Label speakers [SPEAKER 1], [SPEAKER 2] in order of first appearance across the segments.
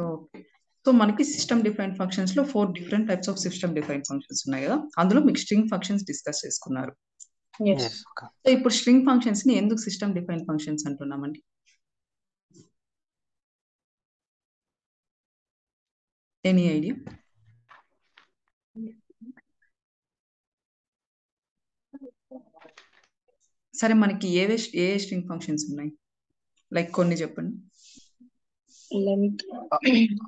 [SPEAKER 1] Okay. So, మనకి system defined ఫంక్షన్స్‌లో 4 different types of system defined functions ఉన్నాయి గదా! అందులో మీకు స్ట్రింగ్ ఫంక్షన్స్ డిస్కస్ చేసుకున్నారు.
[SPEAKER 2] Yes.
[SPEAKER 3] Yes, okay.
[SPEAKER 1] సో, ఇప్పుడు స్ట్రింగ్ ఫంక్షన్స్‌ని ఎందుకు సిస్టమ్ డిఫైన్డ్ ఫంక్షన్స్ అంటున్నామండి? Any idea? సరే మనకి ఏ స్ట్రింగ్ ఫంక్షన్స్ ఉన్నాయి? లైక్ కొన్ని చెప్పండి.
[SPEAKER 2] Length,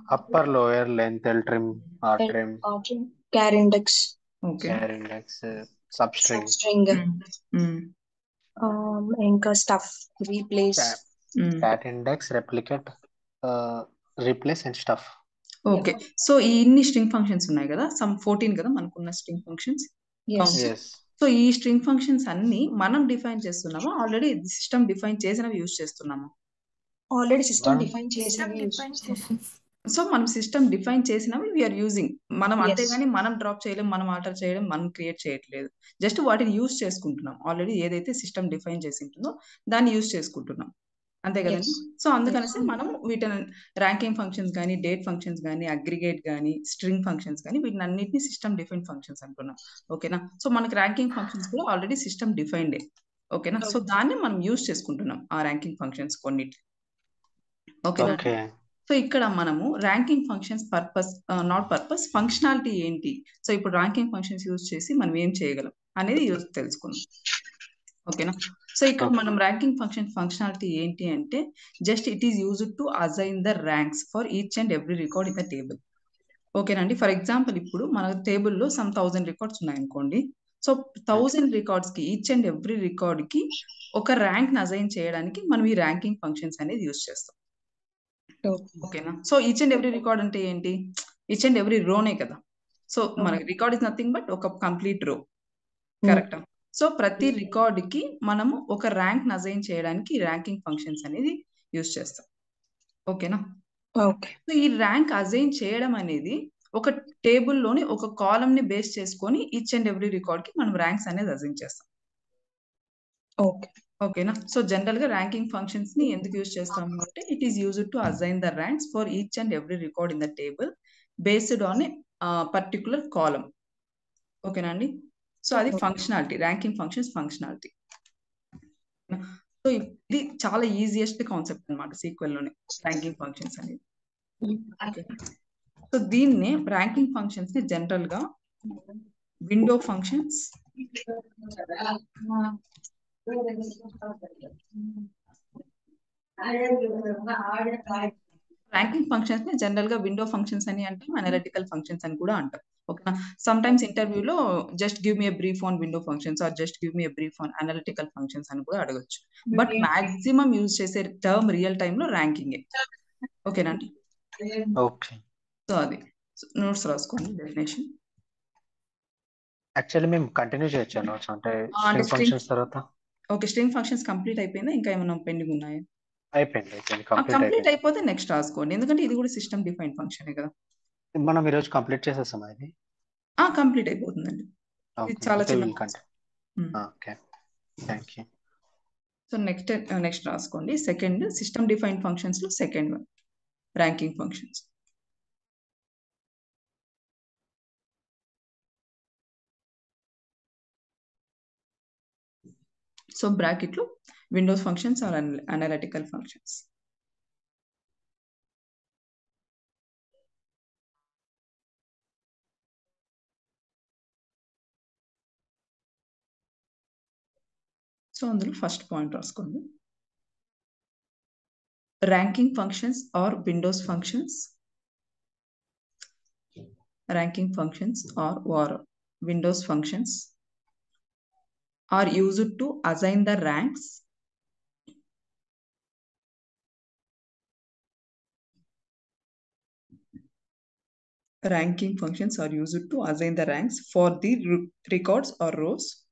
[SPEAKER 3] Upper, lower, length, L-trim, R-trim,
[SPEAKER 2] trim, char index,
[SPEAKER 1] okay.
[SPEAKER 3] char index, substring,
[SPEAKER 2] substring,
[SPEAKER 1] హ్మ్.
[SPEAKER 2] ఇంకా stuff, replace.
[SPEAKER 1] హ్మ్.
[SPEAKER 3] cat index, replicate, replace and stuff.
[SPEAKER 1] Okay. So, ఈ ఇన్ని స్ట్రింగ్ ఫంక్షన్స్ ఉన్నాయి గదా! సమ్ 14 కదా మనకున్న string functions.
[SPEAKER 2] Yes.
[SPEAKER 1] Count.
[SPEAKER 3] Yes.
[SPEAKER 1] So, ఈ స్ట్రింగ్ ఫంక్షన్స్ అన్నీ మనం డిఫైన్ చేస్తున్నామా? ఆల్రెడీ సిస్టమ్ డిఫైన్ చేసినవి యూజ్ చేస్తున్నామా?
[SPEAKER 2] Already system
[SPEAKER 3] One-
[SPEAKER 2] define చేసినవి use చేస్తాం.
[SPEAKER 1] సో, మనం సిస్టమ్ డిఫైన్ చేసినవి వి ఆర్ యూజింగ్. మనం
[SPEAKER 2] Yes.
[SPEAKER 1] అంతేగాని మనం డ్రాప్ చేయలేం, మనం ఆల్టర్ చేయడం, మనం క్రియేట్ చేయట్లేదు. జస్ట్ వాటిని యూజ్ చేసుకుంటున్నాం. ఆల్రెడీ ఏదైతే సిస్టమ్ డిఫైన్ చేసి ఉంటుందో దాన్ని యూజ్ చేసుకుంటున్నాం. అంతే కదండీ!
[SPEAKER 2] Yes.
[SPEAKER 1] సో, అందుకనేసి మనం వీటిని ర్యాంకింగ్ ఫంక్షన్స్ గాని, డేట్ ఫంక్షన్స్ గాని, అగ్రిగేట్ గాని, స్ట్రింగ్ ఫంక్షన్స్ గాని వీటినన్నిటిని సిస్టమ్ డిఫైన్డ్ ఫంక్షన్స్ అంటున్నాం. ఓకేనా? సో, మనకి ర్యాంకింగ్ ఫంక్షన్స్ కూడా ఆల్రెడీ సిస్టమ్ డిఫైన్డే. ఓకేనా? సో, దాన్ని మనం యూజ్ చేసుకుంటున్నాం. ఆ ర్యాంకింగ్ ఫంక్షన్స్ కొన్నిటిని. ఓకేనా?
[SPEAKER 3] Okay.
[SPEAKER 1] సో, ఇక్కడ మనము ranking functions not purpose functionality ఏంటి? సో, ఇప్పుడు ర్యాంకింగ్ ఫంక్షన్స్ యూజ్ చేసి మనం ఏం చేయగలం అనేది ఈరోజు తెలుసుకుందాం. ఓకేనా? సో, ఇక్కడ మనం ర్యాంకింగ్ ఫంక్షనాలిటీ ఏంటి అంటే just it is used to assign the ranks for each and every record in the table. ఓకేనండి. ఫర్ ఎగ్జాంపుల్ ఇప్పుడు మన టేబుల్‌లో సమ్ 1000 రికార్డ్స్ ఉన్నాయనుకోండి. సో, 1000 రికార్డ్స్‌కి ఈచ్ అండ్ ఎవ్రీ రికార్డ్‌కి ఒక ర్యాంక్‌ని అసైన్ చేయడానికి మనం ఈ ర్యాంకింగ్ ఫంక్షన్స్ అనేది యూజ్ చేస్తాం. ఓకేనా? So, each and every record అంటే ఏంటి? ఈచ్ అండ్ ఎవ్రీ రోనే కదా! సో, మనకి రికార్డ్ ఇస్ నథింగ్ బట్ ఒక కంప్లీట్ రో. కరెక్టా? సో, ప్రతి రికార్డ్‌కి మనము ఒక ర్యాంక్‌ని అసైన్ చేయడానికి ఈ ర్యాంకింగ్ ఫంక్షన్స్ అనేది యూజ్ చేస్తాం. ఓకేనా?
[SPEAKER 2] Okay.
[SPEAKER 1] సో, ఈ ర్యాంక్ అసైన్ చేయడం అనేది ఒక టేబుల్‌లోని ఒక కాలమ్‌ని బేస్ చేసుకొని ఈచ్ అండ్ ఎవ్రీ రికార్డ్‌కి మనం ర్యాంక్స్ అనేది అసైన్ చేస్తాం.
[SPEAKER 2] Okay.
[SPEAKER 1] ఓకేనా? సో, జనరల్‌గా ర్యాంకింగ్ ఫంక్షన్స్‌ని ఎందుకు యూజ్ చేస్తాము అంటే it is used to assign the ranks for each and every record in the table based on a particular column. ఓకేనా అండి? సో, అది functionality. Ranking functions functionality. So, ఇది చాలా ఈజియెస్ట్ కాన్సెప్ట్ అన్నమాట సీక్వెల్‌లోనే ర్యాంకింగ్ ఫంక్షన్స్ అనేది. Okay. So, దీన్నే ranking ఫంక్షన్స్‌ని జనరల్‌గా window functions ranking ఫంక్షన్స్‌ని జనరల్‌గా విండో ఫంక్షన్స్ అని అంటాం. అనలిటికల్ ఫంక్షన్స్ అని కూడా అంటాం. ఓకేనా? సమ్‌టైమ్స్ ఇంటర్వ్యూలో just give me a brief on window functions or just give me a brief on analytical functions అని కూడా అడగొచ్చు. బట్ మాక్సిమం యూజ్ చేసే టర్మ్ రియల్ టైమ్‌లో ర్యాంకింగే. ఓకేనా అండి?
[SPEAKER 3] Okay.
[SPEAKER 1] సో, అది. నోట్స్ రాసుకోండి డెఫినిషన్.
[SPEAKER 3] యాక్చువల్లీ మేము కంటిన్యూ చేయొచ్చా నోట్స్ అంటే
[SPEAKER 1] అంటే
[SPEAKER 3] స్ట్రింగ్ ఫంక్షన్స్ తర్వాత?
[SPEAKER 1] ఓకే. స్ట్రింగ్ ఫంక్షన్స్ కంప్లీట్ అయిపోయిందా? ఇంకా ఏమైనా పెండింగ్ ఉన్నాయా?
[SPEAKER 3] అయిపోయింది. కంప్లీట్
[SPEAKER 1] కంప్లీట్
[SPEAKER 3] అయిపోయింది.
[SPEAKER 1] అయిపోతే నెక్స్ట్ రాసుకోండి. ఎందుకంటే ఇది కూడా సిస్టమ్ డిఫైన్డ్ ఫంక్షనే కదా!
[SPEAKER 3] మనం ఈరోజు కంప్లీట్ చేసేస్తామా ఇది?
[SPEAKER 1] కంప్లీట్ అయిపోతుందండి. ఇది
[SPEAKER 3] ఓకే.
[SPEAKER 1] చాలా
[SPEAKER 3] అయితే
[SPEAKER 1] చిన్న
[SPEAKER 3] will
[SPEAKER 1] concept.
[SPEAKER 3] Okay. Thank you.
[SPEAKER 1] So, next రాసుకోండి. సెకండ్ సిస్టమ్ డిఫైన్డ్ ఫంక్షన్స్‌లో second one ranking functions. So, బ్రాకెట్‌లో windows functions or analytical functions. So, అందులో ఫస్ట్ పాయింట్ రాసుకోండి. Ranking functions or windows functions. Ranking functions or Windows functions are used to assign the ranks ranking functions are used to assign the ranks for the records or rows.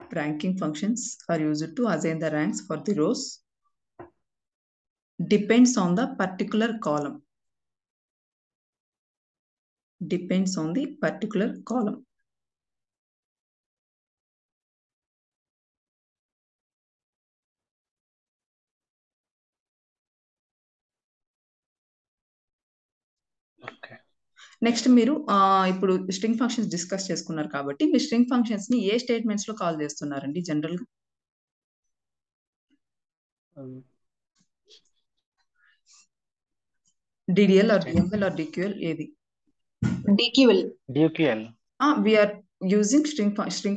[SPEAKER 1] Ranking functions are used to assign the ranks for the rows. Depends on the particular column. Depends on the particular column.
[SPEAKER 3] Okay.
[SPEAKER 1] Next మీరు ఇప్పుడు string functions discuss చేసుకున్నారు కాబట్టి మీ string functions ని ఏ statements లో call చేస్తున్నారండి general గా? DDL or DML or DQL ఏది?
[SPEAKER 2] DQL.
[SPEAKER 3] DQL.
[SPEAKER 1] We are using string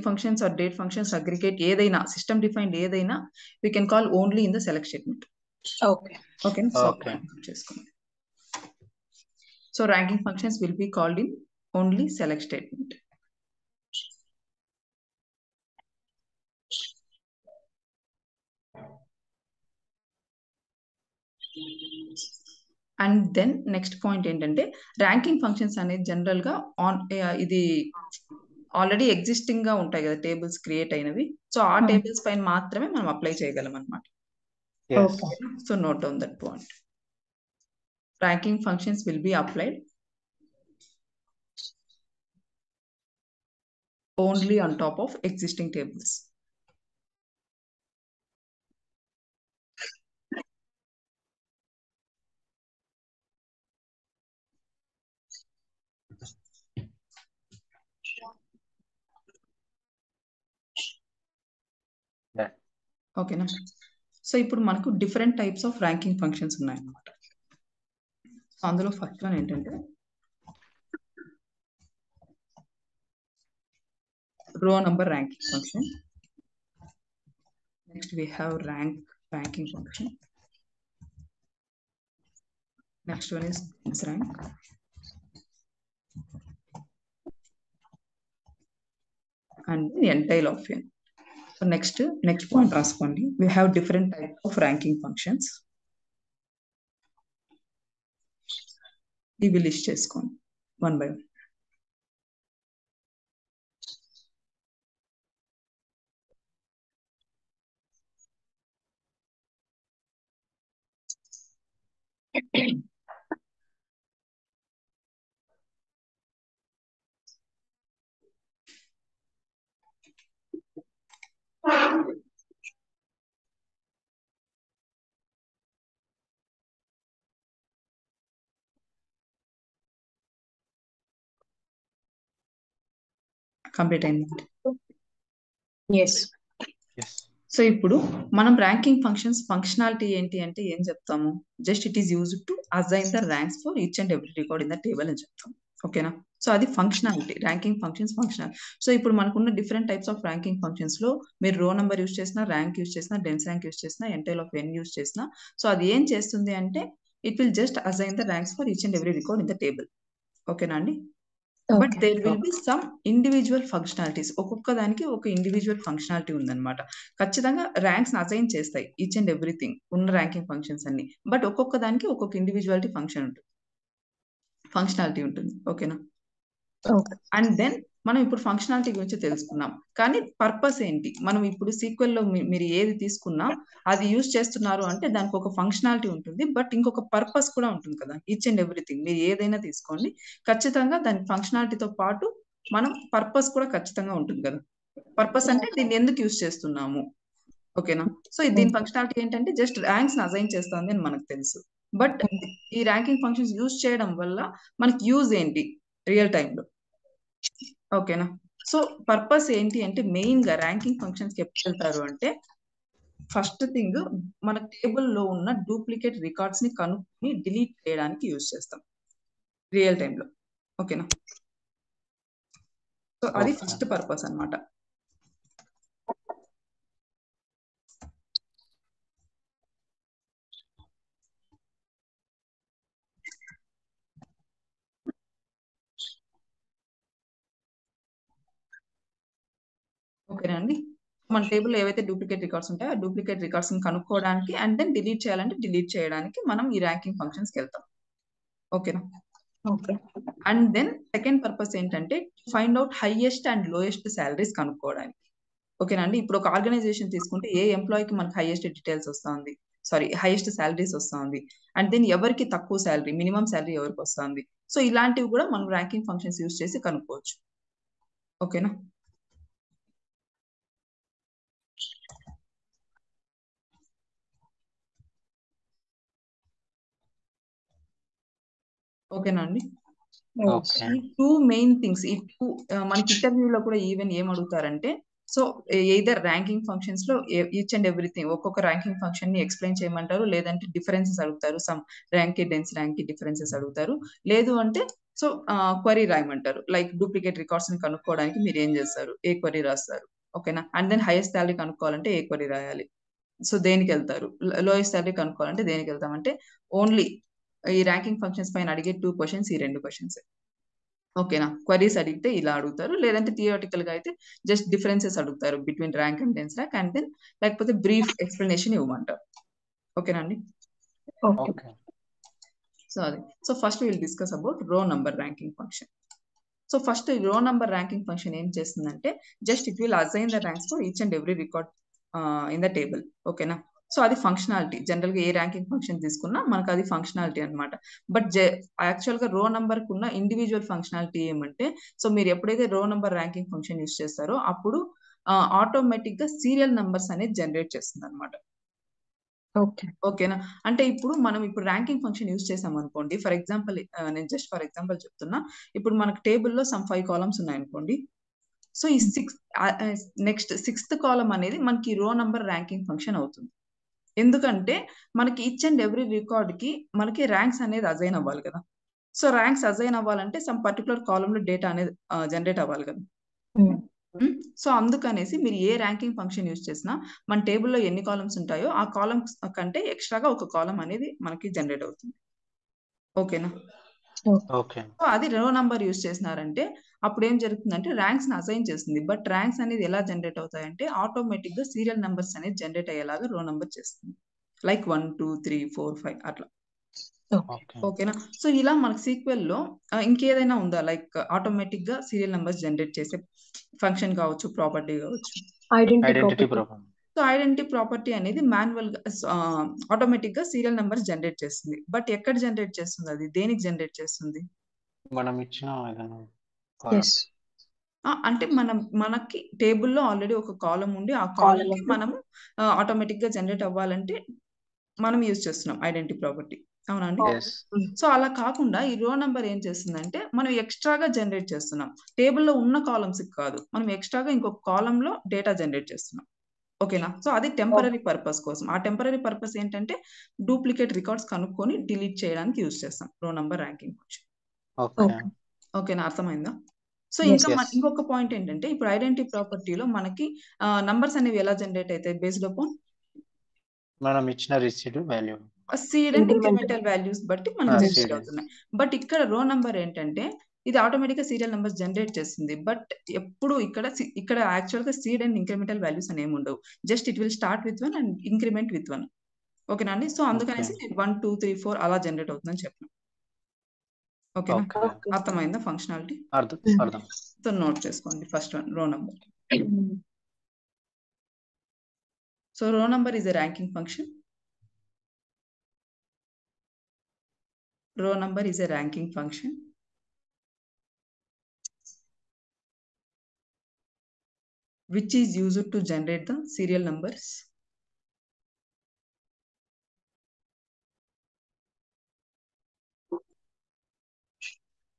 [SPEAKER 1] functions or date functions aggregate ఏదైనా system defined ఏదైనా we can call only in the select statement.
[SPEAKER 2] Okay.
[SPEAKER 1] Okay. So
[SPEAKER 3] Okay.
[SPEAKER 1] so ranking functions will be called in only select statement. And then next point ఏంటంటే ranking functions అనేది general గా ఇది already existing గా ఉంటాయి కదా tables create అయినవి. So ఆ tables పైన మాత్రమే మనం అప్లై చేయగలం అనమాట.
[SPEAKER 3] Yes.
[SPEAKER 1] So note down that point. Ranking functions will be applied only on top of existing tables.
[SPEAKER 3] Yeah.
[SPEAKER 1] ఓకేనా? సో ఇప్పుడు మనకు different types of ranking functions ఉన్నాయన్నమాట. సో అందులో ఫస్ట్ వన్ ఏంటంటే row number ranking function. Next we have ranking function. Next one is rank. And the entire of n. So next point రాసుకోండి. We have different types of ranking functions. ఇవి list చేసుకోండి one by one. Complete అయింది.
[SPEAKER 2] Yes.
[SPEAKER 3] Yes.
[SPEAKER 1] So ఇప్పుడు మనం ranking functions functionality ఏంటి అంటే ఏం చెప్తాము? Just it is used to assign the ranks for each and every record in the table అని చెప్తాం. ఓకేనా? సో అది functionality, ranking functions functional. So ఇప్పుడు మనకున్న different types of ranking functions లో మీరు రో నెంబర్ యూస్ చేసినా, ర్యాంక్ యూస్ చేసినా, డెన్స్ ర్యాంక్ యూస్ చేసినా, ఎంటైల్ ఆఫ్ ఎన్ యూస్ చేసినా, సో అది ఏం చేస్తుంది అంటే it will just assign the ranks for each and every record in the table. ఓకేనా అండి? But there will be some individual functionalities. ఒక్కొక్క దానికి ఒక ఇండివిజువల్ ఫంక్షనాలిటీ ఉందన్నమాట. ఖచ్చితంగా ర్యాంక్స్ అసైన్ చేస్తాయి ఈచ్ అండ్ ఎవ్రీథింగ్ ఉన్న ర్యాంకింగ్ ఫంక్షన్స్ అన్ని. బట్ ఒక్కొక్క దానికి ఒక్కొక్క ఇండివిజువాలిటీ ఫంక్షనాలిటీ ఉంటుంది. ఓకేనా? అండ్ దెన్ మనం ఇప్పుడు ఫంక్షనాలిటీ గురించి తెలుసుకున్నాం. కానీ పర్పస్ ఏంటి? మనం ఇప్పుడు సీక్వెల్ లో మీరు ఏది తీసుకున్నా అది యూజ్ చేస్తున్నారు అంటే దానికి ఒక ఫంక్షనాలిటీ ఉంటుంది. బట్ ఇంకొక పర్పస్ కూడా ఉంటుంది కదా. ఈచ్ అండ్ ఎవ్రీథింగ్ మీరు ఏదైనా తీసుకోండి, ఖచ్చితంగా దాని ఫంక్షనాలిటీతో పాటు మనం పర్పస్ కూడా ఖచ్చితంగా ఉంటుంది కదా. పర్పస్ అంటే దీన్ని ఎందుకు యూజ్ చేస్తున్నాము. ఓకేనా? సో దీని ఫంక్షనాలిటీ ఏంటంటే జస్ట్ ర్యాంక్స్ అసైన్ చేస్తుంది అని మనకు తెలుసు. బట్ ఈ ర్యాంకింగ్ ఫంక్షన్స్ యూజ్ చేయడం వల్ల మనకి యూజ్ ఏంటి రియల్ టైంలో? ఓకేనా? సో పర్పస్ ఏంటి అంటే మెయిన్ గా ర్యాంకింగ్ ఫంక్షన్స్ ఎప్పుడు వెళ్తారు అంటే ఫస్ట్ థింగ్ మన టేబుల్లో ఉన్న డూప్లికేట్ రికార్డ్స్ ని కనుక్కొని డిలీట్ చేయడానికి యూజ్ చేస్తాం రియల్ టైంలో. ఓకేనా? సో అది ఫస్ట్ పర్పస్ అన్నమాట. ఓకేనా అండి? మన టేబుల్ ఏవైతే డూప్లికేట్ రికార్డ్స్ ఉంటాయో ఆ డూప్లికేట్ రికార్డ్స్ ని కనుక్కోవడానికి అండ్ దెన్ డిలీట్ చేయాలంటే డిలీట్ చేయడానికి మనం ఈ ర్యాంకింగ్ ఫంక్షన్స్ కి వెళ్తాం. ఓకేనా?
[SPEAKER 2] Okay.
[SPEAKER 1] And then second purpose ఏంటంటే find out highest and lowest salaries కనుక్కోవడానికి. ఓకేనా అండి? ఇప్పుడు ఒక ఆర్గనైజేషన్ తీసుకుంటే ఏ ఎంప్లాయీకి మనకి హైయెస్ట్ డీటెయిల్స్ వస్తుంది, హైయెస్ట్ సాలరీస్ వస్తుంది, అండ్ దెన్ ఎవరికి తక్కువ సాలరీ, మినిమం సాలరీ ఎవరికి వస్తుంది. సో ఇలాంటివి కూడా మనం ర్యాంకింగ్ ఫంక్షన్స్ యూజ్ చేసి కనుక్కోవచ్చు. ఓకేనా? ఓకేనా అండి?
[SPEAKER 3] ఓకే
[SPEAKER 1] ఈ టూ మెయిన్ థింగ్స్ ఈ టూ మనకి ఇంటర్వ్యూలో కూడా ఈవెన్ ఏం అడుగుతారంటే సో ఎయిదర్ ర్యాంకింగ్ ఫంక్షన్స్ లో ఈచ్ అండ్ ఎవ్రీథింగ్ ఒక్కొక్క ర్యాంకింగ్ ఫంక్షన్ ని ఎక్స్ప్లెయిన్ చేయమంటారు, లేదంటే డిఫరెన్సెస్ అడుగుతారు, some rank dense rank differences అడుగుతారు, లేదు అంటే సో క్వరీ రాయమంటారు. లైక్ డూప్లికేట్ రికార్డ్స్ ని కనుక్కోవడానికి మీరు ఏం చేస్తారు, ఏ క్వరీ రాస్తారు. ఓకేనా? అండ్ దెన్ హైయెస్ట్ సాలరీ కనుక్కోవాలంటే ఏ క్వరీ రాయాలి. సో దేనికి వెళ్తారు, లోయెస్ట్ సాలరీ కనుక్కోవాలంటే దేనికి వెళ్తామంటే ఓన్లీ ఈ ర్యాంకింగ్ ఫంక్షన్స్ పైన అడిగే 2 క్వశ్చన్స్ ఈ 2 క్వశ్చన్స్. ఓకేనా? క్వరీస్ అడిగితే ఇలా అడుగుతారు, లేదంటే థియరిటికల్ గా అయితే జస్ట్ డిఫరెన్సెస్ అడుగుతారు between rank and dense rank, and then లేకపోతే బ్రీఫ్ ఎక్స్ప్లెనేషన్ ఇవ్వమంటారు. ఓకేనా అండి?
[SPEAKER 2] Okay.
[SPEAKER 3] ఓకే
[SPEAKER 1] సో అది so first will discuss about row number ranking function. So first row number ranking function ఏం చేస్తుందంటే just it will assign the ranks for each and every record in the table. ఓకేనా? So అది functionality. General గా ఏ ranking function తీసుకున్నా మనకు అది functionality అనమాట. బట్ యాక్చువల్ గా రో నంబర్ కు ఉన్న ఇండివిజువల్ ఫంక్షనాలిటీ ఏమంటే సో మీరు ఎప్పుడైతే రో నంబర్ ర్యాంకింగ్ ఫంక్షన్ యూస్ చేస్తారో అప్పుడు ఆటోమేటిక్ గా సీరియల్ నంబర్స్ అనేది జనరేట్ చేస్తుంది అనమాట.
[SPEAKER 2] Okay.
[SPEAKER 1] ఓకేనా? అంటే ఇప్పుడు మనం ఇప్పుడు ర్యాంకింగ్ ఫంక్షన్ యూస్ చేసాం అనుకోండి, ఫర్ ఎగ్జాంపుల్ నేను జస్ట్ ఫర్ ఎగ్జాంపుల్ చెప్తున్నా, ఇప్పుడు మనకు టేబుల్లో సమ్ 5 కాలమ్స్ ఉన్నాయనుకోండి. సో ఈ నెక్స్ట్ 6th కాలమ్ అనేది మనకి రో నంబర్ ర్యాంకింగ్ ఫంక్షన్ అవుతుంది. ఎందుకంటే మనకి ఈచ్ అండ్ ఎవ్రీ రికార్డ్ కి మనకి ర్యాంక్స్ అనేది అసైన్ అవ్వాలి కదా. సో ర్యాంక్స్ అసైన్ అవ్వాలంటే సమ్ పర్టికులర్ కాలమ్ లో డేటా అనేది జనరేట్ అవ్వాలి కదా. సో అందుకనేసి మీరు ఏ ర్యాంకింగ్ ఫంక్షన్ యూస్ చేసినా మన టేబుల్లో ఎన్ని కాలమ్స్ ఉంటాయో ఆ కాలమ్స్ కంటే ఎక్స్ట్రాగా ఒక కాలమ్ అనేది మనకి జనరేట్ అవుతుంది. ఓకేనా?
[SPEAKER 3] ఓకే
[SPEAKER 1] సో అది రో నంబర్ యూస్ చేసినారంటే అప్పుడు ఏం జరుగుతుందంటే ర్యాంక్స్ ని అసైన్ చేస్తుంది. బట్ ర్యాంక్స్ అనేది ఎలా జనరేట్ అవుతాయంటే ఆటోమేటిక్ గా సీరియల్ నంబర్స్ అనేది జనరేట్ అయ్యేలాగా రో నంబర్ చేస్తుంది. లైక్ 1 2 3 4 5 అట్లా.
[SPEAKER 2] Okay.
[SPEAKER 3] ఓకే
[SPEAKER 1] ఓకేనా? సో ఇలా మనకి సీక్వెల్ లో ఇంకేదైనా ఉందా లైక్ ఆటోమేటిక్ గా సీరియల్ నంబర్స్ జనరేట్ చేసే ఫంక్షన్ కావచ్చు, ప్రాపర్టీ కావచ్చు.
[SPEAKER 2] Identity
[SPEAKER 3] identity
[SPEAKER 2] property.
[SPEAKER 3] Problem
[SPEAKER 1] so identity property అనేది మాన్యువల్ గా ఆటోమేటిక్ గా సీరియల్ నంబర్స్ జనరేట్ చేస్తుంది. బట్ ఎక్కడ జనరేట్ చేస్తుంది, అది దేనికి జనరేట్ చేస్తుంది?
[SPEAKER 3] మనం ఇచ్చిన ఏదైనా
[SPEAKER 2] Yes.
[SPEAKER 1] అంటే మనకి టేబుల్లో ఆల్రెడీ ఒక కాలం ఉండి ఆ
[SPEAKER 2] Column
[SPEAKER 1] కాలం కి
[SPEAKER 2] ఉంది.
[SPEAKER 1] మనము ఆటోమేటిక్ గా జనరేట్ అవ్వాలంటే మనం యూజ్ చేస్తున్నాం ఐడెంటిటీ ప్రాపర్టీ. అవునండి?
[SPEAKER 3] ఎస్
[SPEAKER 1] సో అలా కాకుండా ఈ రో నంబర్ ఏం చేస్తుందంటే మనం ఎక్స్ట్రాగా జనరేట్ చేస్తున్నాం. టేబుల్లో ఉన్న కాలమ్స్ కాదు, మనం ఎక్స్ట్రాగా ఇంకొక కాలం లో డేటా జనరేట్ చేస్తున్నాం. ఓకేనా? సో అది టెంపరరీ పర్పస్ కోసం. ఆ టెంపరరీ పర్పస్ ఏంటంటే డూప్లికేట్ రికార్డ్స్ కనుక్కొని డిలీట్ చేయడానికి యూజ్ చేస్తాం రో number ranking function.
[SPEAKER 3] Okay
[SPEAKER 2] Okay.
[SPEAKER 1] ఓకేనా? అర్థమైందా? So
[SPEAKER 2] Yes.
[SPEAKER 1] ఇంకా
[SPEAKER 3] ఎస్
[SPEAKER 1] ఇంకొక పాయింట్ ఏంటంటే ఇప్పుడు ఐడెంటిటీ ప్రాపర్టీలో మనకి నంబర్స్ అనేవి ఎలా జనరేట్ అవుతాయి బేస్డ్ అపాన్
[SPEAKER 3] మనం ఇచ్చిన received value
[SPEAKER 1] seed and
[SPEAKER 2] Incremental.
[SPEAKER 1] Incremental values బట్టి మనకి
[SPEAKER 2] Yes.
[SPEAKER 1] జనరేట్
[SPEAKER 3] సీడ్
[SPEAKER 1] అవుతున్నాయి. బట్ ఇక్కడ రో నంబర్ ఏంటంటే ఇది ఆటోమేటిక్ గా సీరియల్ నంబర్స్ జనరేట్ చేస్తుంది. బట్ ఎప్పుడు ఇక్కడ యాక్చువల్ గా సీడ్ అండ్ ఇంక్రిమెంటల్ వాల్యూస్ అని ఏమి ఉండవు. Just it will start with 1 and increment with 1. ఓకేనా అండి? సో
[SPEAKER 3] ఓకే
[SPEAKER 1] అందుకనేసి 1 2 3 4 అలా జనరేట్ అవుతుందని చెప్పిన. ఓకేనా?
[SPEAKER 3] Okay
[SPEAKER 2] Okay.
[SPEAKER 1] అర్థమైందా ఫంక్షనాలిటీ?
[SPEAKER 3] అర్థం అర్థం
[SPEAKER 1] సో నోట్ చేసుకోండి ఫస్ట్ వన్ రో number. So row number is a ranking function. Row number is a ranking function. Which is used to generate the serial numbers.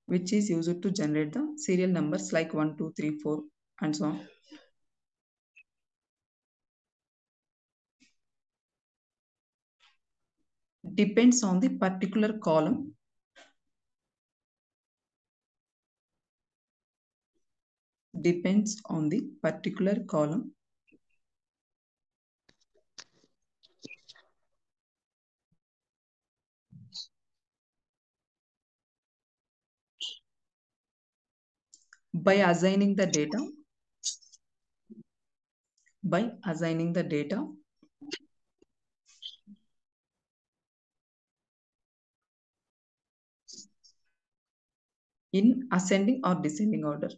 [SPEAKER 1] Which is used to generate the serial numbers like 1, 2, 3, 4 and so on. Depends on the particular column. Depends on the particular column. By assigning the data. By assigning the data. In ascending or descending order.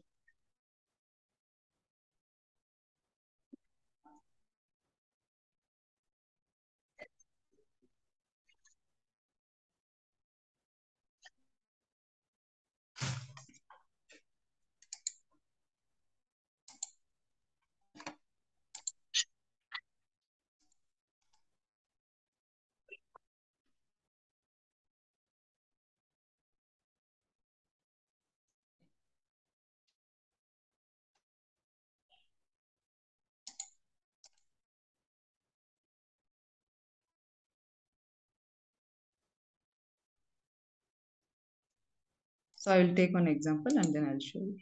[SPEAKER 1] So I will take one example and then I'll show you.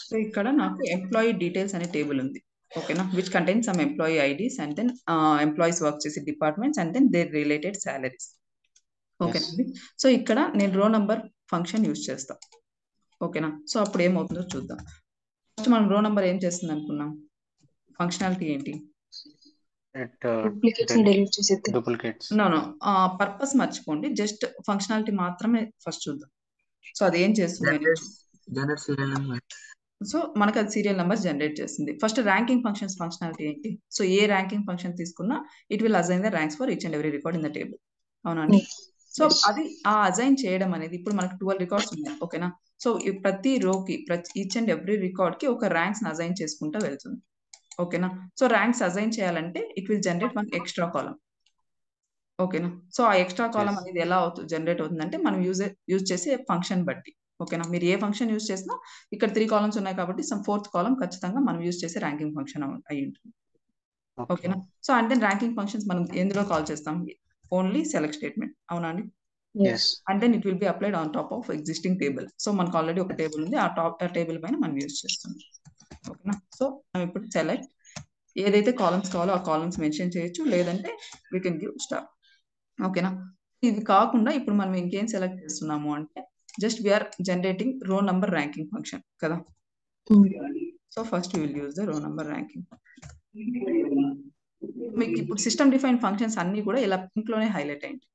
[SPEAKER 1] So ఇక్కడ నాకు employee details అనే table ఉంది, ఓకేనా, which contain some employee IDs and then employees work చేసే departments and then their related salaries, ఓకేనండి. So ఇక్కడ నేను రో నంబర్ ఫంక్షన్ యూజ్ చేస్తా, ఓకేనా. సో అప్పుడు ఏమవుతుందో చూద్దాం. ఫస్ట్ మనం రో నంబర్ ఏం చేస్తుంది అనుకున్నాం, ఫంక్షనాలిటీ ఏంటి?
[SPEAKER 3] డూప్లికేట్స్.
[SPEAKER 1] నో పర్పస్ మర్చిపోండి, జస్ట్ ఫంక్షనాలిటీ మాత్రమే ఫస్ట్ చూద్దాం. సో అది ఏం చేస్తుంది, సో మనకు అది సీరియల్ నెంబర్ జనరేట్ చేస్తుంది. ఫస్ట్ ర్యాంకింగ్ ఫంక్షన్స్ ఫంక్షనాలిటీ ఏంటి? సో ఏ ర్యాంకింగ్ ఫంక్షన్ తీసుకున్నా it will assign the ranks for each and every record in the table, అవునండి. సో అది ఆ అసైన్ చేయడం అనేది, ఇప్పుడు మనకు 12 రికార్డ్స్ ఉన్నాయి, ఓకేనా. సో ప్రతి రోకి ఈచ్ అండ్ ఎవ్రీ రికార్డ్ కి ఒక ర్యాంక్స్ అసైన్ చేసుకుంటూ వెళ్తుంది, ఓకేనా. సో ర్యాంక్స్ అసైన్ చేయాలంటే it will generate one extra column, ఓకేనా. సో ఆ ఎక్స్ట్రా కాలం అనేది ఎలా జనరేట్ అవుతుందంటే మనం యూజ్ చేసే ఫంక్షన్ బట్టి, ఓకేనా. మీరు ఏ ఫంక్షన్ యూజ్ చేసినా ఇక్కడ 3 కాలమ్స్ ఉన్నాయి కాబట్టి సమ్ 4th కాలం ఖచ్చితంగా మనం యూజ్ చేసే ర్యాంకింగ్ ఫంక్షన్ అయి ఉంటుంది, ఓకేనా. So and then ranking functions మనం ఎందులో కాల్ చేస్తాం, ఓన్లీ సెలెక్ట్ స్టేట్మెంట్, అవునా అండి. And then it will be applied on top of existing table. So మనకు ఆల్రెడీ ఒక టేబుల్ ఉంది, ఆ టేబుల్ పైన మనం యూజ్ చేస్తాం, ఓకేనా. సో మనం ఇప్పుడు సెలెక్ట్ ఏదైతే కాలమ్స్ కావాలో ఆ కాలమ్స్ మెన్షన్ చేయొచ్చు, లేదంటే వీ కెన్ గివ్ స్టార్, ఓకేనా. ఇది కాకుండా ఇప్పుడు మనం ఇంకేం సెలెక్ట్ చేస్తున్నాము అంటే జస్ట్ వీఆర్ జనరేటింగ్ రో నంబర్ ర్యాంకింగ్ ఫంక్షన్ కదా. So first will use the రో నంబర్ ర్యాంకింగ్. మీకు ఇప్పుడు సిస్టమ్ డిఫైన్ ఫంక్షన్స్ అన్ని కూడా ఇలా పింక్ లోనే హైలైట్ అయింది.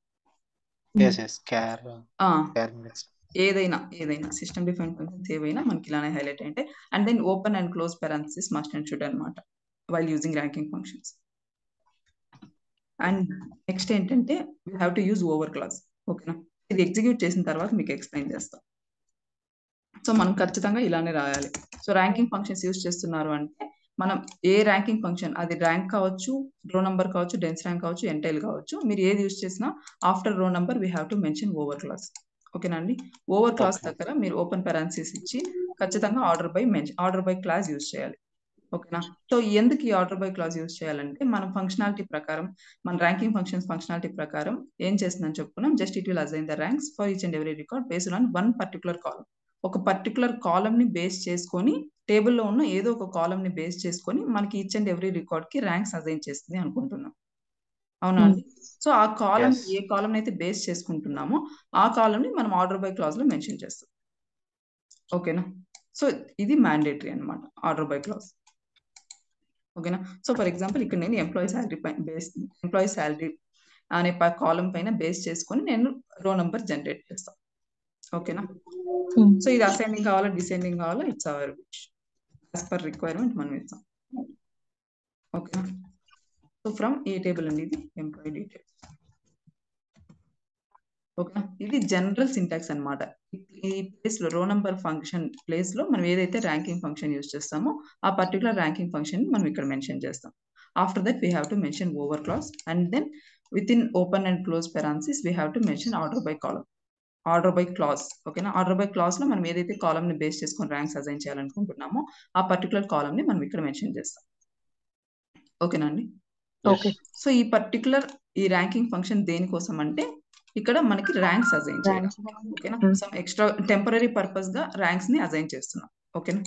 [SPEAKER 1] ఏదైనా సిస్టమ్ డిఫైన్ ఫంక్షన్స్ ఏవైనా మనకి ఇలానే హైలైట్ అయింటే and then open and close parenthesis must and should అనమాట while using ranking functions. And next ఏంటంటే we have to use over clause, ఓకేనా. ఇది ఎగ్జిక్యూట్ చేసిన తర్వాత మీకు ఎక్స్ప్లెయిన్ చేస్తాం. సో మనం ఖచ్చితంగా ఇలానే రాయాలి. సో ర్యాంకింగ్ ఫంక్షన్స్ యూజ్ చేస్తున్నారు అంటే మనం ఏ ర్యాంకింగ్ ఫంక్షన్, అది ర్యాంక్ కావచ్చు, రో నంబర్ కావచ్చు, డెన్స్ ర్యాంక్ కావచ్చు, ఎంటైల్ కావచ్చు, మీరు ఏది యూజ్ చేసినా ఆఫ్టర్ రో number we have to mention over clause, ఓకేనా అండి. ఓవర్ క్లాస్ దగ్గర మీరు ఓపెన్ పారాంథసిస్ ఇచ్చి ఖచ్చితంగా ఆర్డర్ బై క్లాస్ యూజ్ చేయాలి, ఓకేనా. సో ఎందుకు ఈ ఆర్డర్ బై క్లాస్ యూజ్ చేయాలంటే మనం ఫంక్షనాలిటీ ప్రకారం, మన ర్యాంకింగ్ ఫంక్షన్స్ ఫంక్షనాలిటీ ప్రకారం ఏం చేస్తుందని చెప్పుకున్నాం, just it will assign the ranks for each and every record based on one particular column. ఒక పర్టికులర్ కాలం ని బేస్ చేసుకొని, టేబుల్లో ఉన్న ఏదో ఒక కాలం ని బేస్ చేసుకొని మనకి ఈచ్ అండ్ ఎవ్రీ రికార్డ్ కి ర్యాంక్స్ అసైన్ చేస్తుంది అనుకుంటున్నాం, అవునా అండి. సో ఆ కాలం ఏ కాలం అయితే బేస్ చేసుకుంటున్నామో ఆ కాలం ని మనం ఆర్డర్ బై క్లాస్ లో మెన్షన్ చేస్తాం, ఓకేనా. సో ఇది మ్యాండేటరీ అన్నమాట ఆర్డర్ బై క్లాస్, ఓకేనా. సో ఫర్ ఎగ్జాంపుల్ ఇక్కడ నేను ఎంప్లాయీ శాలరీ అనే కాలం పైన బేస్ చేసుకొని నేను రో నంబర్ జనరేట్ చేస్తాను, ఓకేనా. సో ఇది అసెండింగ్ కావాలా డిసెండింగ్ కావాలా it's our which, as per requirement మనం ఇస్తాం, ఓకేనా. సో ఫ్రమ్ ఏ టేబుల్ అండి ఇది, ఎంప్లాయీ డీటెయిల్స్, ఓకేనా. ఇది జనరల్ సింటాక్స్ అనమాట. ఈ ప్లేస్ లో రో నంబర్ ఫంక్షన్ ప్లేస్ లో మనం ఏదైతే ర్యాంకింగ్ ఫంక్షన్ యూజ్ చేస్తామో ఆ పర్టికులర్ ర్యాంకింగ్ ఫంక్షన్ మనం ఇక్కడ మెన్షన్ చేస్తాం. After that we have to mention over clause and then with in open and close parenthesis we have to mention order by column, order by clause, ఓకేనా. Order by clause లో మనం ఏదైతే కాలం ని base చేసుకొని ranks assign చేయాలనుకుంటున్నామో ఆ particular కాలం ని మనం ఇక్కడ మెన్షన్ చేస్తాం, ఓకేనా అండి. సో ఈ పర్టికులర్ ఈ ర్యాంకింగ్ ఫంక్షన్ దేనికోసం అంటే ఇక్కడ మనకి ర్యాంక్స్ అసైన్ చేయడం, ఓకేనా. సమ్ ఎక్స్ట్రా టెంపరరీ పర్పస్ గా ర్యాంక్స్ ని అసైన్ చేస్తున్నాం, ఓకేనా.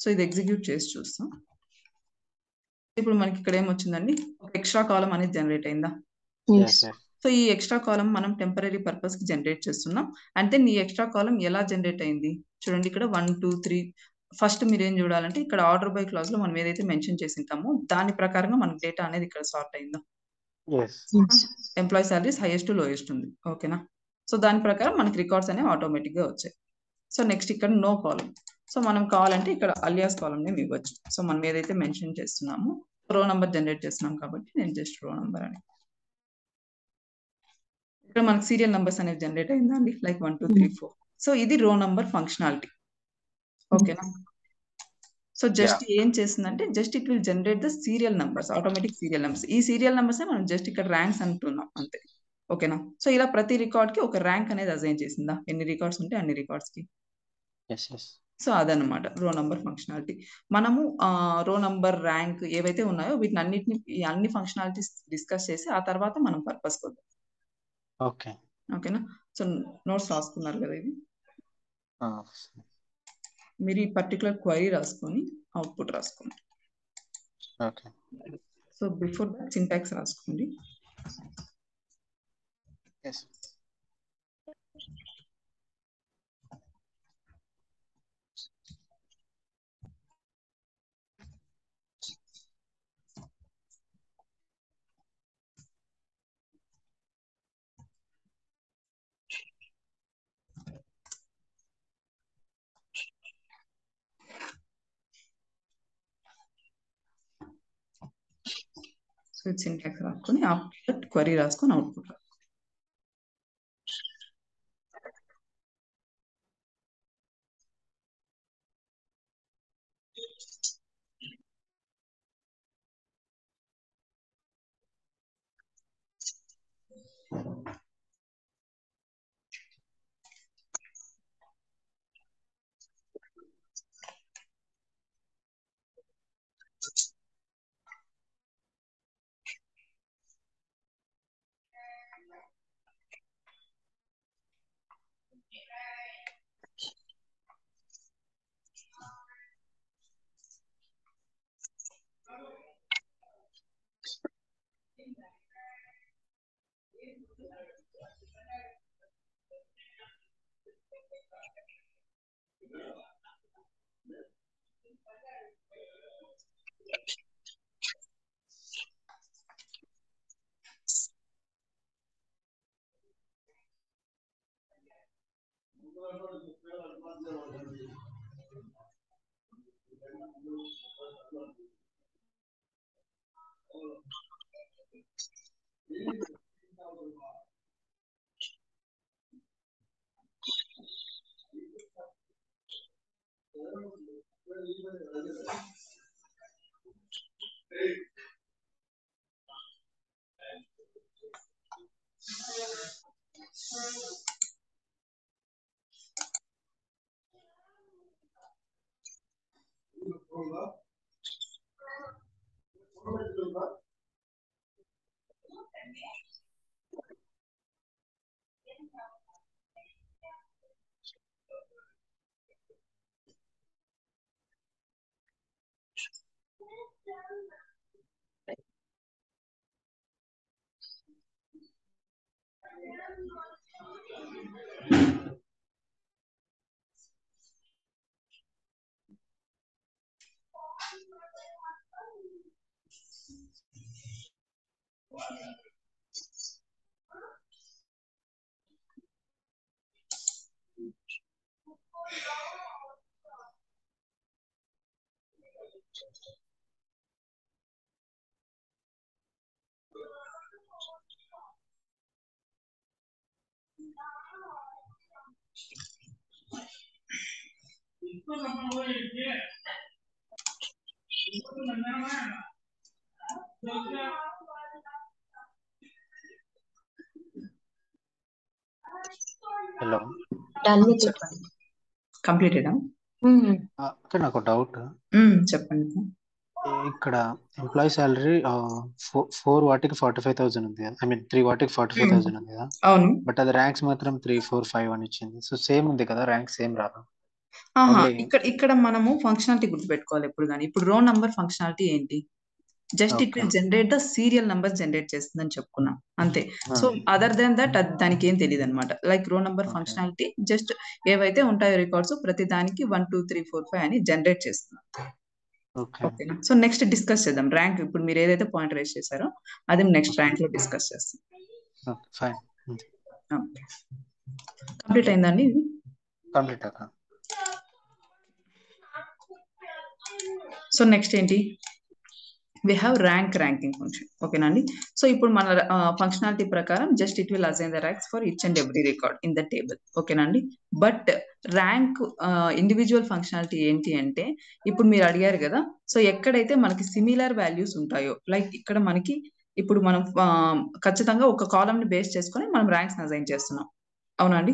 [SPEAKER 1] సో ఇది ఎగ్జిక్యూట్ చేసి చూస్తాం. ఇప్పుడు మనకి ఇక్కడ ఏమొచ్చిందండి, ఒక ఎక్స్ట్రా కాలం అనేది జనరేట్ అయిందా. సో ఈ ఎక్స్ట్రా కాలం మనం టెంపరరీ పర్పస్ కి జనరేట్ చేస్తున్నాం. అండ్ దెన్ ఈ ఎక్స్ట్రా కాలం ఎలా జనరేట్ అయింది చూడండి, ఇక్కడ 1 2 3 ఫస్ట్ మీరు ఏం చూడాలంటే ఇక్కడ ఆర్డర్ బై క్లాస్ లో మనం ఏదైతే మెన్షన్ చేసి ఉంటామో దాని ప్రకారంగా మనకి డేటా అనేది ఇక్కడ సార్ట్ అయిందా. Employee salaries highest to lowest ఉంది, ఓకేనా. సో దాని ప్రకారం మనకి రికార్డ్స్ అనేవి ఆటోమేటిక్ గా వచ్చాయి. సో నెక్స్ట్ ఇక్కడ నో కాలం, సో మనం కావాలంటే ఇక్కడ అలియాస్ కాలం నేమ్ ఇవ్వచ్చు. సో మనం ఏదైతే మెన్షన్ చేస్తున్నామో రో నంబర్ జనరేట్ చేస్తున్నాం కాబట్టి నేను జస్ట్ రో నంబర్ అని, ఇక్కడ మనకి సీరియల్ నంబర్స్ అనేది జనరేట్ అయిందా అండి, లైక్ 1 2 3 4. సో ఇది రో నంబర్ ఫంక్షనాలిటీ, ఓకేనా. సో జస్ట్ ఏం చేస్తుందంటే just it will generate the serial numbers, automatic serial numbers. ఈ సీరియల్ నంబర్స్ మనం జస్ట్ ఇక్కడ ర్యాంక్స్ అంటున్నాం అంతే. ఓకేనా? సో ఇలా ప్రతి రికార్డ్ కి ఒక ర్యాంక్ అనేది అసైన్ చేసిందా, ఎన్ని రికార్డ్స్ ఉంటే అన్ని రికార్డ్స్ కి. సో అదనమాట రో నంబర్ ఫంక్షనాలిటీ. మనము రో నంబర్, ర్యాంక్ ఏవైతే ఉన్నాయో వీటిని అన్నిటిని, ఈ అన్ని ఫంక్షనాలిటీస్ డిస్కస్ చేసి ఆ తర్వాత మనం పర్పస్ కొద్దాం. ఓకేనా? సో నోట్స్ రాసుకున్నారు కదా ఇది. మీరు ఈ పర్టికులర్ క్వైరీ రాసుకొని అవుట్పుట్ రాసుకోండి. సో బిఫోర్ దట్ సింటాక్స్ రాసుకోండి. సో సింటాక్స్ రాసుకొని ఆఫ్టర్ క్వరీ రాసుకొని అవుట్పుట్ రాసుకోండి.
[SPEAKER 3] Hello,
[SPEAKER 2] Done with it.
[SPEAKER 1] కంప్లీటెడా?
[SPEAKER 3] నాకు డౌట్.
[SPEAKER 1] చెప్పండి.
[SPEAKER 3] ఇక్కడ ఎంప్లాయీ శాలరీ 4 వాటికి 45,000 ఉంది కదా, ఐ మీన్ 3 వాటికి 45,000 ఉంది కదా.
[SPEAKER 1] అవును.
[SPEAKER 3] బట్ అది ర్యాంక్స్ మాత్రం 3, 4, 5 అని ఇచ్చింది. సో సేమ్ ఉంది కదా, ర్యాంక్ సేమ్ రాదు.
[SPEAKER 1] ఇక్కడ మనము ఫంక్షనాలిటీ గుర్తుపెట్టుకోవాలి ఎప్పుడు కానీ. ఇప్పుడు రో నంబర్ ఫంక్షనాలిటీ ఏంటి? Just it will generate the serial number generate చేస్తుందని చెప్పుకున్నాం అంతే. సో అదర్ దెన్ దట్ దానికి ఏం తెలియదు అనమాట. లైక్ రో నంబర్ ఫంక్షనాలిటీ జస్ట్ ఏవైతే ఉంటాయో రికార్డ్స్ ప్రతి దానికి 1, 2, 3, 4, 5 అని జనరేట్ చేస్తున్నాం. ఓకేనా? సో నెక్స్ట్ డిస్కస్ చేద్దాం ర్యాంక్. ఇప్పుడు మీరు ఏదైతే పాయింట్ రైజ్ చేశారో అది నెక్స్ట్ ర్యాంక్ లో డిస్కస్ చేస్తాం. కంప్లీట్ అయిందండి ఇది?
[SPEAKER 3] కంప్లీట్.
[SPEAKER 1] సో నెక్స్ట్ ఏంటి? we have ranking function. ఓకేనండి. సో ఇప్పుడు మన ఫంక్షనాలిటీ ప్రకారం just it will assign the ranks for each and every record in the table. ఓకేనండి. బట్ ర్యాంక్ ఇండివిజువల్ ఫంక్షనాలిటీ ఏంటి అంటే ఇప్పుడు మీరు అడిగారు కదా, సో ఎక్కడైతే మనకి సిమిలర్ వాల్యూస్ ఉంటాయో, లైక్ ఇక్కడ మనకి ఇప్పుడు మనం ఖచ్చితంగా ఒక కాలమ్ ని బేస్ చేసుకొని మనం ర్యాంక్స్ అసైన్ చేస్తున్నాం, అవునండి.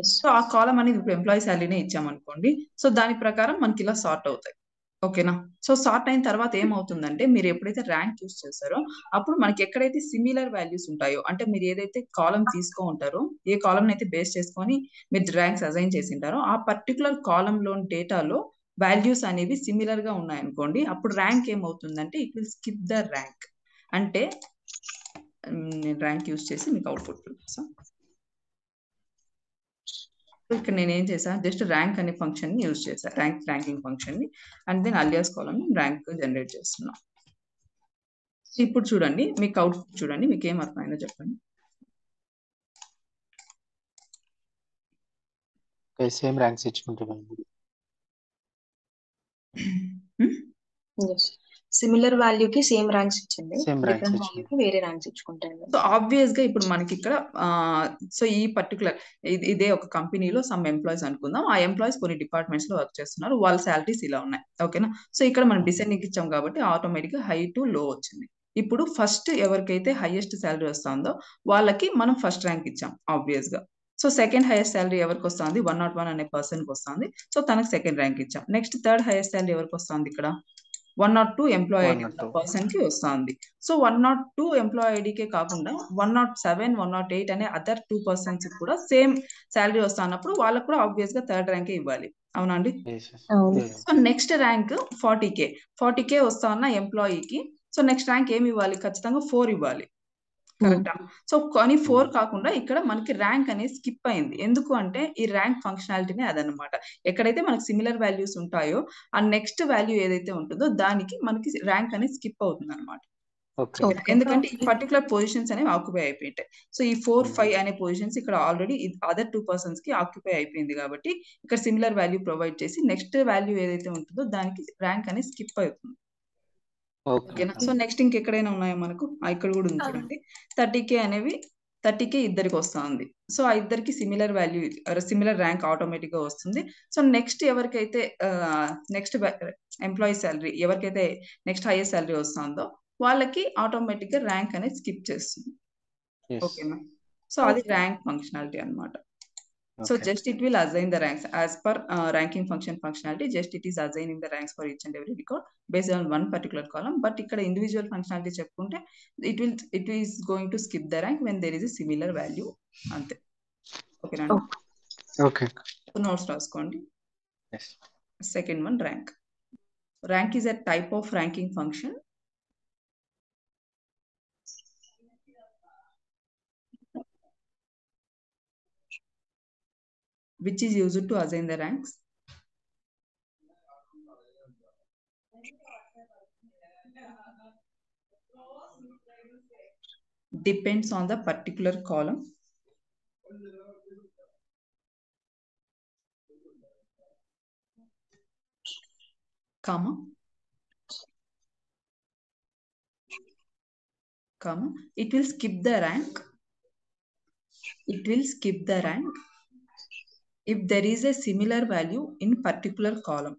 [SPEAKER 2] ఎస్
[SPEAKER 1] సో ఆ కాలం అనేది ఇప్పుడు ఎంప్లాయీ శాలరీనే ఇచ్చామనుకోండి, సో దాని ప్రకారం మనకి ఇలా సార్ట్ అవుతాయి. ఓకేనా. సో సార్ట్ అయిన తర్వాత ఏమవుతుందంటే మీరు ఎప్పుడైతే ర్యాంక్ చూస్ చేస్తారో అప్పుడు మనకి ఎక్కడైతే సిమిలర్ వాల్యూస్ ఉంటాయో, అంటే మీరు ఏదైతే కాలం తీసుకో ఉంటారో, ఏ కాలం అయితే బేస్ చేసుకొని మీరు ర్యాంక్స్ అసైన్ చేసి ఉంటారో ఆ పర్టికులర్ కాలంలోని డేటాలో వాల్యూస్ అనేవి సిమిలర్ గా ఉన్నాయనుకోండి, అప్పుడు ర్యాంక్ ఏమవుతుందంటే it will skip the rank. అంటే నేను ర్యాంక్ యూస్ చేసి మీకు అవుట్పుట్ చూపిస్తాను. ఇక్కడ నేను ఏం చేసా, జస్ట్ ర్యాంక్ అనే ఫంక్షన్ ని యూజ్ చేసా, ర్యాంకింగ్ ఫంక్షన్ ని, and then alias column rank generate చేస్తున్నా. ఇప్పుడు చూడండి, మీకు అవుట్పుట్ చూడండి, మీకు ఏం అర్థమైందో చెప్పండి.
[SPEAKER 3] సేమ్ ర్యాంక్స్ ఇచ్చుకుంటున్నాను.
[SPEAKER 2] సిమిలర్ వాల్యూకి సేమ్ ర్యాంక్స్ ఇచ్చింది,
[SPEAKER 3] సేమ్ ర్యాంక్స్
[SPEAKER 2] డిఫరెంట్
[SPEAKER 3] ఇచ్చుకుంటాం.
[SPEAKER 2] వాల్యూకి వేరే ర్యాంక్స్ ఇచ్చుకుంటాను.
[SPEAKER 1] సో ఆబ్వియస్ గా ఇప్పుడు మనకి ఇక్కడ సో ఈ పర్టికులర్ ఇదే ఒక కంపెనీలో సమ్ ఎంప్లాయీస్ అనుకుందాం, ఆ ఎంప్లాయీస్ కొన్ని డిపార్ట్మెంట్స్ లో వర్క్ చేస్తున్నారు, వాళ్ళ శాలరీస్ ఇలా ఉన్నాయి. ఓకేనా. సో ఇక్కడ మనం డిసెండింగ్ ఇచ్చాం కాబట్టి ఆటోమేటిక్ గా హై టు లో వచ్చింది. ఇప్పుడు ఫస్ట్ ఎవరికైతే హైయెస్ట్ శాలరీ వస్తుందో వాళ్ళకి మనం ఫస్ట్ ర్యాంక్ ఇచ్చాం ఆబ్వియస్ గా. సో సెకండ్ హైయెస్ట్ శాలరీ ఎవరికి వస్తుంది, 101 అనే పర్సన్ కి వస్తుంది, సో తనకి సెకండ్ ర్యాంక్ ఇచ్చాం. నెక్స్ట్ థర్డ్ హైయెస్ట్ శాలరీ ఎవరికి వస్తుంది, ఇక్కడ 102 ఎంప్లాయీ ఐడి ఉన్న పర్సన్ కి వస్తుంది. సో 102 ఎంప్లాయీ ఐడికే కాకుండా 107, 108 అనే అదర్ 2 పర్సన్స్ కూడా సేమ్ శాలరీ వస్తున్నప్పుడు వాళ్ళకు కూడా ఆబ్వియస్ గా థర్డ్ ర్యాంకే ఇవ్వాలి, అవునండి. సో నెక్స్ట్ ర్యాంక్ 40K వస్తా ఉన్న ఎంప్లాయీకి, సో నెక్స్ట్ ర్యాంక్ ఏమి ఇవ్వాలి, ఖచ్చితంగా 4 ఇవ్వాలి, కరెక్టా. సో కానీ 4 కాకుండా ఇక్కడ మనకి ర్యాంక్ అనేది స్కిప్ అయింది. ఎందుకు అంటే ఈ ర్యాంక్ ఫంక్షనాలిటీనే అదనమాట, ఎక్కడైతే మనకి సిమిలర్ వాల్యూస్ ఉంటాయో ఆ నెక్స్ట్ వాల్యూ ఏదైతే ఉంటుందో దానికి మనకి ర్యాంక్ అనేది స్కిప్ అవుతుంది అనమాట. ఎందుకంటే ఈ పర్టికులర్ పొజిషన్స్ అనేవి ఆక్యుపై అయిపోయింటాయి. సో ఈ 4, 5 అనే పొజిషన్స్ ఇక్కడ ఆల్రెడీ అదర్ 2 పర్సన్స్ కి ఆక్యుపై అయిపోయింది కాబట్టి ఇక్కడ సిమిలర్ వాల్యూ ప్రొవైడ్ చేసి నెక్స్ట్ వాల్యూ ఏదైతే ఉంటుందో దానికి ర్యాంక్ అనేది స్కిప్ అవుతుంది. ఓకేనా. సో నెక్స్ట్ ఇంకెక్కడైనా ఉన్నాయో మనకు, ఇక్కడ కూడా ఉంది చూడండి, 30K ఇద్దరికి వస్తుంది. సో ఆ ఇద్దరికి similar value, similar rank automatic గా వస్తుంది. సో నెక్స్ట్ ఎవరికైతే నెక్స్ట్ ఎంప్లాయీ శాలరీ ఎవరికైతే నెక్స్ట్ హైయెస్ట్ శాలరీ వస్తుందో వాళ్ళకి ఆటోమేటిక్ గా ర్యాంక్ అనేది స్కిప్ చేస్తుంది. ఓకేనా. సో అది ర్యాంక్ ఫంక్షనాలిటీ అన్నమాట. So just it will assign the ranks as per ranking function functionality. Just it is assigning the ranks for each and every record based on one particular column. But ikkada individual functionality cheppunte it is going to skip the rank when there is a similar value. Ante. Okay, Nandi.
[SPEAKER 3] Okay.
[SPEAKER 1] So notes raskondi.
[SPEAKER 3] Yes.
[SPEAKER 1] Second one, rank. Rank is a type of ranking function which is used to assign the ranks depends on the particular column comma it will skip the rank if there is a similar value in particular column.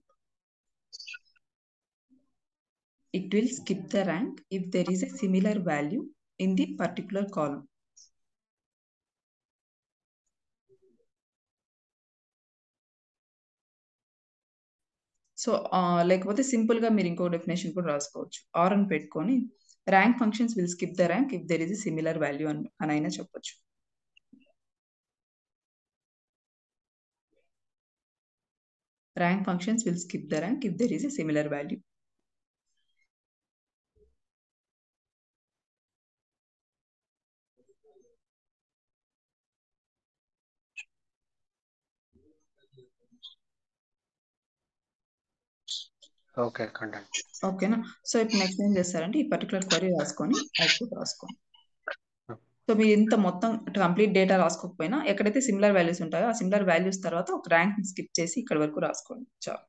[SPEAKER 1] It will skip the rank if there is a similar value in the particular column. So లేకపోతే simple గా మీరు ఇంకో definition కూడా రాసుకోవచ్చు, are అని పెట్టుకొని rank functions will skip the rank if there is a similar value అని అయినా చెప్పొచ్చు. Rank functions will skip the rank if there is a similar value.
[SPEAKER 3] Okay content.
[SPEAKER 1] ఓకేనా. సో ఇప్పుడు నెక్స్ట్ ఏం చేస్తారంటే ఈ పర్టికులర్ క్వరీ రాసుకొని అవుట్పుట్ రాసుకోండి. సో మీరు ఇంత మొత్తం కంప్లీట్ డేటా రాసుకోకపోయినా ఎక్కడైతే సిమిలర్ వాల్యూస్ ఉంటాయో ఆ సిమిలర్ వాల్యూస్ తర్వాత ఒక ర్యాంక్ స్కిప్ చేసి ఇక్కడ వరకు రాసుకోండి చాలు.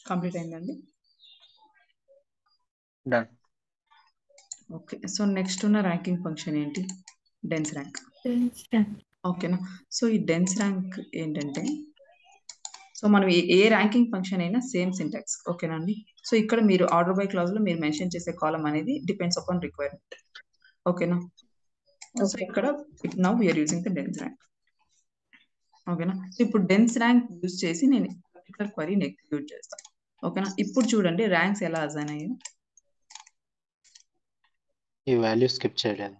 [SPEAKER 1] కంప్లీట్ అయిందండి.
[SPEAKER 3] డన్.
[SPEAKER 1] ఓకే, సో నెక్స్ట్ ఉన్న ర్యాంకింగ్ ఫంక్షన్ ఏంటి? Dense rank. ఓకేనా. సో ఈ డెన్స్ ర్యాంక్ ఏంటంటే, సో మనం ఏ ర్యాంకింగ్ ఫంక్షన్ అయినా సేమ్ సింటాక్స్. ఓకేనా అండి. సో ఇక్కడ మీరు ఆర్డర్ బై క్లాజ్ లో మీరు మెన్షన్ చేసే కాలం అనేది డిపెండ్స్ అపాన్ రిక్వైర్మెంట్. ఓకేనా. సో ఇక్కడ now we are using the dense rank. ఓకేనా. సో ఇప్పుడు డెన్స్ ర్యాంక్ యూజ్ చేసి నేను పర్టికులర్ క్వరీని ఎగ్జిక్యూట్ చేస్తాను. ఓకేనా. ఇప్పుడు చూడండి ర్యాంక్స్ ఎలా అసైన్ అయ్యాయి.
[SPEAKER 3] ఈ వాల్యూ స్కిప్ చేయలేదు.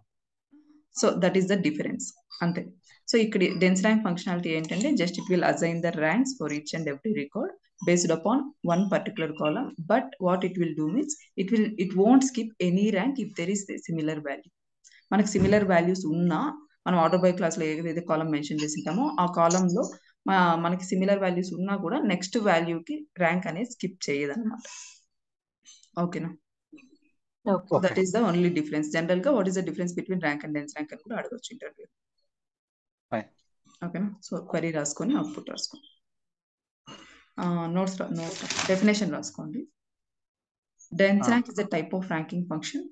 [SPEAKER 1] So that is the difference, అంతే. సో ఇక్కడ డెన్స్ ర్యాంక్ ఫంక్షనాలిటీ ఏంటంటే just it will assign the ranks for each and every record based upon one particular column, but what it will do means it won't skip any rank if there is similar value. మనకి similar values ఉన్నా మనం order by clause లో ఏదైతే కాలం mention చేసింటామో ఆ కాలం లో మనకి similar values ఉన్నా కూడా నెక్స్ట్ వాల్యూకి ర్యాంక్ అనేది స్కిప్ చేయదన్నమాట. ఓకేనా. That is the only difference. General గా what is the difference between rank and dense rank అని కూడా అడగొచ్చు ఇంటర్వ్యూ. ఓకేనా. సో క్వరీ రాసుకొని అవుట్పుట్ రాసుకోండి. నోట్స్ డెఫినేషన్ రాసుకోండి. Dense rank is the type of ranking function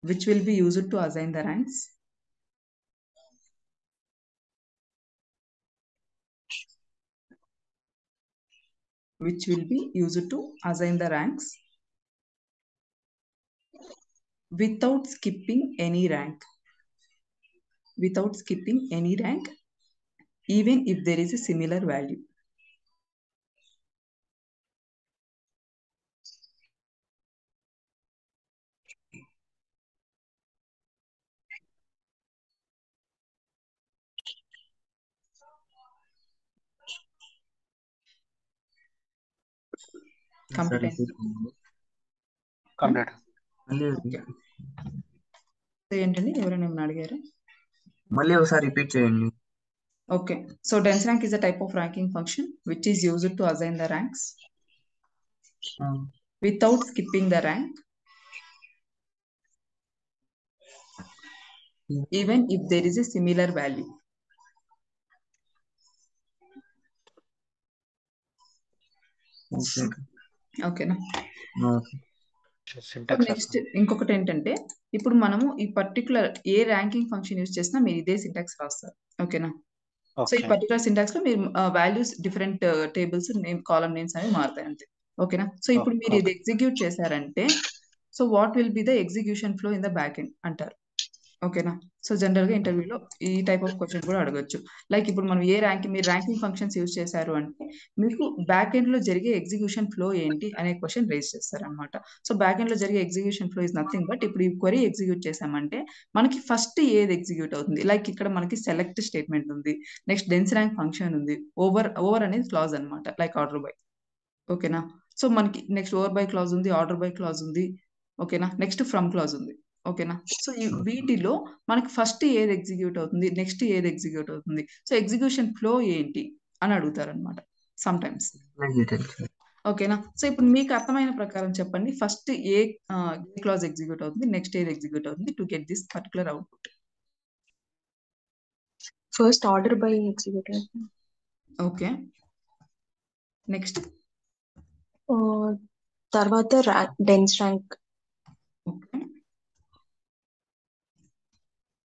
[SPEAKER 1] which will be used to assign the ranks. Which will be used to assign the ranks without skipping any rank. Without skipping any rank, even if there is a similar value. Complete. ఏంటండి ఎవరైనా ఏమైనా అడిగారా?
[SPEAKER 4] మళ్ళీ ఒకసారి repeat చేయండి.
[SPEAKER 1] Okay, so dense rank is a type of ranking function which is used to assign the ranks without skipping the rank, even if there is a similar value. ఓకేనా. Next ఇంకొకటి ఏంటంటే ఇప్పుడు మనము ఈ పర్టికులర్ ఏ ranking function use చేసినా మీరు ఇదే syntax రాస్తారు. ఓకేనా. సో ఈ పర్టికులర్ సింటాక్స్ లో మీరు values different tables name column names అనేవి మారుతాయి అంతే. ఓకేనా. సో ఇప్పుడు మీరు ఇది ఎగ్జిక్యూట్ చేశారంటే so what will be the execution flow in the back end అంటారు. ఓకేనా. సో జనరల్ గా ఇంటర్వ్యూలో ఈ టైప్ ఆఫ్ క్వశ్చన్ కూడా అడగొచ్చు. లైక్ ఇప్పుడు మనం మీరు ర్యాంకింగ్ ఫంక్షన్స్ యూజ్ చేశారు అంటే మీకు బ్యాక్ ఎండ్ లో జరిగే ఎగ్జిక్యూషన్ ఫ్లో ఏంటి అనే క్వశ్చన్ రేజ్ చేస్తారనమాట. సో బ్యాక్ ఎండ్ లో జరిగే execution flow is nothing but ఇప్పుడు ఈ క్వరీ ఎగ్జిక్యూట్ చేసామంటే మనకి ఫస్ట్ ఏది ఎగ్జిక్యూట్ అవుతుంది. లైక్ ఇక్కడ మనకి సెలెక్ట్ స్టేట్మెంట్ ఉంది, నెక్స్ట్ డెన్స్ ర్యాంక్ ఫంక్షన్ ఉంది, ఓవర్ అనేది క్లాజ్ అనమాట లైక్ ఆర్డర్ బై. ఓకేనా. సో మనకి నెక్స్ట్ ఓవర్ బై క్లాజ్ ఉంది, ఆర్డర్ బై క్లాజ్ ఉంది. ఓకేనా. నెక్స్ట్ ఫ్రమ్ క్లాజ్ ఉంది. ఓకేనా? సో వీటిలో మనకి ఫస్ట్ ఏది ఎగ్జిక్యూట్ అవుతుంది, నెక్స్ట్ ఏది ఎగ్జిక్యూట్ అవుతుంది, సో ఎగ్జిక్యూషన్ ఫ్లో ఏంటి అని అడుగుతారనమాట సమ్ టైమ్స్.
[SPEAKER 4] డీటెయిల్స్.
[SPEAKER 1] ఓకేనా? సో ఇప్పుడు మీకు అర్థమైన ప్రకారం చెప్పండి, ఫస్ట్ ఏ క్లాజ్ ఎగ్జిక్యూట్ అవుతుంది, నెక్స్ట్ ఏది ఎగ్జిక్యూట్ అవుతుంది to get this particular output.
[SPEAKER 2] First order by executive.
[SPEAKER 1] Okay, next
[SPEAKER 2] తర్వాత dense rank.
[SPEAKER 1] Okay,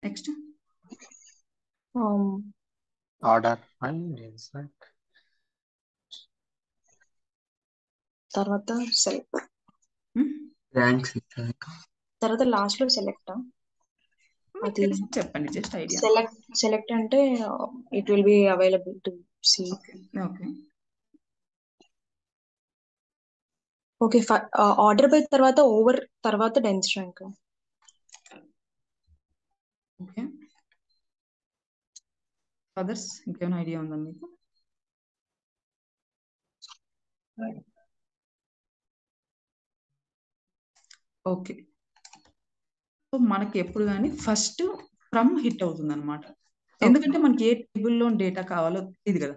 [SPEAKER 1] next
[SPEAKER 3] order and
[SPEAKER 2] తర్వాత సెలెక్ట్.
[SPEAKER 4] ర్యాంక్స్
[SPEAKER 2] తర్వాత లాస్ట్ లో సెలెక్ట్. అది
[SPEAKER 1] చెప్పండి, జస్ట్ ఐడియా.
[SPEAKER 2] సెలెక్ట్ అంటే it will be available to see.
[SPEAKER 1] Okay,
[SPEAKER 2] okay, order by తర్వాత over తర్వాత dense rank.
[SPEAKER 1] Okay, others ఇంకేమైనా ఐడియా ఉందా మీకు? ఓకే, సో మనకి ఎప్పుడు కానీ ఫస్ట్ ఫ్రమ్ హిట్ అవుతుంది అనమాట. ఎందుకంటే మనకి ఏ టేబుల్లో డేటా కావాలో తెలియదు కదా.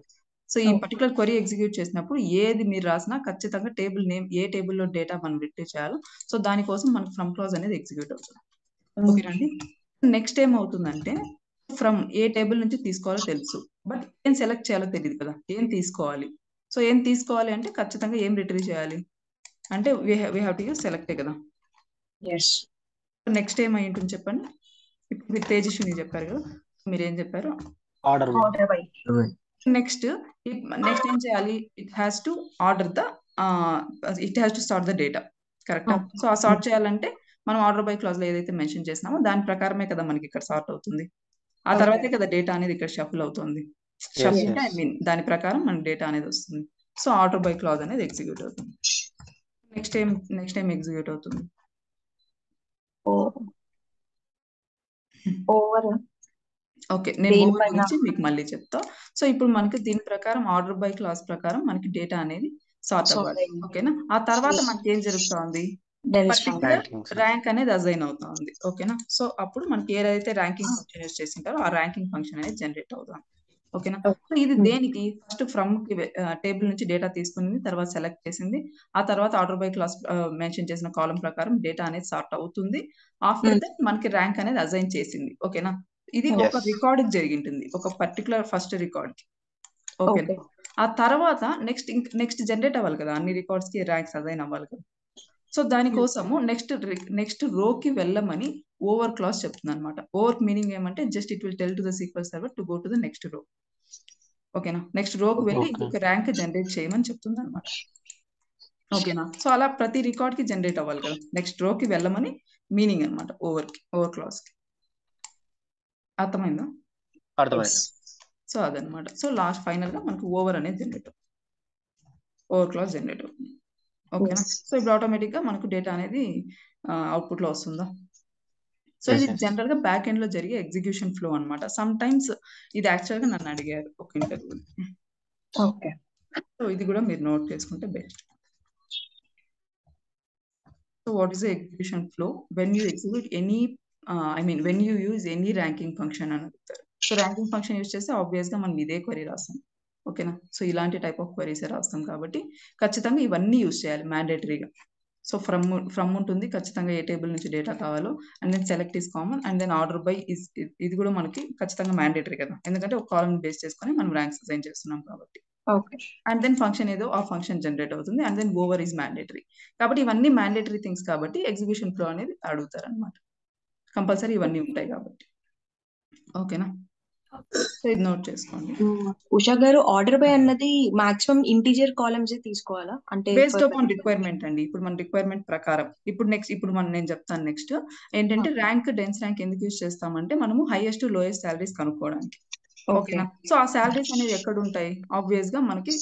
[SPEAKER 1] సో ఈ పర్టికులర్ క్వరీ ఎగ్జిక్యూట్ చేసినప్పుడు ఏది మీరు రాసినా ఖచ్చితంగా టేబుల్ నేమ్, ఏ టేబుల్లో డేటా మనం రిట్రీవ్ చేయాలో, సో దానికోసం మనకి ఫ్రమ్ క్లాజ్ అనేది ఎగ్జిక్యూట్ అవుతుంది. ఓకేనండి. నెక్స్ట్ ఏమవుతుందంటే ఫ్రమ్ ఏ టేబుల్ నుంచి తీసుకోవాలో తెలుసు, బట్ ఏం సెలెక్ట్ చేయాలో తెలియదు కదా, ఏం తీసుకోవాలి. సో ఏం తీసుకోవాలి అంటే ఖచ్చితంగా ఏం రిట్రీవ్ చేయాలి అంటే వీ హ్యావ్ టు యూజ్ సెలెక్టే కదా. నెక్స్ట్ ఏమై ఉంటుంది చెప్పండి. ఇప్పుడు మీరు తేజస్విని చెప్పారు కదా, మీరు ఏం చెప్పారు?
[SPEAKER 3] Order
[SPEAKER 2] by.
[SPEAKER 1] నెక్స్ట్ ఏం చేయాలి? It has to order the it has to sort the data, కరెక్టా? సో ఆ సార్ట్ చేయాలంటే మనం ఆర్డర్ బై క్లాజ్ లో ఏదైతే మెన్షన్ చేసినామో దాని ప్రకారమే కదా మనకి ఇక్కడ సార్ట్ అవుతుంది. ఆ తర్వాతే కదా డేటా అనేది ఇక్కడ షఫుల్ అవుతుంది. షఫుల్ అంటే ఐ మీన్ దాని ప్రకారం మన డేటా అనేది వస్తుంది. సో ఆర్డర్ బై క్లాజ్ అనేది ఎగ్జిక్యూట్ అవుతుంది. నెక్స్ట్ ఏం ఎగ్జిక్యూట్ అవుతుంది?
[SPEAKER 2] ఓవర్.
[SPEAKER 1] ఓకే, నేను ఓవర్ గురించి మీకు మళ్ళీ చెప్తా. సో ఇప్పుడు మనకి దీని ప్రకారం ఆర్డర్ బై క్లాస్ ప్రకారం మనకి డేటా అనేది సార్ట్ అవ్వాలి. ఓకేనా? ఆ తర్వాత మనకి ఏం జరుగుతుంది? పర్టికులర్ ర్యాంక్ అనేది అసైన్ అవుతా ఉంది. ఓకేనా? సో అప్పుడు మనకి ఏదైతే ర్యాంకింగ్ ఫంక్షన్ యూజ్ చేసింటారో ఆ ర్యాంకింగ్ ఫంక్షన్ అనేది జనరేట్ అవుతుంది. ఓకేనా? సో ఇది దేనికి? ఫస్ట్ ఫ్రమ్ కి టేబుల్ నుంచి డేటా తీసుకుంది, తర్వాత సెలెక్ట్ చేసింది, ఆ తర్వాత ఆర్డర్ బై క్లాస్ మెన్షన్ చేసిన కాలం ప్రకారం డేటా అనేది సార్ట్ అవుతుంది. ఆఫ్టర్ దట్ మనకి ర్యాంక్ అనేది అసైన్ చేసింది. ఓకేనా? ఇది ఒక రికార్డ్ కి జరిగింటుంది, ఒక పర్టికులర్ ఫస్ట్ రికార్డ్ కి. ఓకేనా? ఆ తర్వాత నెక్స్ట్ జనరేట్ అవ్వాలి కదా, అన్ని రికార్డ్స్ కి ర్యాంక్స్ అసైన్ అవ్వాలి కదా. సో దానికోసము నెక్స్ట్ రోకి వెళ్ళమని ఓవర్ క్లాస్ చెప్తుంది అనమాట. ఓవర్ మీనింగ్ ఏమంటే just it will tell to the sequel server to go to the next రో. ఓకేనా? నెక్స్ట్ రోకి వెళ్ళి ఇంకొక ర్యాంక్ జనరేట్ చేయమని చెప్తుంది అనమాట. ఓకేనా? సో అలా ప్రతి రికార్డ్ కి జనరేట్ అవ్వాలి కదా, నెక్స్ట్ రోకి వెళ్ళమని మీనింగ్ అనమాట ఓవర్ క్లాస్ కి. అర్థమైందా?
[SPEAKER 3] అర్థమైంది.
[SPEAKER 1] సో అదనమాట. సో లాస్ట్ ఫైనల్ గా మనకు ఓవర్ అనేది జనరేట్ అవుతుంది, ఓవర్ క్లాస్ జనరేట్ అవుతుంది. ఓకేనా? సో ఇప్పుడు ఆటోమేటిక్ గా మనకు డేటా అనేది అవుట్పుట్ లో వస్తుందా? సో ఇది జనరల్ గా బ్యాక్ ఎండ్ లో జరిగే ఎగ్జిక్యూషన్ ఫ్లో అనమాట. సమ్ టైమ్స్ ఇది యాక్చువల్ గా నన్ను అడిగారు ఒక ఇంటర్వ్యూ.
[SPEAKER 2] ఓకే,
[SPEAKER 1] సో ఇది కూడా మీరు నోట్ చేసుకుంటే best. So what is the execution flow when you execute any when you use any ranking function అని అడుగుతారు. సో ర్యాంకింగ్ ఫంక్షన్ యూజ్ చేస్తే ఆబ్వియస్ గా మనం ఇదే క్వరీ రాస్తాం. ఓకేనా? సో ఇలాంటి టైప్ ఆఫ్ క్వరీస్ రాస్తాం కాబట్టి ఖచ్చితంగా ఇవన్నీ యూజ్ చేయాలి మ్యాండేటరీగా. సో ఫ్రమ్ ఉంటుంది, ఖచ్చితంగా ఏ టేబుల్ నుంచి డేటా కావాలో, and then select is common, and then order by ఇది కూడా మనకి ఖచ్చితంగా మ్యాండేటరీ కదా, ఎందుకంటే ఒక కాలమ్ బేస్ చేసుకొని మనం ర్యాంక్స్ అసైన్ చేస్తున్నాం కాబట్టి. అండ్ దెన్ ఫంక్షన్ ఏదో ఆ ఫంక్షన్ జనరేట్ అవుతుంది, and then over is mandatory. కాబట్టి ఇవన్నీ మ్యాండేటరీ థింగ్స్ కాబట్టి ఎగ్జిక్యూషన్ ఫ్లో అనేది అడుగుతారు అనమాట. కంపల్సరీ ఇవన్నీ ఉంటాయి కాబట్టి. ఓకేనా? ఇది నోట్ చేసుకోండి.
[SPEAKER 2] ఉషా గారు, ఆర్డర్ బై అన్నది మాక్సిమం ఇంటీజర్ కాలమ్స్ తీసుకోవాలా? అంటే
[SPEAKER 1] బేస్డ్ అపాన్ రిక్వైర్మెంట్ అండి. ఇప్పుడు మన రిక్వైర్మెంట్ ప్రకారం ఇప్పుడు నేను చెప్తాను నెక్స్ట్ ఏంటంటే డెన్స్ ర్యాంక్ ఎందుకు యూజ్ చేస్తామంటే మనము హైయెస్ట్ లోయెస్ట్ సాలరీస్ కనుక్కోవడానికి. ఓకేనా? సో ఆ సాలరీస్ అనేది ఎక్కడ ఉంటాయి? ఆబ్వియస్ గా మనకి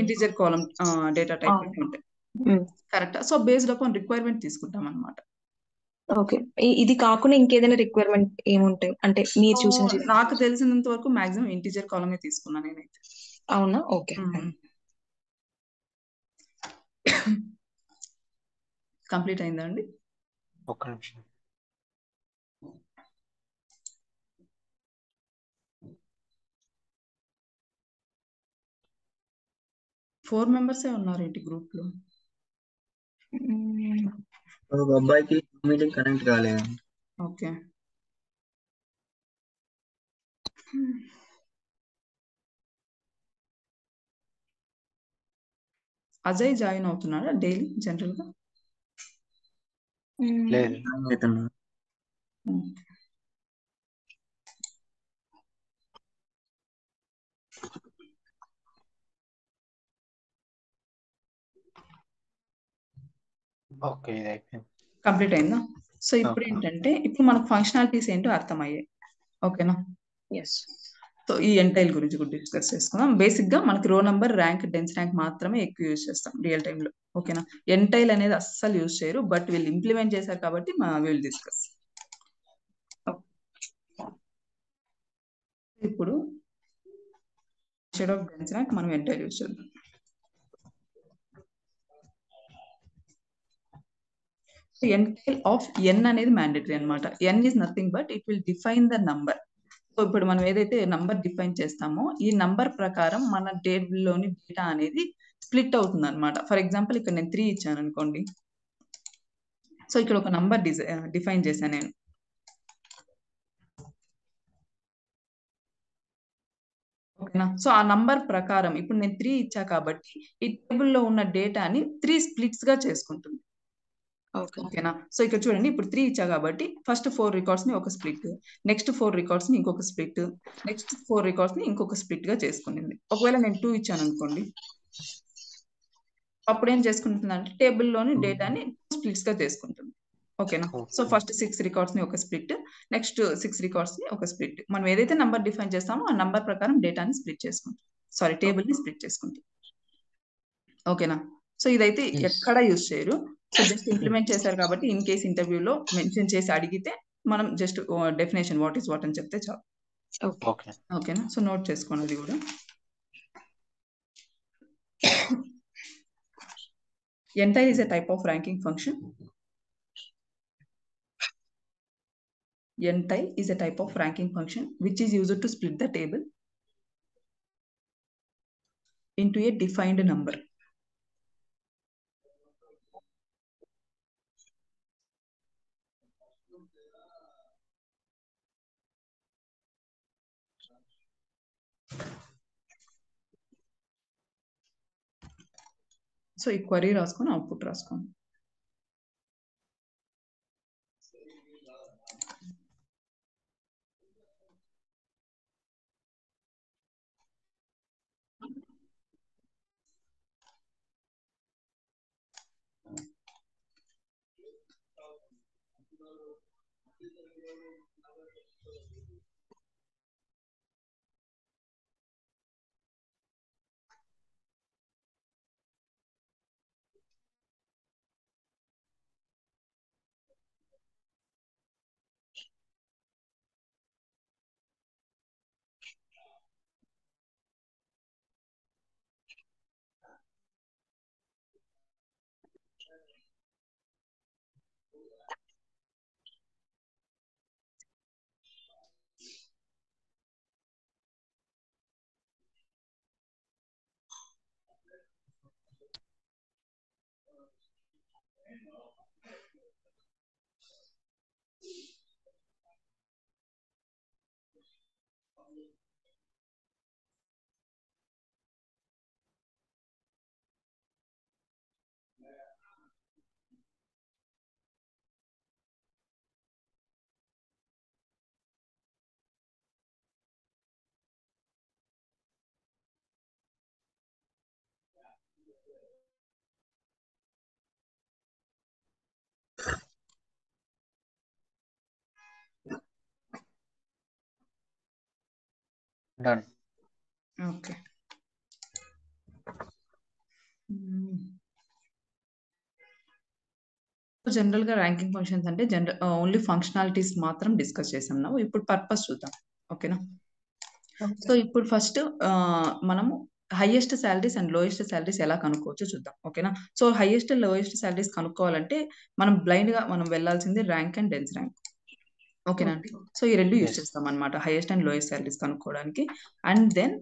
[SPEAKER 1] ఇంటీజర్ కాలమ్ డేటా టైప్ ఉంటాయి, correct? So based upon requirement తీసుకుంటాం అనమాట.
[SPEAKER 2] ఓకే, ఇది కాకుండా ఇంకేదైనా రిక్వైర్మెంట్ ఏముంటాయి అంటే మీరు చూసిన?
[SPEAKER 1] నాకు తెలిసినంత వరకు మాక్సిమం ఇంటీజర్ కాలమే తీసుకున్నా నేనైతే.
[SPEAKER 2] అవునా? ఓకే,
[SPEAKER 1] కంప్లీట్ అయిందా అండి?
[SPEAKER 3] ఒక్క నిమిషం.
[SPEAKER 1] 4 మెంబర్సే ఉన్నారు ఏంటి గ్రూప్ లో?
[SPEAKER 4] ఒక అబ్బాయికి మీటింగ్ కనెక్ట్ కాలేదు.
[SPEAKER 1] ఓకే. అజయ్ జాయిన్ అవుతున్నాడా డైలీ జనరల్ గా?
[SPEAKER 3] లేదు.
[SPEAKER 4] అవుతున్నా.
[SPEAKER 3] ఓకే, ఇది అయిపోయింది.
[SPEAKER 1] కంప్లీట్ అయిందా? సో ఇప్పుడు
[SPEAKER 3] ఓకే.
[SPEAKER 1] ఏంటంటే ఇప్పుడు మనకు ఫంక్షనాలిటీస్ ఏంటో అర్థమయ్యాయి. ఓకేనా?
[SPEAKER 2] ఎస్.
[SPEAKER 1] సో ఈ ఎంటైల్ గురించి కూడా డిస్కస్ చేసుకుందాం. బేసిక్ గా మనకి రో నంబర్, ర్యాంక్, డెన్స్ ర్యాంక్ మాత్రమే ఎక్కువ యూజ్ చేస్తాం రియల్ టైమ్ లో. ఓకేనా? ఎంటైల్ అనేది అస్సలు యూజ్ చేయరు, బట్ వీళ్ళు ఇంప్లిమెంట్ చేశారు కాబట్టి విల్ డిస్కస్. ఇప్పుడు ఇన్స్టెడ్ ఆఫ్ డెన్స్ ర్యాంక్ మనం ఎంటైల్ యూజ్ చేద్దాం. ఎంటైల్ ఆఫ్ ఎన్ అనేది మ్యాండేటరీ అనమాట. N is nothing but it will define the number. So ఇప్పుడు మనం ఏదైతే నంబర్ డిఫైన్ చేస్తామో ఈ నంబర్ ప్రకారం మన టేబుల్ లోని డేటా అనేది స్ప్లిట్ అవుతుంది అనమాట. ఫర్ ఎగ్జాంపుల్ ఇక్కడ నేను 3 ఇచ్చాను అనుకోండి. సో ఇక్కడ ఒక నంబర్ డిఫైన్ చేశాను నేను. ఓకేనా? సో ఆ నంబర్ ప్రకారం ఇప్పుడు నేను 3 ఇచ్చా కాబట్టి ఈ టేబుల్లో ఉన్న డేటాని 3 స్ప్లిట్స్ గా చేసుకుంటుంది. ఓకేనా? సో ఇక్కడ చూడండి, ఇప్పుడు 3 ఇచ్చా కాబట్టి ఫస్ట్ 4 రికార్డ్స్ ని ఒక స్ప్లిట్, నెక్స్ట్ 4 రికార్డ్స్ ని ఇంకొక స్ప్లిట్, నెక్స్ట్ 4 రికార్డ్స్ ని ఇంకొక స్ప్లిట్ గా చేసుకునింది. ఒకవేళ నేను 2 ఇచ్చాను అనుకోండి, అప్పుడు ఏం చేసుకుంటుంది అంటే టేబుల్లోని డేటాని స్ప్లిట్స్ గా చేసుకుంటుంది. ఓకేనా? సో ఫస్ట్ 6 రికార్డ్స్ ని ఒక స్ప్లిట్, నెక్స్ట్ 6 రికార్డ్స్ ని ఒక స్ప్లిట్. మనం ఏదైతే నంబర్ డిఫైన్ చేస్తామో ఆ నంబర్ ప్రకారం డేటాని స్ప్లిట్ చేసుకుంటాం. సారీ, టేబుల్ ని స్ప్లిట్ చేసుకుంటాం. ఓకేనా? సో ఇదైతే ఎక్కడ యూజ్ చేయరు. సో జస్ట్ ఇంప్లిమెంట్ చేశారు కాబట్టి ఇన్ కేస్ ఇంటర్వ్యూలో మెన్షన్ చేసి అడిగితే మనం just definition what is what అని చెప్తే చాలు.
[SPEAKER 3] ఓకే.
[SPEAKER 1] ఓకేనా? సో నోట్ చేసుకోండి అది కూడా. Entail is a type of ranking function. Entile is a type of ranking function which is used to split the table into a defined number. So ఈ query రాసుకొని output రాసుకోండి.
[SPEAKER 3] Done.
[SPEAKER 1] Okay. General గా ranking functions అంటే only functionalities మాత్రం discuss చేసాం. ఇప్పుడు purpose చూద్దాం. ఓకేనా? సో ఇప్పుడు ఫస్ట్ మనము highest salaries and lowest salaries ఎలా కనుక్కోవచ్చో చూద్దాం. ఓకేనా? సో హైయెస్ట్ లోయెస్ట్ శాలరీస్ కనుక్కోవాలంటే మనం బ్లైండ్ గా మనం వెళ్ళాల్సింది ర్యాంక్ అండ్ డెన్స్ ర్యాంక్. ఓకేనా అండి? సో ఈ రెండు యూజ్ చేస్తాం అనమాట హైయెస్ట్ అండ్ లోయెస్ట్ శాలరీస్ కనుక్కోవడానికి. అండ్ దెన్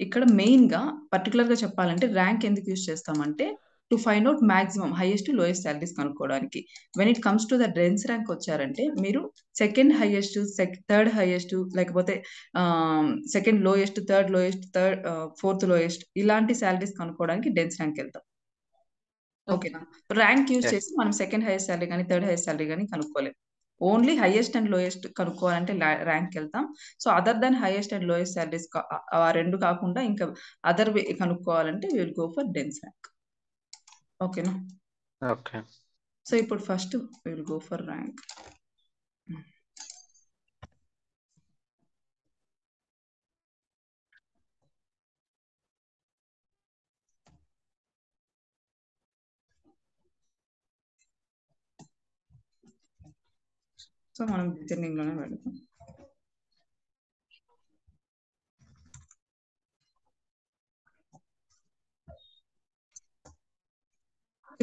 [SPEAKER 1] ఇక్కడ మెయిన్ గా పర్టికులర్ గా చెప్పాలంటే ర్యాంక్ ఎందుకు యూజ్ చేస్తామంటే to find out maximum highest lowest salaries కనుక్కోవడానికి. When it comes to the dense rank వచ్చారంటే మీరు సెకండ్ హైయెస్ట్, థర్డ్ హైయెస్ట్, లేకపోతే second lowest, third lowest, fourth lowest ఇలాంటి సాలరీస్ కనుక్కోవడానికి డెన్స్ ర్యాంక్ వెళ్తాం. ఓకేనా? Rank use
[SPEAKER 3] Yes.
[SPEAKER 1] చేసి మనం second highest salary కానీ థర్డ్ హైయెస్ట్ సాలరీ కానీ కనుక్కోలేం. ఓన్లీ హైయెస్ట్ అండ్ లోయెస్ట్ కనుక్కోవాలంటే ర్యాంక్ వెళ్తాం. So other than highest and lowest salaries ఆ రెండు కాకుండా ఇంకా అదర్ కనుక్కోవాలంటే will go for dense rank. Okay?
[SPEAKER 3] Okay.
[SPEAKER 1] So ఇప్పుడు first will go for rank. So మనం డిజైనింగ్ లోనే పెడతాం.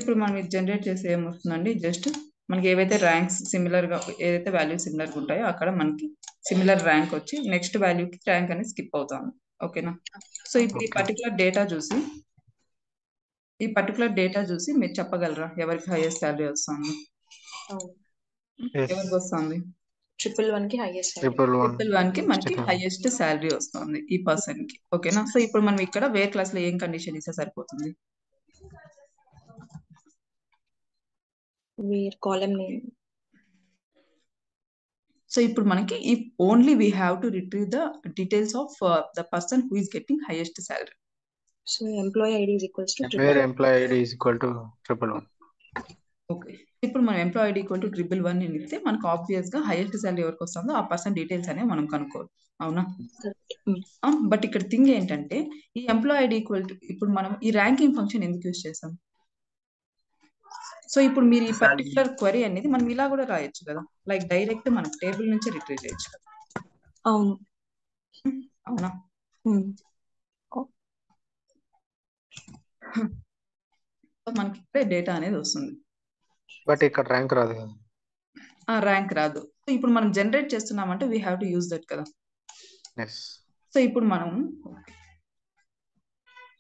[SPEAKER 1] ఇప్పుడు మనం ఇది జనరేట్ చేసి ఏమొస్తుందండి, జస్ట్ మనకి ఏవైతే ర్యాంక్స్ సిమిలర్ గా ఏదైతే వాల్యూ సిమిలర్ గా ఉంటాయో అక్కడ మనకి సిమిలర్ ర్యాంక్ వచ్చి నెక్స్ట్ వాల్యూకి ర్యాంక్ అనేది స్కిప్ అవుతుంది. ఓకేనా? సో ఇప్పుడు ఈ
[SPEAKER 3] Okay.
[SPEAKER 1] పర్టికులర్ డేటా చూసి మీరు చెప్పగలరా ఎవరికి హైయెస్ట్ సాలరీ వస్తుంది?
[SPEAKER 3] Yes.
[SPEAKER 1] ఎవరికి వస్తుంది?
[SPEAKER 2] 111 కి హైయెస్ట్
[SPEAKER 3] Triple one.
[SPEAKER 1] 111 కి మనకి
[SPEAKER 3] Triple one.
[SPEAKER 1] హైయెస్ట్ సాలరీ వస్తుంది ఈ పర్సన్ కి. ఓకేనా? సో ఇప్పుడు మనం ఇక్కడ వేర్ క్లాస్ లో ఏం కండిషన్ ఇస్తే సరిపోతుంది?
[SPEAKER 2] Wear column name.
[SPEAKER 1] సో ఇప్పుడు మనకి if only we have to retrieve the details of the person who is getting highest salary.
[SPEAKER 2] So employee ID is equals to
[SPEAKER 3] Where employee ID is equal to 111.
[SPEAKER 1] Okay. ఇప్పుడు మనం employee ID equal to 111 అని ఇస్తే మనకు obvious గా highest salary ఎవరికి వస్తుందో ఆ person details అనేవి మనం కనుక్కోవాలి. అవునా? బట్ ఇక్కడ థింగ్ ఏంటంటే ఈ ఎంప్లాయీ ఐడి ఈక్వల్ టు ఇప్పుడు మనం ఈ ర్యాంకింగ్ ఫంక్షన్ ఎందుకు యూజ్ చేస్తాం? సో ఇప్పుడు మీరు ఈ పర్టికులర్ క్వరీ అనేది మనం ఇలా కూడా రాయొచ్చు కదా, లైక్ డైరెక్ట్ మనం టేబుల్ నుంచి రిట్రీవ్ చేయొచ్చు కదా.
[SPEAKER 2] అవును.
[SPEAKER 1] అవునా? సో మనకి ఇక్కడే డేటా అనేది వస్తుంది.
[SPEAKER 3] బట్ ఇక్కడ ర్యాంక్ రాదు కదా.
[SPEAKER 1] ఆ ర్యాంక్ రాదు. సో ఇప్పుడు మనం జనరేట్ చేస్తున్నామంటే we have to use that కదా.
[SPEAKER 3] Yes.
[SPEAKER 1] సో ఇప్పుడు మనం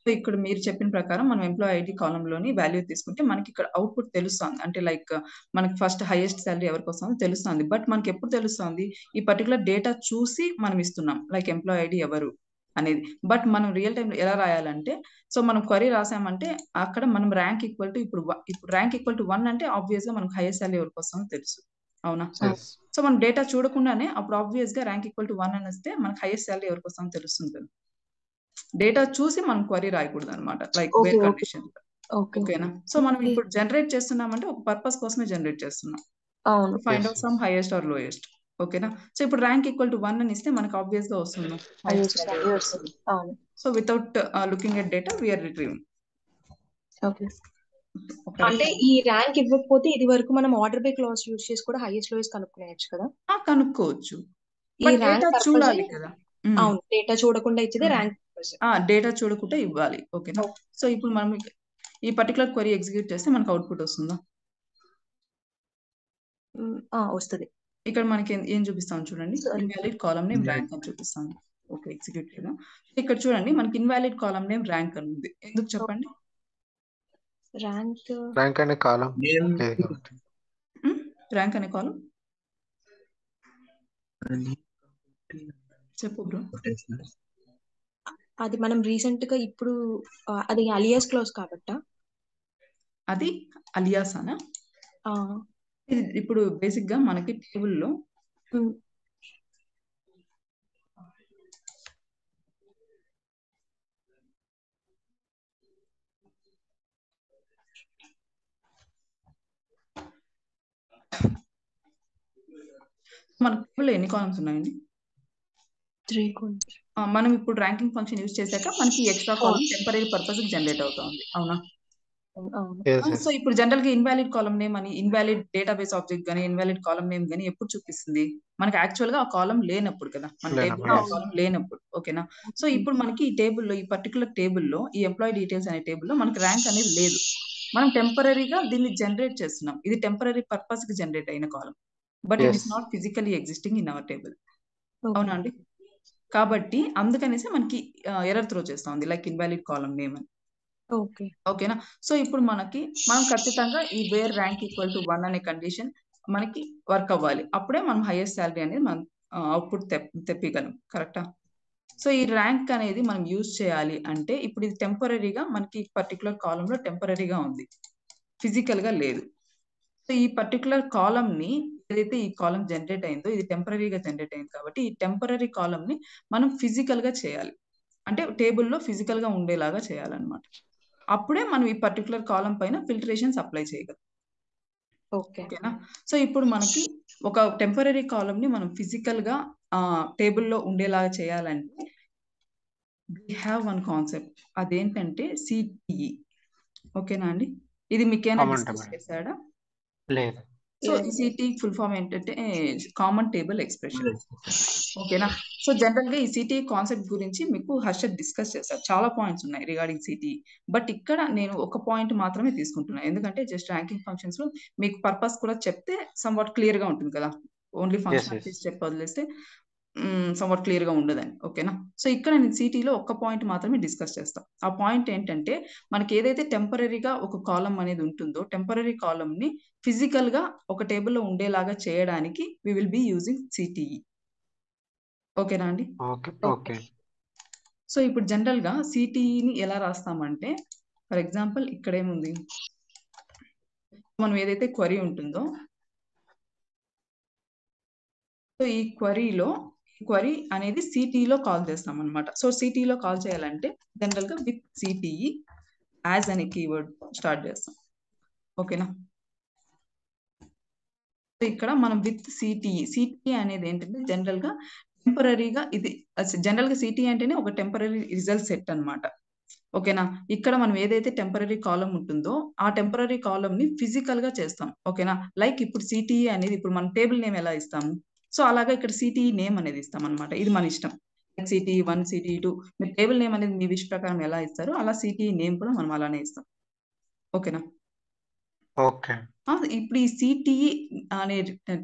[SPEAKER 1] సో ఇక్కడ మీరు చెప్పిన ప్రకారం మనం ఎంప్లాయీ ఐడి కాలమ్ లోని వాల్యూ తీసుకుంటే మనకి ఇక్కడ అవుట్పుట్ తెలుస్తుంది. అంటే లైక్ మనకి ఫస్ట్ హైయెస్ట్ సాలరీ ఎవరికి వస్తుందో తెలుస్తుంది. బట్ మనకి ఎప్పుడు తెలుస్తుంది? ఈ పర్టికులర్ డేటా చూసి మనం ఇస్తున్నాం లైక్ ఎంప్లాయీ ఐడి ఎవరు అనేది. బట్ మనం రియల్ టైం లో ఎలా రాయాలంటే సో మనం క్వరీ రాసామంటే అక్కడ మనం ర్యాంక్ ఈక్వల్ టు ఇప్పుడు ర్యాంక్ ఈక్వల్ టు 1 అంటే ఆబ్వియస్ గా మనకు హైయెస్ట్ సాలరీ ఎవరికి వస్తుందో తెలుసు. అవునా?
[SPEAKER 3] Yes.
[SPEAKER 1] సో మనం డేటా చూడకుండానే అప్పుడు ఆబ్వియస్ గా ర్యాంక్ ఈక్వల్ టు 1 అని వస్తే మనకు హైయెస్ట్ సాలరీ ఎవరికి వస్తుందో తెలుస్తుంది. డేటా చూసి మనం క్వరీ రాయకూడదు అనమాట, లైక్ వేర్ కండిషన్. ఓకేనా? సో మనం ఇప్పుడు జనరేట్ చేస్తున్నామంటే ఒక పర్పస్ కోసమే జనరేట్ చేస్తున్నాం, find out some highest or lowest. ఓకేనా? సో ఇప్పుడు ర్యాంక్ ఈక్వల్ టు 1 అని ఇస్తే మనకు ఆబ్వియస్ గా వస్తుంది హైయెస్ట్ సాలరీ వస్తుంది. So without looking at data we're retrieving.
[SPEAKER 2] అంటే ఈ ర్యాంక్ ఇవ్వకపోతే ఇది వరకు మనం ఆర్డర్ బై క్లాస్ యూజ్ చేసి కూడా హైయెస్ట్ లోయెస్ట్ కనుక్కోవచ్చు కదా.
[SPEAKER 1] కనుక్కోవచ్చు.
[SPEAKER 2] ఈ ర్యాంక్
[SPEAKER 1] చూడాలి కదా.
[SPEAKER 2] అవును, డేటా చూడకుండా ఇచ్చేది ర్యాంక్.
[SPEAKER 1] డేటా చూడకుండా ఇవ్వాలి. ఓకేనా? సో ఇప్పుడు మనం ఈ పర్టికులర్ క్వరీ ఎగ్జిక్యూట్ చేస్తే మనకు అవుట్పుట్ వస్తుందా?
[SPEAKER 2] వస్తుంది.
[SPEAKER 1] ఇక్కడ మనకి ఏం చూపిస్తాం చూడండి, ఇన్వాలిడ్ కాలమ్ నేమ్ ర్యాంక్ అని చూపిస్తాను. ఓకే, ఎగ్జిక్యూట్ లేదా. ఇక్కడ చూడండి మనకి ఇన్వాలిడ్ కాలమ్ నేమ్ ర్యాంక్ అని ఉంది. ఎందుకు చెప్పండి?
[SPEAKER 2] ర్యాంక్
[SPEAKER 3] అనే కాలం
[SPEAKER 1] ర్యాంక్ అనే కాలం చెప్పు బ్రో.
[SPEAKER 2] అది మనం రీసెంట్ గా ఇప్పుడు అది అలియాస్ క్లాస్ కాబట్టా
[SPEAKER 1] అది అలియాస్ అనా? ఇప్పుడు బేసిక్ గా మనకి టేబుల్లో మన టేబుల్లో ఎన్ని కాలమ్స్ ఉన్నాయండి?
[SPEAKER 2] 3 కాలమ్స్.
[SPEAKER 1] మనం ఇప్పుడు ర్యాంకింగ్ ఫంక్షన్ యూజ్ చేశాక మనకి ఎక్స్ట్రా కాలమ్ టెంపరీ పర్పస్ కి జనరేట్ అవుతుంది. అవునా? సో ఇప్పుడు జనరల్ గా ఇన్వాలిడ్ కాలమ్ నేమ్ అని ఇన్వాలిడ్ డేటాబేస్ ఆబ్జెక్ట్ గానీ ఇన్వాలిడ్ కాలమ్ నేమ్ గానీ ఎప్పుడు చూపిస్తుంది? మనకి యాక్చువల్ గా ఆ కాలమ్ లేనప్పుడు కదా, మన టేబుల్ ఆ కాలమ్ లేనప్పుడు. ఓకేనా? సో ఇప్పుడు మనకి ఈ టేబుల్లో ఈ పర్టికులర్ టేబుల్లో ఈ ఎంప్లాయీ డీటెయిల్స్ అనే టేబుల్లో మనకి ర్యాంక్ అనేది లేదు. మనం టెంపరీగా దీన్ని జనరేట్ చేస్తున్నాం. ఇది టెంపరీ పర్పస్ కి జనరేట్ అయిన column, but it is not physically existing in our table. అవునా అండి? కాబట్టి అందుకనేసి మనకి ఎర్రర్ త్రో చేస్తుంది లైక్ ఇన్వాలిడ్ కాలమ్ నేమ్ అని.
[SPEAKER 2] ఓకే.
[SPEAKER 1] ఓకేనా? సో ఇప్పుడు మనం ఖచ్చితంగా ఈ వేర్ ర్యాంక్ ఈక్వల్ టు 1 అనే కండిషన్ మనకి వర్క్ అవ్వాలి. అప్పుడే మనం హైయెస్ట్ సాలరీ అనేది మనం అవుట్‌పుట్ తెప్పియగలం. కరెక్టా? సో ఈ ర్యాంక్ అనేది మనం యూజ్ చేయాలి అంటే ఇప్పుడు ఇది టెంపరరీగా మనకి పర్టిక్యులర్ కాలమ్‌లో టెంపరరీగా ఉంది. ఫిజికల్‌గా లేదు. సో ఈ పర్టిక్యులర్ కాలమ్‌ని ఏదైతే ఈ కాలమ్ జనరేట్ అయిందో ఇది టెంపరరీగా జనరేట్ అయింది కాబట్టి ఈ టెంపరరీ కాలమ్‌ని మనం ఫిజికల్‌గా చేయాలి. అంటే టేబుల్‌లో ఫిజికల్‌గా ఉండేలాగా చేయాలన్నమాట. అప్పుడే మనం ఈ పర్టిక్యులర్ కాలమ్ పైన ఫిల్టరేషన్స్ అప్లై చేయగలం.
[SPEAKER 2] ఓకే.
[SPEAKER 1] ఓకేనా? సో ఇప్పుడు మనకి ఒక టెంపరరీ కాలమ్‌ని మనం ఫిజికల్‌గా టేబుల్‌లో ఉండేలాగా చేయాలంటే వి హావ్ వన్ కాన్సెప్ట్. అదేంటంటే సిటిఈ. ఓకేనా అండి? ఇది మీకేమైనా
[SPEAKER 3] కామన్
[SPEAKER 1] డిస్కస్
[SPEAKER 3] టేబుల్
[SPEAKER 1] చేశాడా?
[SPEAKER 3] లేదు.
[SPEAKER 1] సో
[SPEAKER 2] లేదు.
[SPEAKER 1] ఈ సిటీ ఫుల్ ఫామ్ ఏంటంటే కామన్ టేబుల్ ఎక్స్‌ప్రెషన్. ఓకేనా? సో జనరల్‌గా ఈ సిటీ కాన్సెప్ట్ గురించి మీకు హర్షద్ డిస్కస్ చేశారు. చాలా పాయింట్స్ ఉన్నాయి రిగార్డింగ్ సిటీ. బట్ ఇక్కడ నేను ఒక పాయింట్ మాత్రమే తీసుకుంటున్నా. ఎందుకంటే జస్ట్ ర్యాంకింగ్ ఫంక్షన్స్‌లో మీకు పర్పస్ కూడా చెప్తే సమ్‌వాట్ క్లియర్‌గా ఉంటుంది కదా! ఓన్లీ
[SPEAKER 3] ఎస్ ఎస్
[SPEAKER 1] ఫంక్షనాలిటీస్ చెప్పి వదిలేస్తే సమ్‌వాట్ క్లియర్‌గా ఉండదని. ఓకేనా? సో ఇక్కడ నేను సిటీలో ఒక్క పాయింట్ మాత్రమే డిస్కస్ చేస్తా. ఆ పాయింట్ ఏంటంటే మనకి ఏదైతే టెంపరరీగా ఒక కాలమ్ అనేది ఉంటుందో టెంపరరీ కాలమ్‌ని ఫిజికల్‌గా ఒక టేబుల్‌లో ఉండేలాగా చేయడానికి we will be using CTE. ఓకేనా అండి?
[SPEAKER 3] Okay
[SPEAKER 2] okay.
[SPEAKER 3] ఓకే
[SPEAKER 1] సో ఇప్పుడు జనరల్‌గా సిటీఈని ఎలా రాస్తామంటే ఫర్ ఎగ్జాంపుల్ ఇక్కడేముంది? మనం ఏదైతే క్వెరీ ఉంటుందో సో ఈ క్వెరీ అనేది సిటీలో కాల్ చేస్తామన్నమాట. సో సిటీలో కాల్ చేయాలంటే జనరల్‌గా విత్ సిటీఈ యాజ్ అనే కీవర్డ్ స్టార్ట్ చేస్తాం. ఓకేనా? సో ఇక్కడ మనం విత్ సిటీఈ అనేది ఏంటంటే జనరల్‌గా టెంపరరీగా ఇది జనరల్‌గా సిటీఈ అంటేనే ఒక టెంపరరీ రిజల్ట్ సెట్ అన్నమాట. ఓకేనా? ఇక్కడ మనం ఏదైతే టెంపరరీ కాలమ్ ఉంటుందో ఆ టెంపరరీ కాలమ్‌ని ఫిజికల్‌గా చేస్తాం. ఓకేనా? లైక్ ఇప్పుడు సిటీఈ అనేది ఇప్పుడు మనం టేబుల్ నేమ్ ఎలా ఇస్తాము? సో అలాగా ఇక్కడ సిటీఈ నేమ్ అనేది ఇస్తామన్నమాట. ఇది మన ఇష్టం. లైక్ సిటీఈ 1, సిటీఈ 2 మీరు టేబుల్ నేమ్ అనేది మీ విష్ ప్రకారం ఎలా ఇస్తారో అలా సిటీఈ నేమ్ కూడా మనం అలానే ఇస్తాం. ఓకేనా?
[SPEAKER 3] ఓకే
[SPEAKER 1] ఇప్పుడు ఈ సిటీఈ అనే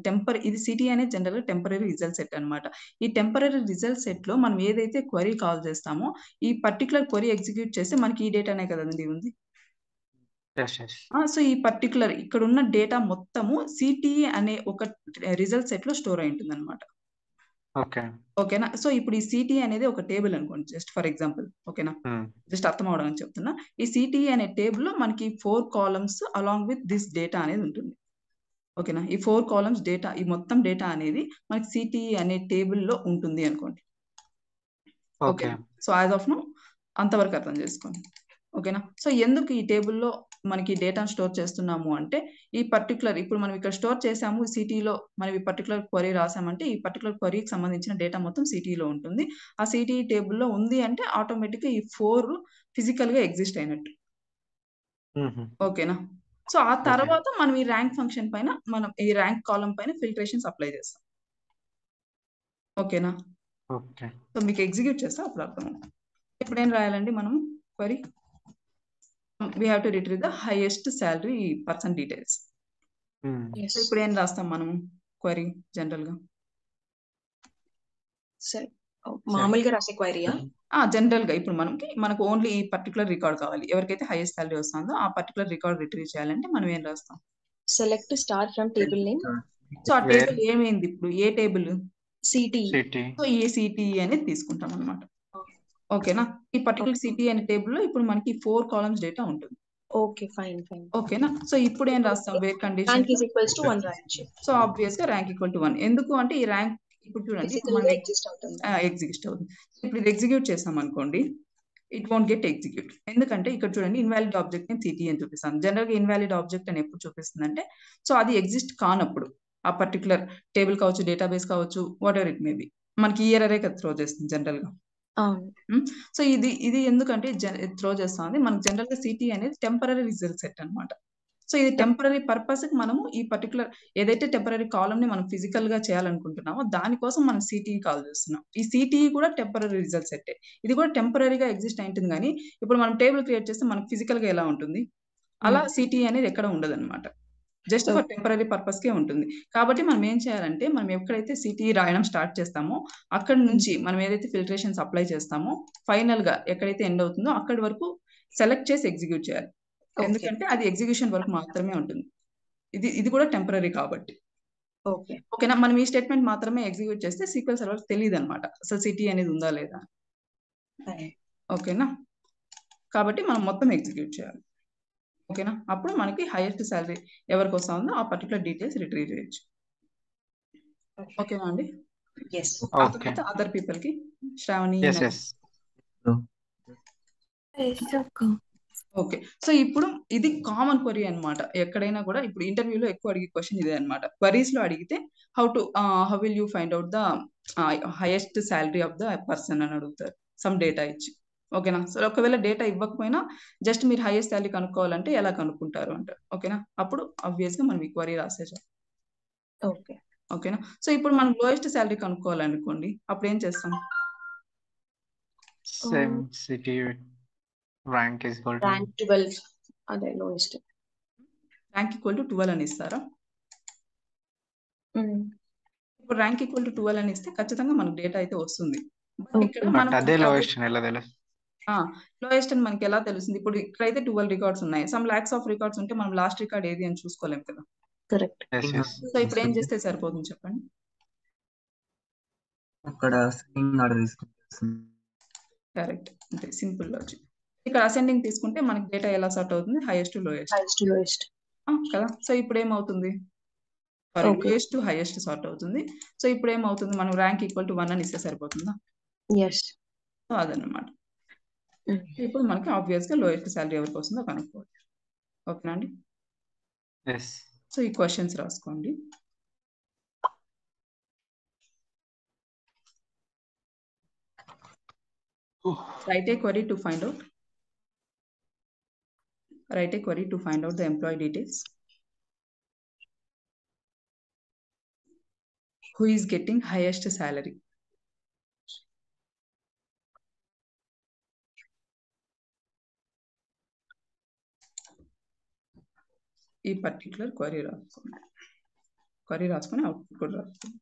[SPEAKER 1] ఇది సిటీఈ అనేది జనరల్‌గా టెంపరరీ రిజల్ట్ సెట్ అన్నమాట. ఈ టెంపరరీ రిజల్ట్ సెట్‌లో మనం ఏదైతే క్వెరీ కాల్ చేస్తామో ఈ పర్టిక్యులర్ క్వెరీ ఎగ్జిక్యూట్ చేస్తే మనకి ఈ డేటానే కదండీ ఉంది.
[SPEAKER 3] ఎస్ ఎస్
[SPEAKER 1] సో ఈ పర్టిక్యులర్ ఇక్కడున్న డేటా మొత్తము సిటీఈ అనే ఒక రిజల్ట్ సెట్‌లో స్టోర్ అయి ఉంటుందన్నమాట.
[SPEAKER 3] ఓకే
[SPEAKER 1] ఓకేనా? సో ఇప్పుడు ఈ సిటీఈ అనేది ఒక టేబుల్ అనుకోండి జస్ట్ ఫర్ ఎగ్జాంపుల్. ఓకేనా? జస్ట్ అర్థం అవ్వడానికి చెప్తున్నా. ఈ సిటీఈ అనే టేబుల్‌లో మనకి 4 columns along with this data అనేది ఉంటుంది. ఓకేనా? ఈ 4 కాలమ్స్ డేటా ఈ మొత్తం డేటా అనేది మనకి సిటీఈ అనే టేబుల్‌లో ఉంటుంది అనుకోండి.
[SPEAKER 3] ఓకే
[SPEAKER 1] ఓకేనా? సో యాస్ ఆఫ్ నౌ అంతవరకు అర్థం చేసుకోండి. ఓకేనా? సో ఎందుకు ఈ టేబుల్‌లో మనకి డేటాను స్టోర్ చేస్తున్నాము అంటే ఈ పర్టిక్యులర్ ఇప్పుడు మనం ఇక్కడ స్టోర్ చేసాము సిటీలో మనం ఈ పర్టిక్యులర్ క్వెరీ రాసామంటే ఈ పర్టిక్యులర్ క్వెరీకి సంబంధించిన డేటా మొత్తం సిటీలో ఉంటుంది. ఆ సిటీఈ టేబుల్‌లో ఉంది అంటే ఆటోమేటిక్‌గా ఈ 4 ఫిజికల్‌గా ఎగ్జిస్ట్ అయినట్టు. ఓకేనా? సో ఆ
[SPEAKER 3] ఓకే
[SPEAKER 1] తర్వాత మనం ఈ ర్యాంక్ ఫంక్షన్ పైన మనం ఈ ర్యాంక్ కాలమ్ పైన ఫిల్టరేషన్స్ అప్లై చేస్తాం. ఓకేనా?
[SPEAKER 3] ఓకే
[SPEAKER 1] సో మీకు ఎగ్జిక్యూట్ చేస్తే అప్పుడు అర్థమవుతుంది. ఇప్పుడేం రాయాలండి మనం query? We have to retrieve the highest salary person details. So
[SPEAKER 2] yes.
[SPEAKER 1] ఇప్పుడు ఏం రాస్తాం మనము క్వెరీ జనరల్‌గా?
[SPEAKER 2] సరే. మామూలుగా రాసే క్వెరీయా?
[SPEAKER 1] జనరల్‌గా ఇప్పుడు మనకు ఓన్లీ ఈ పర్టిక్యులర్ రికార్డ్ కావాలి. ఎవరికైతే హైయెస్ట్ సాలరీ వస్తుందో ఆ పర్టిక్యులర్ రికార్డ్ రిట్రీవ్ చేయాలంటే మనం ఏం రాస్తాం?
[SPEAKER 2] Select star from table name
[SPEAKER 1] so ఆ
[SPEAKER 3] వేర్
[SPEAKER 1] టేబుల్ ఏమైంది ఇప్పుడు? ఏ టేబుల్?
[SPEAKER 2] సిటీ.
[SPEAKER 3] సిటీ
[SPEAKER 1] సో ఏ సిటీఈ అనేది తీసుకుంటాం అన్నమాట. ఓకేనా? ఈ పర్టిక్యులర్ సిటీ అనే టేబుల్‌లో ఇప్పుడు మనకి 4 కాలమ్స్ డేటా ఉంటుంది.
[SPEAKER 2] ఓకే. ఫైన్.
[SPEAKER 1] ఓకేనా? సో ఇప్పుడు ఏం రాస్తాం వేర్
[SPEAKER 2] ర్యాంక్
[SPEAKER 1] కండిషన్‌లో?
[SPEAKER 2] ఈజ్ ఈక్వల్స్ టు 1 రాయొచ్చు.
[SPEAKER 1] సో ఆబ్వియస్‌గా ర్యాంక్ ఈక్వల్ టు 1. ఎందుకు అంటే ఈ ర్యాంక్ ఇప్పుడు చూడండి ఇప్పుడు
[SPEAKER 2] ఫిజికల్‌గా
[SPEAKER 1] మనం
[SPEAKER 2] ఎగ్జిస్ట్ అవుతుంది.
[SPEAKER 1] ఎగ్జిక్యూట్ అవుతుంది. ఇప్పుడు ఇది ఎగ్జిక్యూట్ చేసామనుకోండి ఇట్ వోంట్ గెట్ ఎగ్జిక్యూట్. ఎందుకంటే ఇక్కడ చూడండి ఇన్వాలిడ్ ఆబ్జెక్ట్ నేమ్ సిటీ అని చూపిస్తాను. జనరల్‌గా ఇన్వాలిడ్ ఆబ్జెక్ట్ అని ఎప్పుడు చూపిస్తుందంటే సో అది ఎగ్జిస్ట్ కానప్పుడు ఆ పర్టిక్యులర్ టేబుల్ కావచ్చు, డేటాబేస్ కావచ్చు, వాటెవర్ ఇట్ మే బి. మనకి ఈ ఎర్రరే కదా త్రో చేస్తుంది జనరల్‌గా.
[SPEAKER 2] అవును.
[SPEAKER 1] సో ఇది ఎందుకంటే త్రో చేస్తా ఉంది. మనకు జనరల్‌గా సిటీ అనేది టెంపరరీ రిజల్ట్ సెట్ అన్నమాట. సో ఇది టెంపరరీ పర్పస్‌కి మనము ఈ పర్టిక్యులర్ ఏదైతే టెంపరరీ కాలమ్‌ని మనం ఫిజికల్‌గా చేయాలనుకుంటున్నామో దానికోసం మనం సిటీఈ కాల్ చేస్తున్నాం. ఈ సిటీఈ కూడా టెంపరరీ రిజల్ట్ సెట్టే. ఇది కూడా టెంపరరీగా ఎగ్జిస్ట్ అయి ఉంటుంది గానీ ఇప్పుడు మనం టేబుల్ క్రియేట్ చేస్తే మనకు ఫిజికల్‌గా ఎలా ఉంటుంది? అలా సిటీఈ అనేది ఎక్కడ ఉండదన్నమాట. జస్ట్ ఫర్ టెంపరీ పర్పస్కే ఉంటుంది. కాబట్టి మనం ఏం చేయాలంటే మనం ఎక్కడైతే సిటీ రాయడం స్టార్ట్ చేస్తామో అక్కడి నుంచి మనం ఏదైతే ఫిల్టరేషన్స్ అప్లై చేస్తామో ఫైనల్ గా ఎక్కడైతే ఎండ్ అవుతుందో అక్కడి వరకు సెలెక్ట్ చేసి ఎగ్జిక్యూట్ చేయాలి.
[SPEAKER 2] ఓకే
[SPEAKER 1] ఎందుకంటే అది ఎగ్జిక్యూషన్ వరకు మాత్రమే ఉంటుంది. ఇది కూడా టెంపరీ కాబట్టి.
[SPEAKER 2] ఓకే
[SPEAKER 1] ఓకేనా, మనం ఈ స్టేట్మెంట్ మాత్రమే ఎగ్జిక్యూట్ చేస్తే సీక్వెల్ సర్వర్ తెలియదు అనమాట అసలు సిటీ అనేది ఉందా లేదా.
[SPEAKER 2] సరే
[SPEAKER 1] ఓకేనా, కాబట్టి మనం మొత్తం ఎగ్జిక్యూట్ చేయాలి. ఓకేనా, అప్పుడు మనకి హైయెస్ట్ శాలరీ ఎవరికి వస్తా ఉందో ఆ పర్టికులర్ డీటెయిల్స్ రిట్రీవ్ చేయొచ్చు. ఓకేనా అండి.
[SPEAKER 2] Yes
[SPEAKER 3] okay.
[SPEAKER 1] అర్థమైతే అదర్ పీపుల్ కి Sravani
[SPEAKER 3] yes yes
[SPEAKER 1] okay. So ఇప్పుడు ఇది కామన్ క్వరీ అన్నమాట. ఎక్కడైనా కూడా ఇప్పుడు ఇంటర్వ్యూలో ఎక్కువ అడిగే క్వశ్చన్ ఇదే అన్నమాట. క్వరీస్ లో అడిగితే how will you find out the highest salary of the person అని అడుగుతారు సమ్ డేటా ఇచ్చి. ఓకేనా, సో ఒకవేళ డేటా ఇవ్వకపోయినా జస్ట్ మీరు హైయెస్ట్ సాలరీ కనుక్కోవాలంటే ఎలా కనుక్కుంటారు అంటారు. ఓకేనా, అప్పుడు ఆబ్వియస్ గా మనం ఈ క్వరీ రాసేసాం.
[SPEAKER 2] ఓకే
[SPEAKER 1] ఓకేనా, సో ఇప్పుడు మనం లోయెస్ట్ సాలరీ కనుక్కోవాలనుకోండి అప్పుడు ఏం చేస్తాం?
[SPEAKER 3] Same city rank is equal to
[SPEAKER 2] rank 12 అదే లోయెస్ట్.
[SPEAKER 1] ర్యాంక్ ఈక్వల్ టు 12 అని ఇస్తారా? ఇప్పుడు ర్యాంక్ ఈక్వల్ టు 12 అని ఇస్తే ఖచ్చితంగా మనకు డేటా అయితే వస్తుంది. బట్ ఇక్కడ
[SPEAKER 3] బట్
[SPEAKER 1] మనం
[SPEAKER 3] అదే లోయెస్ట్ ఎలా తెలుసు?
[SPEAKER 1] లోయెస్ట్ అని మనకి ఎలా తెలుస్తుంది? ఇప్పుడు ఇక్కడైతే 12 రికార్డ్స్ ఉన్నాయి. సమ్ లాక్స్ ఆఫ్ రికార్డ్స్ ఉంటే మనం లాస్ట్ రికార్డ్ ఏది అని చూసుకోలేం కదా.
[SPEAKER 2] కరెక్ట్.
[SPEAKER 3] ఎస్ ఎస్
[SPEAKER 1] సో ఇప్పుడు ఏం చేస్తే సరిపోతుంది చెప్పండి?
[SPEAKER 4] అక్కడ అసైనింగ్ ఆర్డర్ తీసుకుంటుంది.
[SPEAKER 1] కరెక్ట్, అంతే సింపుల్ లాజిక్. ఇక్కడ అసెండింగ్ తీసుకుంటే మనకి డేటా ఎలా సార్ట్ అవుతుంది? Highest to lowest
[SPEAKER 2] highest to lowest.
[SPEAKER 1] కదా. సో ఇప్పుడు ఏమవుతుంది? Sorry,
[SPEAKER 2] okay
[SPEAKER 1] lowest to highest sort అవుతుంది. సో ఇప్పుడు ఏమవుతుంది? మనం ర్యాంక్ ఈక్వల్ టు 1 అని ఇస్తే సరిపోతుందా?
[SPEAKER 2] ఎస్.
[SPEAKER 1] సో అదనమాట. ఇప్పుడు మనకి ఆబ్వియస్ గా లోయెస్ట్ సాలరీ ఎవరికి వస్తుందో కనుక్కోవచ్చు. ఓకేనా అండి.
[SPEAKER 3] ఎస్
[SPEAKER 1] సో ఈ క్వశ్చన్స్ రాసుకోండి. Write a query to find out. Write a query to find out the employee details. Who is getting highest salary? ఈ పర్టికులర్ క్వరీ రాసుకోండి. క్వరీ రాసుకొని అవుట్పుట్ కూడా రాసుకోండి.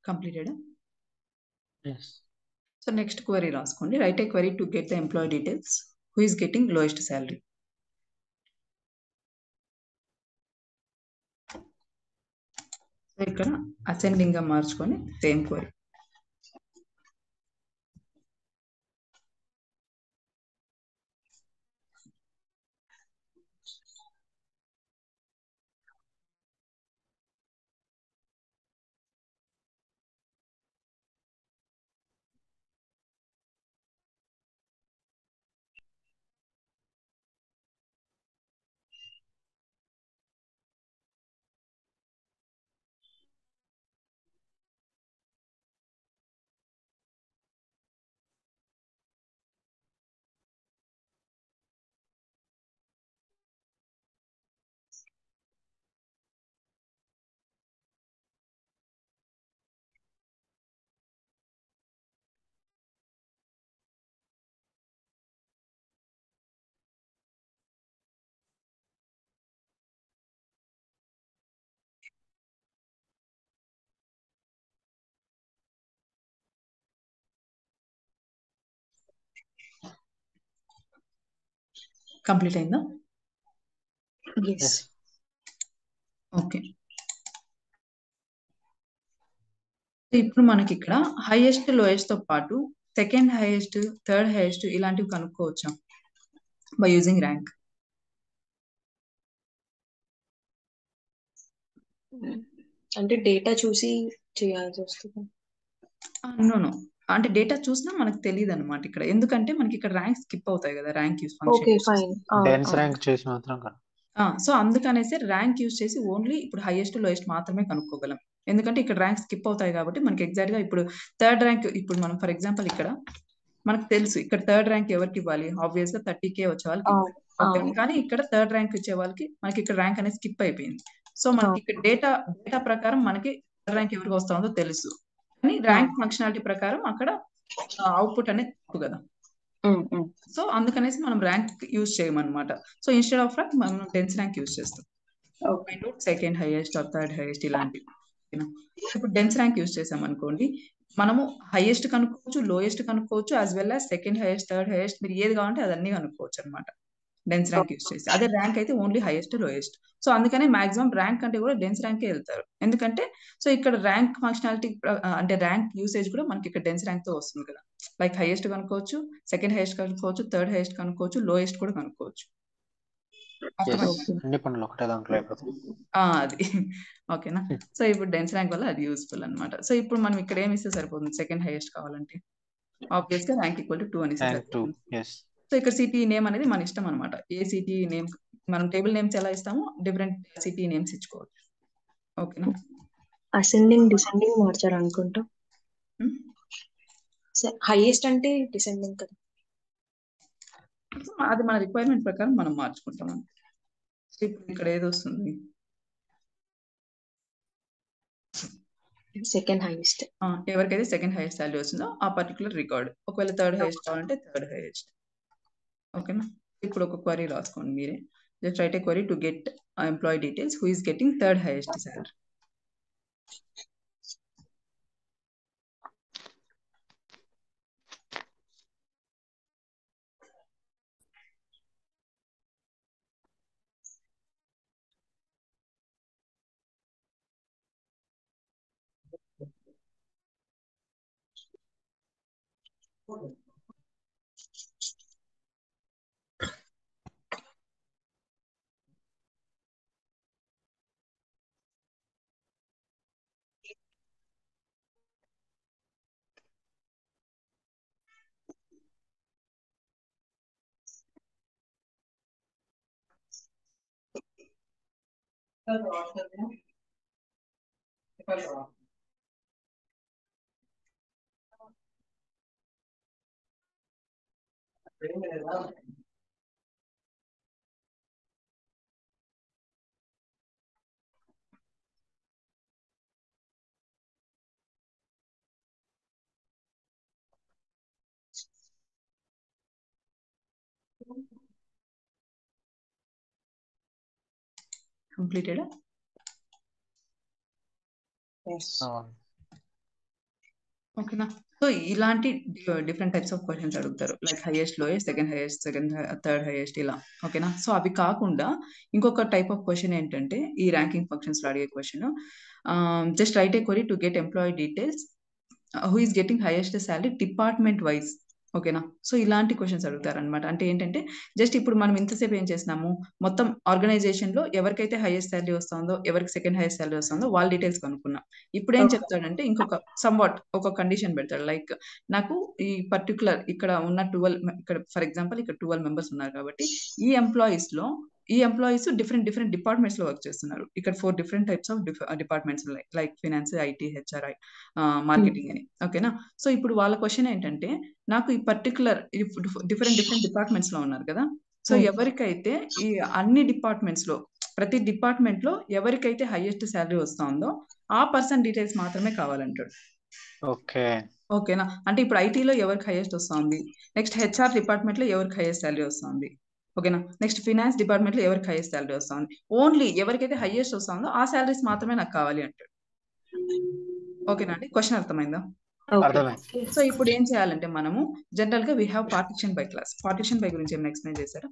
[SPEAKER 1] Completed.
[SPEAKER 3] Yes
[SPEAKER 1] So next query రాసుకోండి. Write a query to get the employee details. Who is getting lowest salary? So ఇక్కడ ascending గా మార్చుకొని same query. Complete అయిందా?
[SPEAKER 2] ఎస్.
[SPEAKER 3] ఎస్.
[SPEAKER 1] ఓకే. ఇప్పుడు మనకి ఇక్కడ హైయెస్ట్ లోయెస్ట్ తో పాటు సెకండ్ హైయెస్ట్, థర్డ్ హైయెస్ట్ ఇలాంటివి కనుక్కోవచ్చా బై యూజింగ్ ర్యాంక్?
[SPEAKER 2] అంటే డేటా చూసి చేయాల్సి వస్తుంది.
[SPEAKER 1] నో అంటే డేటా చూసినా మనకు తెలియదు అనమాట ఇక్కడ. ఎందుకంటే మనకి ఇక్కడ ర్యాంక్ స్కిప్ అవుతాయి కదా rank use
[SPEAKER 2] okay
[SPEAKER 1] function.
[SPEAKER 2] Fine.
[SPEAKER 3] Dense rank చేసి మాత్రం కను
[SPEAKER 1] సో అందుకనేసి ర్యాంక్ యూస్ చేసి ఓన్లీ ఇప్పుడు హైయెస్ట్ లోయెస్ట్ మాత్రమే కనుక్కోగలం. ఎందుకంటే ఇక్కడ ర్యాంక్ స్కిప్ అవుతాయి కాబట్టి మనకి ఎగ్జాక్ట్ గా ఇప్పుడు థర్డ్ ర్యాంక్ ఇప్పుడు మనం ఫర్ ఎగ్జాంపుల్ ఇక్కడ మనకు తెలుసు ఇక్కడ థర్డ్ ర్యాంక్ ఎవరికి ఇవ్వాలి, ఆబ్వియస్ గా 30K వచ్చే వాళ్ళకి ఇవ్వాలి. ఓకే, కానీ ఇక్కడ థర్డ్ ర్యాంక్ ఇచ్చే వాళ్ళకి మనకి ఇక్కడ ర్యాంక్ అనేది స్కిప్ అయిపోయింది. సో మనకి ఇక్కడ డేటా ప్రకారం మనకి థర్డ్ ర్యాంక్ ఎవరికి వస్తుందో తెలుసు, కానీ ర్యాంక్ ఫంక్షనాలిటీ ప్రకారం అక్కడ అవుట్పుట్ అనేది తప్పు కదా. సో అందుకనేసి మనం ర్యాంక్ యూజ్ చేయమన్నమాట. సో ఇన్స్టెడ్ ఆఫ్ ర్యాంక్ మనం డెన్స్ ర్యాంక్ యూజ్ చేస్తాం. Second highest or third highest ఇలాంటివి. ఇప్పుడు డెన్స్ ర్యాంక్ యూజ్ చేసాం అనుకోండి, మనము హైయెస్ట్ కనుక్కోవచ్చు, లోయెస్ట్ కనుక్కోవచ్చు, as well as second highest, third highest, మీరు ఏది కావాలంటే అదన్నీ కనుక్కోవచ్చు అనమాట డెన్స్ ర్యాంక్ యూజ్ చేసి. అదే ర్యాంక్ అయితే ఓన్లీ హైయెస్ట్ లోయెస్ట్. సో అందుకనే మాక్సిమం ర్యాంక్ అంటే కూడా డెన్స్ ర్యాంకే వెళ్తారు. ఎందుకంటే సో ఇక్కడ ర్యాంక్ ఫంక్షనాలిటీ అంటే ర్యాంక్ యూసేజ్ కూడా మనకి ఇక్కడ డెన్స్ ర్యాంక్ తో వస్తుంది కదా. లైక్ హైయెస్ట్ కనుక్కోవచ్చు, సెకండ్ హైయెస్ట్ కనుక్కోవచ్చు, థర్డ్ హైయెస్ట్ కనుక్కోవచ్చు, లోయెస్ట్ కూడా కనుక్కోవచ్చు.
[SPEAKER 3] అన్ని పనులు ఒకటే దాంట్లో అయిపోతుంది.
[SPEAKER 1] అది ఓకేనా. సో ఇప్పుడు డెన్స్ ర్యాంక్ వల్ల అది యూస్ఫుల్ అనమాట. సో ఇప్పుడు మనం ఇక్కడ ఏమి ఇస్తే సరిపోతుంది సెకండ్ హైయెస్ట్ కావాలంటే? ఆబ్వియస్ గా ర్యాంక్ ఈక్వల్ టు 2 అని ఇస్తే సరిపోతుంది. సో ఇక్కడ సిటీ నేమ్ అనేది మన ఇష్టం అనమాట. ఏ సిటీ నేమ్ మనం టేబుల్ నేమ్స్ ఎలా ఇస్తామో డిఫరెంట్ సిటీ నేమ్స్ ఇచ్చుకోవచ్చు. ఓకేనా.
[SPEAKER 2] అసెండింగ్ డిసెండింగ్ మార్చాలనుకుంటా. హైయెస్ట్ అంటే డిసెండింగ్ కదా.
[SPEAKER 1] అది మన రిక్వైర్మెంట్ ప్రకారం మనం మార్చుకుంటాం. ఇప్పుడు ఇక్కడ ఏది వస్తుంది?
[SPEAKER 2] Second highest.
[SPEAKER 1] ఎవరికైతే సెకండ్ హైయెస్ట్ వాల్యూ వస్తుందో ఆ పర్టికులర్ రికార్డ్. ఒకవేళ థర్డ్ హైయెస్ట్ కావాలంటే థర్డ్ హైయెస్ట్. ఓకేనా. ఇప్పుడు ఒక క్వరీ రాసుకోండి మీరే. Just right a query to get employee details who is getting third highest salary. Completed. ఓకేనా. సో ఇలాంటి డిఫరెంట్ టైప్స్ ఆఫ్ క్వశ్చన్స్ అడుగుతారు. Like highest lowest, second highest, third highest ఇలా. ఓకేనా. సో అవి కాకుండా ఇంకొక టైప్ ఆఫ్ క్వశ్చన్ ఏంటంటే ఈ ర్యాంకింగ్ ఫంక్షన్స్ లో అడిగే question, just right a query to get employee details who is getting highest salary department wise. ఓకేనా. సో ఇలాంటి క్వశ్చన్స్ అడుగుతారు అనమాట. అంటే ఏంటంటే జస్ట్ ఇప్పుడు మనం ఇంతసేపు ఏం చేసినాము, మొత్తం ఆర్గనైజేషన్ లో ఎవరికైతే హైయెస్ట్ సాలరీ వస్తుందో, ఎవరికి సెకండ్ హైయెస్ట్ సాలరీ వస్తుందో వాళ్ళ డీటెయిల్స్ కనుక్కున్నాం. ఇప్పుడు ఏం చెప్తాడంటే ఇంకొక సంవాట్ ఒక కండిషన్ పెడతాడు. లైక్ నాకు ఈ పర్టికులర్ ఇక్కడ ఉన్న 12 ఇక్కడ ఫర్ ఎగ్జాంపుల్ ఇక్కడ 12 మెంబర్స్ ఉన్నారు కాబట్టి ఈ ఎంప్లాయీస్ డిఫరెంట్ డిపార్ట్మెంట్స్ లో వర్క్ చేస్తున్నారు. ఇక్కడ 4 different types of departments like finance, IT, HRI, marketing అని. ఓకేనా. సో ఇప్పుడు వాళ్ళ క్వశ్చన్ ఏంటంటే నాకు ఈ పర్టికులర్ డిఫరెంట్ డిపార్ట్మెంట్స్ లో ఉన్నారు కదా. సో ఎవరికైతే ఈ అన్ని డిపార్ట్మెంట్స్ లో ప్రతి డిపార్ట్మెంట్ లో ఎవరికైతే హైయెస్ట్ సాలరీ వస్తుందో ఆ పర్సన్ డీటెయిల్స్ మాత్రమే కావాలంటాడు. ఓకేనా. అంటే ఇప్పుడు ఐటీలో ఎవరికి హైయెస్ట్ వస్తుంది, నెక్స్ట్ హెచ్ఆర్ డిపార్ట్మెంట్ లో ఎవరికి హైయెస్ట్ సాలరీ వస్తుంది, ఓకేనా, నెక్స్ట్ ఫైనాన్స్ డిపార్ట్మెంట్ లో ఎవరికి హైయెస్ట్ సాలరీ వస్తుంది, ఓన్లీ ఎవరికైతే హైయెస్ట్ వస్తుందో ఆ సాలరీస్ మాత్రమే నాకు కావాలి అంటాడు. ఓకేనా అండి. క్వశ్చన్ అర్థమైందా? సో ఇప్పుడు ఏం చేయాలంటే మనము జనరల్ గా we have partition by class. Partition by గురించి ఏమైనా ఎక్స్ప్లెయిన్ చేశారా?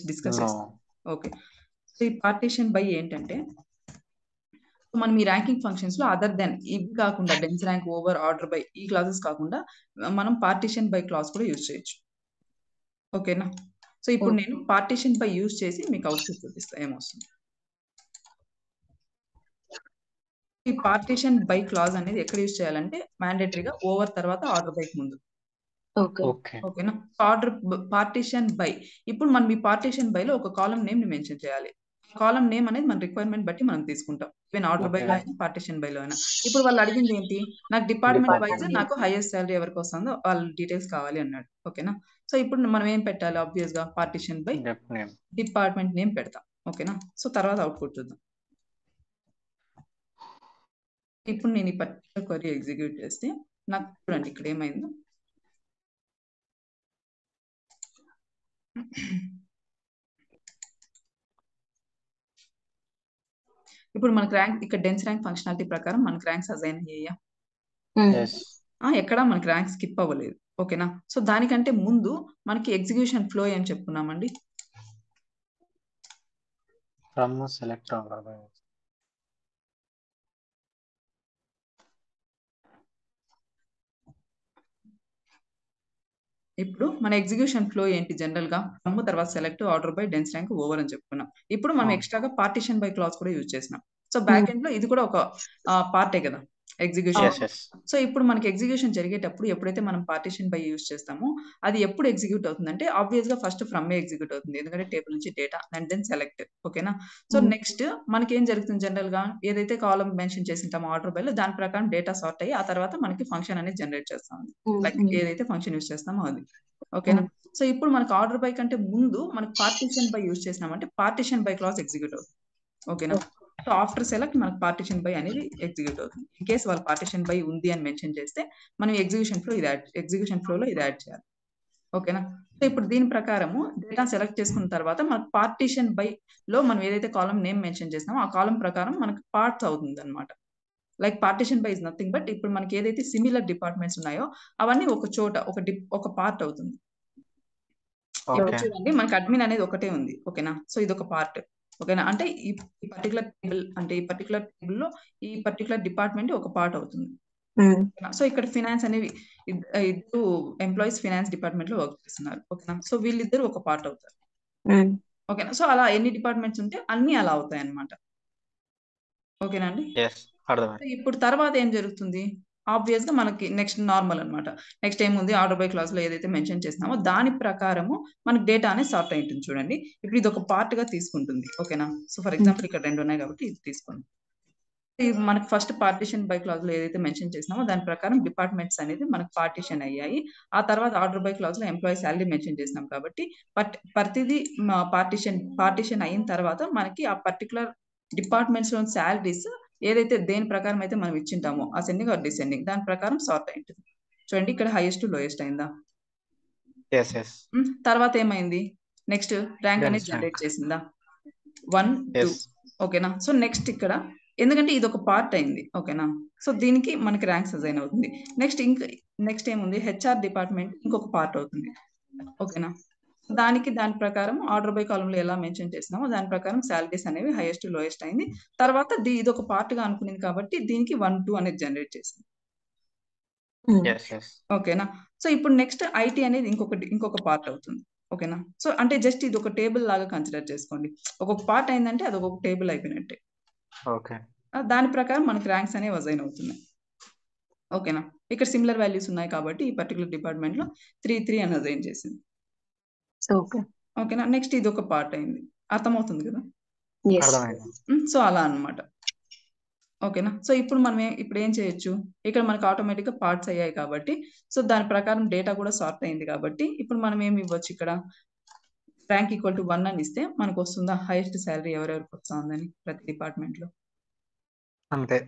[SPEAKER 1] Discuss
[SPEAKER 3] no.
[SPEAKER 1] చేస్తాం. ఓకే. సో ఈ పార్టీషన్ బై ఏంటంటే మనం ఈ ర్యాంకింగ్ ఫంక్షన్స్ లో అదర్ దెన్ ఇవి కాకుండా dense rank over order by ఈ క్లాసెస్ కాకుండా మనం పార్టీషన్ బై క్లాస్ కూడా యూజ్ చేయొచ్చు. ఓకేనా? సో ఇప్పుడు నేను పార్టీషన్ బై యూజ్ చేసి మీకు అవుట్పుట్ చూపిస్తా ఏమొస్తుంది. ఈ పార్టీషన్ బై క్లాజ్ అనేది ఎక్కడ యూజ్ చేయాలంటే మ్యాండేటరీగా ఓవర్ తర్వాత ఆర్డర్ బైకి ముందు.
[SPEAKER 2] ఓకే.
[SPEAKER 3] ఓకే.
[SPEAKER 1] ఓకేనా? ఆర్డర్ పార్టీషన్ బై ఇప్పుడు మనం ఈ పార్టీషన్ బైలో ఒక కాలం నేమ్ ని మెన్షన్ చేయాలి. కాలం నేమ్ అనేది మన రిక్వైర్మెంట్ బట్టి మనం తీసుకుంటాం. ఈవెన్ ఆర్డర్ బైలో అయినా పార్టీషన్ బైలో అయినా. ఇప్పుడు వాళ్ళు అడిగింది ఏంటి, నాకు డిపార్ట్మెంట్ వైజ్ నాకు హైయెస్ట్ సాలరీ ఎవరికి వస్తుందో వాళ్ళ డీటెయిల్స్ కావాలి అన్నాడు. ఓకేనా? సో ఇప్పుడు మనం ఏం పెట్టాలి, ఆబ్వియస్ గా పార్టీషన్ బై డిపార్ట్మెంట్ నేమ్ పెడతాం. ఓకేనా? సో తర్వాత అవుట్పుట్ చూద్దాం. ఇప్పుడు నేను ఈ పర్టికులర్ క్వరీ ఎగ్జిక్యూట్ చేస్తే నాకు చూడండి ఇక్కడ ఏమైందో. ఇప్పుడు మనకు ర్యాంక్ ఇక్కడ డెన్స్ ర్యాంక్ ఫంక్షనాలిటీ ప్రకారం మనకు ర్యాంక్స్ అసైన్ అయ్యాయా? ఎక్కడ మనకి ర్యాంక్ స్కిప్ అవ్వలేదు. ఓకేనా? సో దానికంటే ముందు మనకి ఎగ్జిక్యూషన్ ఫ్లో ఏం చెప్పుకున్నామండి?
[SPEAKER 3] From select order by.
[SPEAKER 1] ఇప్పుడు మన ఎగ్జిక్యూషన్ ఫ్లో ఏంటి జనరల్ గా ఫ్రమ్ తర్వాత select order by dense rank over అని చెప్పుకున్నాం. ఇప్పుడు మనం ఎక్స్ట్రాగా పార్టీషన్ బై క్లాస్ కూడా యూజ్ చేసినాం. సో బ్యాక్ ఎండ్ లో ఇది కూడా ఒక పార్టే కదా ఎగ్జిక్యూషన్. సో ఇప్పుడు మనకి ఎగ్జిక్యూషన్ జరిగేటప్పుడు ఎప్పుడైతే మనం పార్టీషన్ బై యూజ్ చేస్తామో అది ఎప్పుడు ఎగ్జిక్యూట్ అవుతుందంటే ఆబ్వియస్ గా ఫస్ట్ ఫ్రమ్ ఎగ్జిక్యూట్ అవుతుంది, ఎందుకంటే టేబుల్ నుంచి డేటా అండ్ దెన్ సెలెక్ట్. ఓకేనా? సో నెక్స్ట్ మనకి ఏం జరుగుతుంది, జనరల్ గా ఏదైతే కాలం మెన్షన్ చేసింటామో ఆర్డర్ బై లో దాని ప్రకారం డేటా సార్ట్ అయ్యి ఆ తర్వాత మనకి ఫంక్షన్ అనేది జనరేట్ చేస్తాం. లైక్ ఏదైతే ఫంక్షన్ యూజ్ చేస్తామో అది. ఓకేనా? సో ఇప్పుడు మనకి ఆర్డర్ బై కంటే ముందు మనకి పార్టీషన్ బై యూజ్ చేసినామంటే పార్టీషన్ బై క్లాస్ ఎగ్జిక్యూట్ అవుతుంది. ఓకేనా? సో ఆఫ్టర్ సెలెక్ట్ మనకి పార్టీషన్ బై అనేది ఎగ్జిక్యూట్ అవుతుంది. ఇన్ కేస్ వాళ్ళు పార్టీషన్ బై ఉంది అని మెన్షన్ చేస్తే మనం ఎగ్జిక్యూషన్ ఫ్లోలో ఇది యాడ్ చేయాలి. ఓకేనా? సో ఇప్పుడు దీని ప్రకారము డేటా సెలెక్ట్ చేసుకున్న తర్వాత మనకు పార్టీషన్ బై లో మనం ఏదైతే కాలం నేమ్ మెన్షన్ చేస్తామో ఆ కాలం ప్రకారం మనకి పార్ట్స్ అవుతుంది అనమాట. Like partition by is nothing but ఇప్పుడు మనకి ఏదైతే సిమిలర్ డిపార్ట్మెంట్స్ ఉన్నాయో అవన్నీ ఒక చోట ఒక పార్ట్ అవుతుంది. ఇప్పుడు చూడండి మనకి అడ్మిన్ అనేది ఒకటే ఉంది. ఓకేనా? సో ఇది ఒక పార్ట్. ఓకేనా? అంటే ఈ పర్టికులర్ టేబుల్ లో ఈ పర్టికులర్ డిపార్ట్మెంట్ ఒక పార్ట్ అవుతుంది. సో ఇక్కడ ఫినాన్స్ అనేవి ఇద్దరు ఎంప్లాయీస్ ఫినాన్స్ డిపార్ట్మెంట్ లో వర్క్ చేస్తున్నారు. ఓకేనా? సో వీళ్ళిద్దరు ఒక పార్ట్ అవుతారు. ఓకేనా? సో అలా ఎన్ని డిపార్ట్మెంట్స్ ఉంటే అన్ని అలా అవుతాయి అన్నమాట. ఓకేనా అండి? ఇప్పుడు తర్వాత ఏం జరుగుతుంది, ఆబ్వియస్ గా మనకి నెక్స్ట్ నార్మల్ అన్నమాట. నెక్స్ట్ ఏముంది, ఆర్డర్ బై క్లాస్ లో ఏదైతే మెన్షన్ చేస్తున్నామో దాని ప్రకారము మనకి డేటా అనేది సార్ట్ అయి ఉంటుంది. చూడండి ఇప్పుడు ఇది ఒక పార్ట్ గా తీసుకుంటుంది. ఓకేనా? సో ఫర్ ఎగ్జాంపుల్ ఇక్కడ 2 ఉన్నాయి కాబట్టి ఇది తీసుకోండి. మనకి ఫస్ట్ పార్టీషన్ బై క్లాస్ లో ఏదైతే మెన్షన్ చేసినామో దాని ప్రకారం డిపార్ట్మెంట్స్ అనేది మనకు పార్టీషన్ అయ్యాయి. ఆ తర్వాత ఆర్డర్ బై క్లాస్ లో ఎంప్లాయీ శాలరీ మెన్షన్ చేసినాం కాబట్టి ప్రతిదీ పార్టీషన్ అయిన తర్వాత మనకి ఆ పర్టికులర్ డిపార్ట్మెంట్స్ లోని శాలరీస్ ఏదైతే దేని ప్రకారం అయితే మనం ఇచ్చింటామో అసెండింగ్ ఆర్ డిసెండింగ్ దాని ప్రకారం సార్ట్ అయింటుంది. చూడండి ఇక్కడ హైయెస్ట్ లోయెస్ట్ అయిందా? తర్వాత ఏమైంది, నెక్స్ట్ ర్యాంక్ అనేది జనరేట్ చేసిందా? 1 2. ఓకేనా? సో నెక్స్ట్ ఇక్కడ ఎందుకంటే ఇది ఒక పార్ట్ అయింది. ఓకేనా? సో దీనికి మనకి ర్యాంక్స్ అసైన్ అవుతుంది. నెక్స్ట్ ఏముంది, హెచ్ఆర్ డిపార్ట్మెంట్ ఇంకొక పార్ట్ అవుతుంది. ఓకేనా? దాని ప్రకారం ఆర్డర్ బై కాలంలో ఎలా మెన్షన్ చేసినామో దాని ప్రకారం శాలరీస్ అనేవి హైయెస్ట్ లోయెస్ట్ అయింది. తర్వాత ఇది ఒక పార్ట్ గా అనుకునేది కాబట్టి దీనికి 1 2 అనేది జనరేట్ చేసింది. ఓకేనా? సో ఇప్పుడు నెక్స్ట్ ఐటీ అనేది ఇంకొక పార్ట్ అవుతుంది. ఓకేనా? సో అంటే జస్ట్ ఇది ఒక టేబుల్ లాగా కన్సిడర్ చేసుకోండి. ఒక్కొక్క పార్ట్ అయిందంటే అది ఒక్కొక్క టేబుల్ అయిపోయినట్టే. దాని ప్రకారం మనకి ర్యాంక్స్ అనేవి అసైన్ అవుతున్నాయి. ఓకేనా? ఇక్కడ సిమిలర్ వాల్యూస్ ఉన్నాయి కాబట్టి ఈ పర్టికులర్ డిపార్ట్మెంట్ లో 3 3 అని అసైన్ చేసింది. ఓకేనా? నెక్స్ట్ ఇది ఒక పార్ట్ అయింది. అర్థమవుతుంది కదా? సో అలా అన్నమాట. ఓకేనా? సో ఇప్పుడు మనం ఇప్పుడు ఏం చేయొచ్చు, ఇక్కడ మనకు ఆటోమేటిక్ గా పార్ట్స్ అయ్యాయి కాబట్టి సో దాని ప్రకారం డేటా కూడా సార్ట్ అయింది కాబట్టి ఇప్పుడు మనం ఏమి ఇవ్వచ్చు, ఇక్కడ ర్యాంక్ ఈక్వల్ టు 1 అని ఇస్తే మనకు వస్తుందా హైయెస్ట్ శాలరీ ఎవరెవరికి వస్తుందని ప్రతి డిపార్ట్మెంట్ లో.
[SPEAKER 3] అంతే.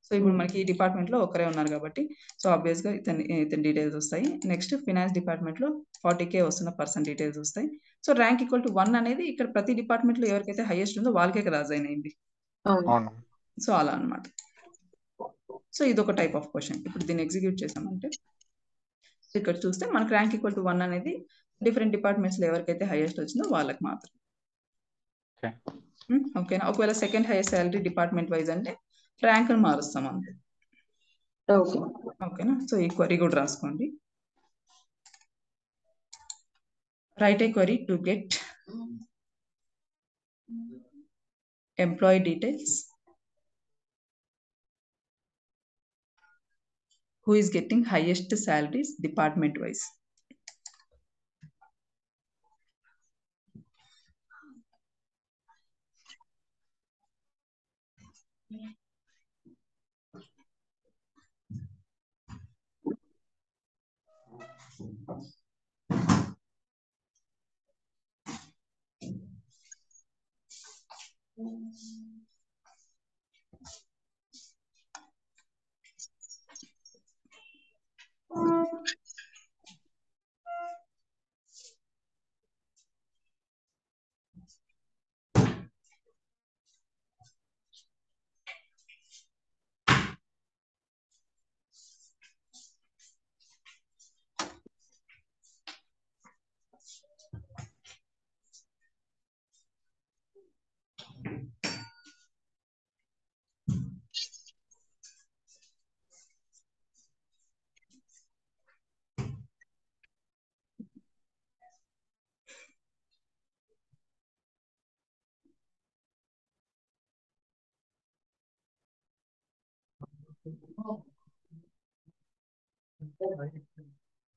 [SPEAKER 1] సో ఇప్పుడు మనకి ఈ డిపార్ట్మెంట్ లో ఒకరే ఉన్నారు కాబట్టి సో ఆబ్వియస్ గా ఇతని డీటెయిల్స్ వస్తాయి. నెక్స్ట్ ఫినాన్స్ డిపార్ట్మెంట్ లో 40K వస్తున్న పర్సన్ డీటెయిల్స్ వస్తాయి. సో ర్యాంక్ ఈక్వల్ టు 1 అనేది ఇక్కడ ప్రతి డిపార్ట్మెంట్ లో ఎవరికైతే హైయెస్ట్ ఉందో వాళ్ళకే కదా అసైన్ అయింది. సో అలా అన్నమాట. సో ఇది ఒక టైప్ ఆఫ్ క్వశ్చన్. ఇప్పుడు దీన్ని ఎగ్జిక్యూట్ చేసామంటే ఇక్కడ చూస్తే మనకి ర్యాంక్ ఈక్వల్ టు 1 అనేది డిఫరెంట్ డిపార్ట్మెంట్స్ లో ఎవరికైతే హైయెస్ట్ వచ్చిందో వాళ్ళకి మాత్రం.
[SPEAKER 3] ఓకే
[SPEAKER 1] ఓకేనా. ఒకవేళ second highest salary department wise అంటే ర్యాంక్ మారుస్తాం అంతే.
[SPEAKER 2] ఓకే
[SPEAKER 1] ఓకేనా. సో ఈ క్వరీ కూడా రాసుకోండి. Write a query to get employee details, who is getting highest salaries department wise.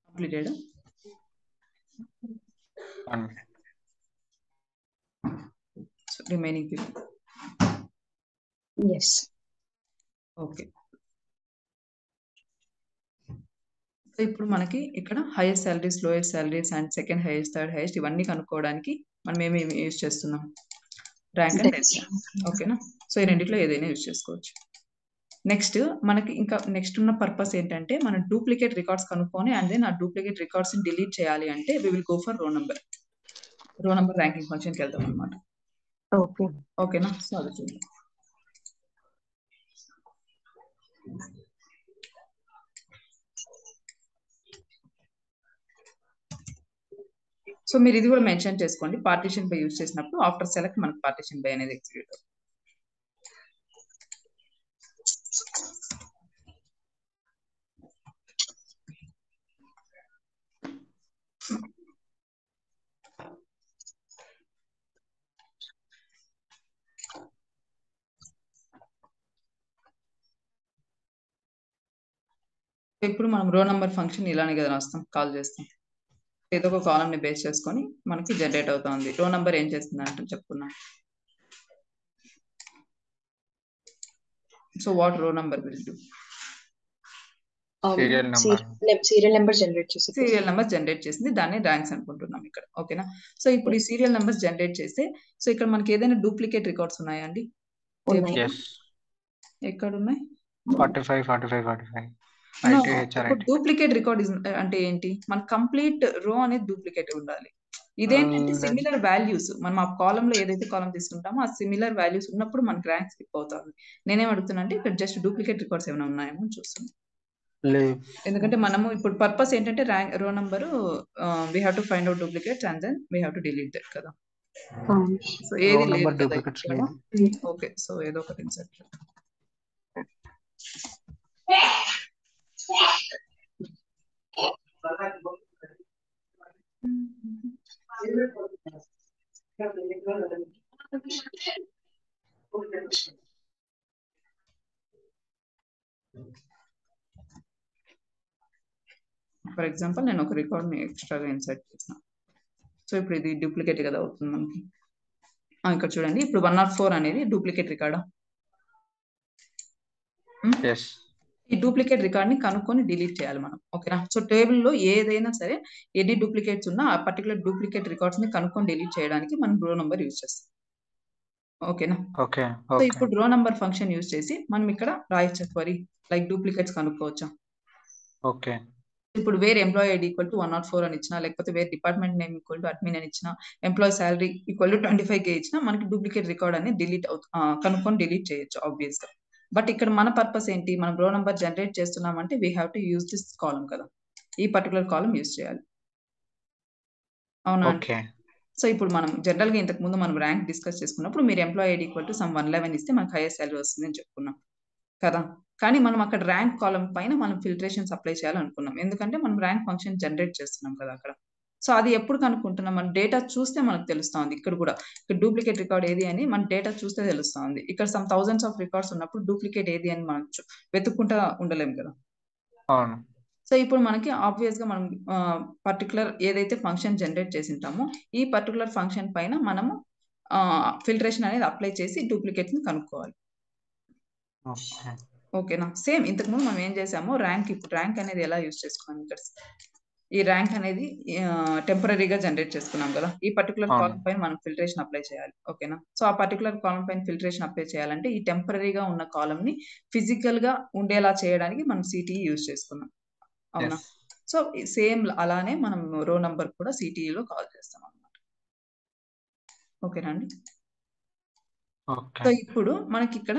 [SPEAKER 1] Completed. So remaining people.
[SPEAKER 2] yes
[SPEAKER 1] Okay. So ఇప్పుడు మనకి ఇక్కడ highest salaries, lowest salaries and second highest, third highest ఇవన్నీ కనుక్కోవడానికి మనం ఏమి use చేస్తున్నాం? Rank and decision. ఓకేనా. So ఈ రెండిట్లో ఏదైనా యూజ్ చేసుకోవచ్చు. నెక్స్ట్ మనకి ఇంకా నెక్స్ట్ ఉన్న పర్పస్ ఏంటంటే మనం డూప్లికేట్ రికార్డ్స్ కనుక్కొని అండ్ దెన్ ఆ డూప్లికేట్ రికార్డ్స్ డిలీట్ చేయాలి అంటే వి will go for row number. రో నంబర్ ర్యాంకింగ్ ఫంక్షన్కి వెళ్తాం అనమాట.
[SPEAKER 2] ఓకే
[SPEAKER 1] ఓకేనా. సో అది చూద్దాం. సో మీరు ఇది కూడా మెన్షన్ చేసుకోండి. పార్టీషన్ బై యూజ్ చేసినప్పుడు ఆఫ్టర్ సెలెక్ట్ మనకు పార్టీషన్ బై అనేది ఎగ్జిక్యూట్ అవుతుంది. ఇప్పుడు మనం రో నంబర్ ఫంక్షన్ ఇలానే కదా రాస్తాం, కాల్ చేస్తాం. ఏదో ఒక కాలమ్ ని బేస్ చేసుకొని మనకి జనరేట్ అవుతుంది. రో నంబర్ ఏం చేస్తుంది అంటే చెప్పుకున్నాం. సో వాట్ రో number will do?
[SPEAKER 2] Serial number generate చేసి
[SPEAKER 1] సీరియల్ నెంబర్ జనరేట్ చేసింది, దాన్ని ర్యాంక్స్ అనుకుంటున్నాం ఇక్కడ. ఓకేనా. సో ఇప్పుడు ఈ సీరియల్ నెంబర్స్ జనరేట్ చేస్తే సో ఇక్కడ మనకి ఏదైనా డూప్లికేట్ రికార్డ్స్ ఉన్నాయా అండి? ఎక్కడ ఉన్నాయి?
[SPEAKER 3] 45.
[SPEAKER 1] డూప్లికేట్ రికార్డ్ అంటే ఏంటి? మన కంప్లీట్ రో అనేది డూప్లికేట్ ఉండాలి. ఇదేంటంటే సిమిలర్ వాల్యూస్, మనం ఆ కాలం లో ఏదైతే కాలం తీసుకుంటామో ఆ సిమిలర్ వాల్యూస్ ఉన్నప్పుడు మనకి ర్యాంక్ స్కిప్ అవుతుంది. నేనేం అడుగుతున్నా అంటే ఇక్కడ జస్ట్ డూప్లికేట్ రికార్డ్స్ ఏమైనా ఉన్నాయేమో చూస్తున్నాం. ఎందుకంటే మనము ఇప్పుడు పర్పస్ ఏంటంటే rank row number we have to find out duplicates and then we have to delete that కదా. సో ఏది లేదు కదా. ఓకే. సో ఏదో ఒకటి ఇన్సర్ట్ చేద్దాం. ఫర్ ఎగ్జాంపుల్ నేను ఒక రికార్డ్ ని ఎక్స్ట్రాగా ఇన్సర్ట్ చేసిన. సో ఇప్పుడు ఇది డూప్లికేట్ కదా అవుతుంది మనకి. ఇక్కడ చూడండి, ఇప్పుడు 104 అనేది డూప్లికేట్ రికార్డా? ఈ డూప్లికేట్ రికార్డ్ ని కనుక్కొని డిలీట్ చేయాలి మనం. ఓకేనా. సో టేబుల్ లో ఏదైనా సరే ఎన్ని డూప్లికేట్స్ ఉన్నా ఆ పర్టికులర్ డూప్లికేట్ రికార్డ్స్ ని కనుక్కొని డిలీట్ చేయడానికి మనం రో నంబర్ యూజ్ చేస్తాం. ఓకేనా. సో ఇప్పుడు రో నంబర్ ఫంక్షన్ యూజ్ చేసి మనం ఇక్కడ రాయొచ్చు క్వరీ లైక్ డూప్లికేట్స్ కనుక్కోవచ్చా.
[SPEAKER 3] ఓకే.
[SPEAKER 1] ఇప్పుడు where employee ID equal to 104 అని ఇచ్చినా, లేకపోతే where department name equal to admin అని ఇచ్చినా, employee salary equal to 25K ఇచ్చినా మనకి డూప్లికేట్ రికార్డ్ అనేది డిలీట్ కనుక్కొని డిలీట్ చేయొచ్చు ఆబ్వియస్ గా. బట్ ఇక్కడ మన పర్పస్ ఏంటి? మనం రో నంబర్ జనరేట్ చేస్తున్నామంటే we have to use this column కదా. ఈ పర్టికులర్ కాలమ్ యూజ్ చేయాలి. అవునా అండి?
[SPEAKER 3] ఓకే.
[SPEAKER 1] సో ఇప్పుడు మనం జనరల్ గా ఇంతకు ముందు మనం ర్యాంక్ డిస్కస్ చేసుకున్నప్పుడు మీరు employee ID equal to some 111 ఇస్తే మనకు హైయెస్ట్ సాలరీ వస్తుంది అని చెప్పుకున్నాం కదా. కానీ మనం అక్కడ ర్యాంక్ కాలం పైన మనం ఫిల్టరేషన్స్ అప్లై చేయాలనుకున్నాం. ఎందుకంటే మనం ర్యాంక్ ఫంక్షన్ జనరేట్ చేస్తున్నాం కదా అక్కడ. సో అది ఎప్పుడు కనుక్కుంటున్నాం, మన డేటా చూస్తే మనకు తెలుస్తుంది. ఇక్కడ కూడా ఇక్కడ డూప్లికేట్ రికార్డ్ ఏది అని మన డేటా చూస్తే తెలుస్తుంది. ఇక్కడ సమ్ థౌజండ్స్ ఆఫ్ రికార్డ్స్ ఉన్నప్పుడు డూప్లికేట్ ఏది అని మనం వెతుక్కుంటా ఉండలేం కదా.
[SPEAKER 4] అవును.
[SPEAKER 1] సో ఇప్పుడు మనకి ఆబ్వియస్ గా మనం పర్టికులర్ ఏదైతే ఫంక్షన్ జనరేట్ చేసి ఉంటామో ఈ పర్టికులర్ ఫంక్షన్ పైన మనము ఫిల్టరేషన్ అనేది అప్లై చేసి డూప్లికేట్ ని కనుక్కోవాలి.
[SPEAKER 4] ఓకే.
[SPEAKER 1] ఓకేనా. సేమ్ ఇంతకు ముందు మనం ఏం చేసామో ర్యాంక్, ఇప్పుడు ర్యాంక్ అనేది ఎలా యూజ్ చేసుకున్నాం ఇక్కడ. ఈ ర్యాంక్ అనేది టెంపరీగా జనరేట్ చేసుకున్నాం కదా. ఈ పర్టికులర్
[SPEAKER 4] అవును.
[SPEAKER 1] కాలం పైన మనం ఫిల్టరేషన్ అప్లై చేయాలి. ఓకేనా. సో ఆ పర్టికులర్ కాలం పైన ఫిల్టరేషన్ అప్లై చేయాలంటే ఈ టెంపరీగా ఉన్న కాలం ని ఫిజికల్ గా ఉండేలా చేయడానికి మనం సిటిఈ యూజ్ చేసుకున్నాం. అవునా.
[SPEAKER 4] ఎస్.
[SPEAKER 1] సో సేమ్ అలానే మనం రో నంబర్ కూడా సిటిఈలో కాల్ చేస్తాం అన్నమాట. ఓకేనా అండి.
[SPEAKER 4] ఓకే.
[SPEAKER 1] సో ఇప్పుడు మనకి ఇక్కడ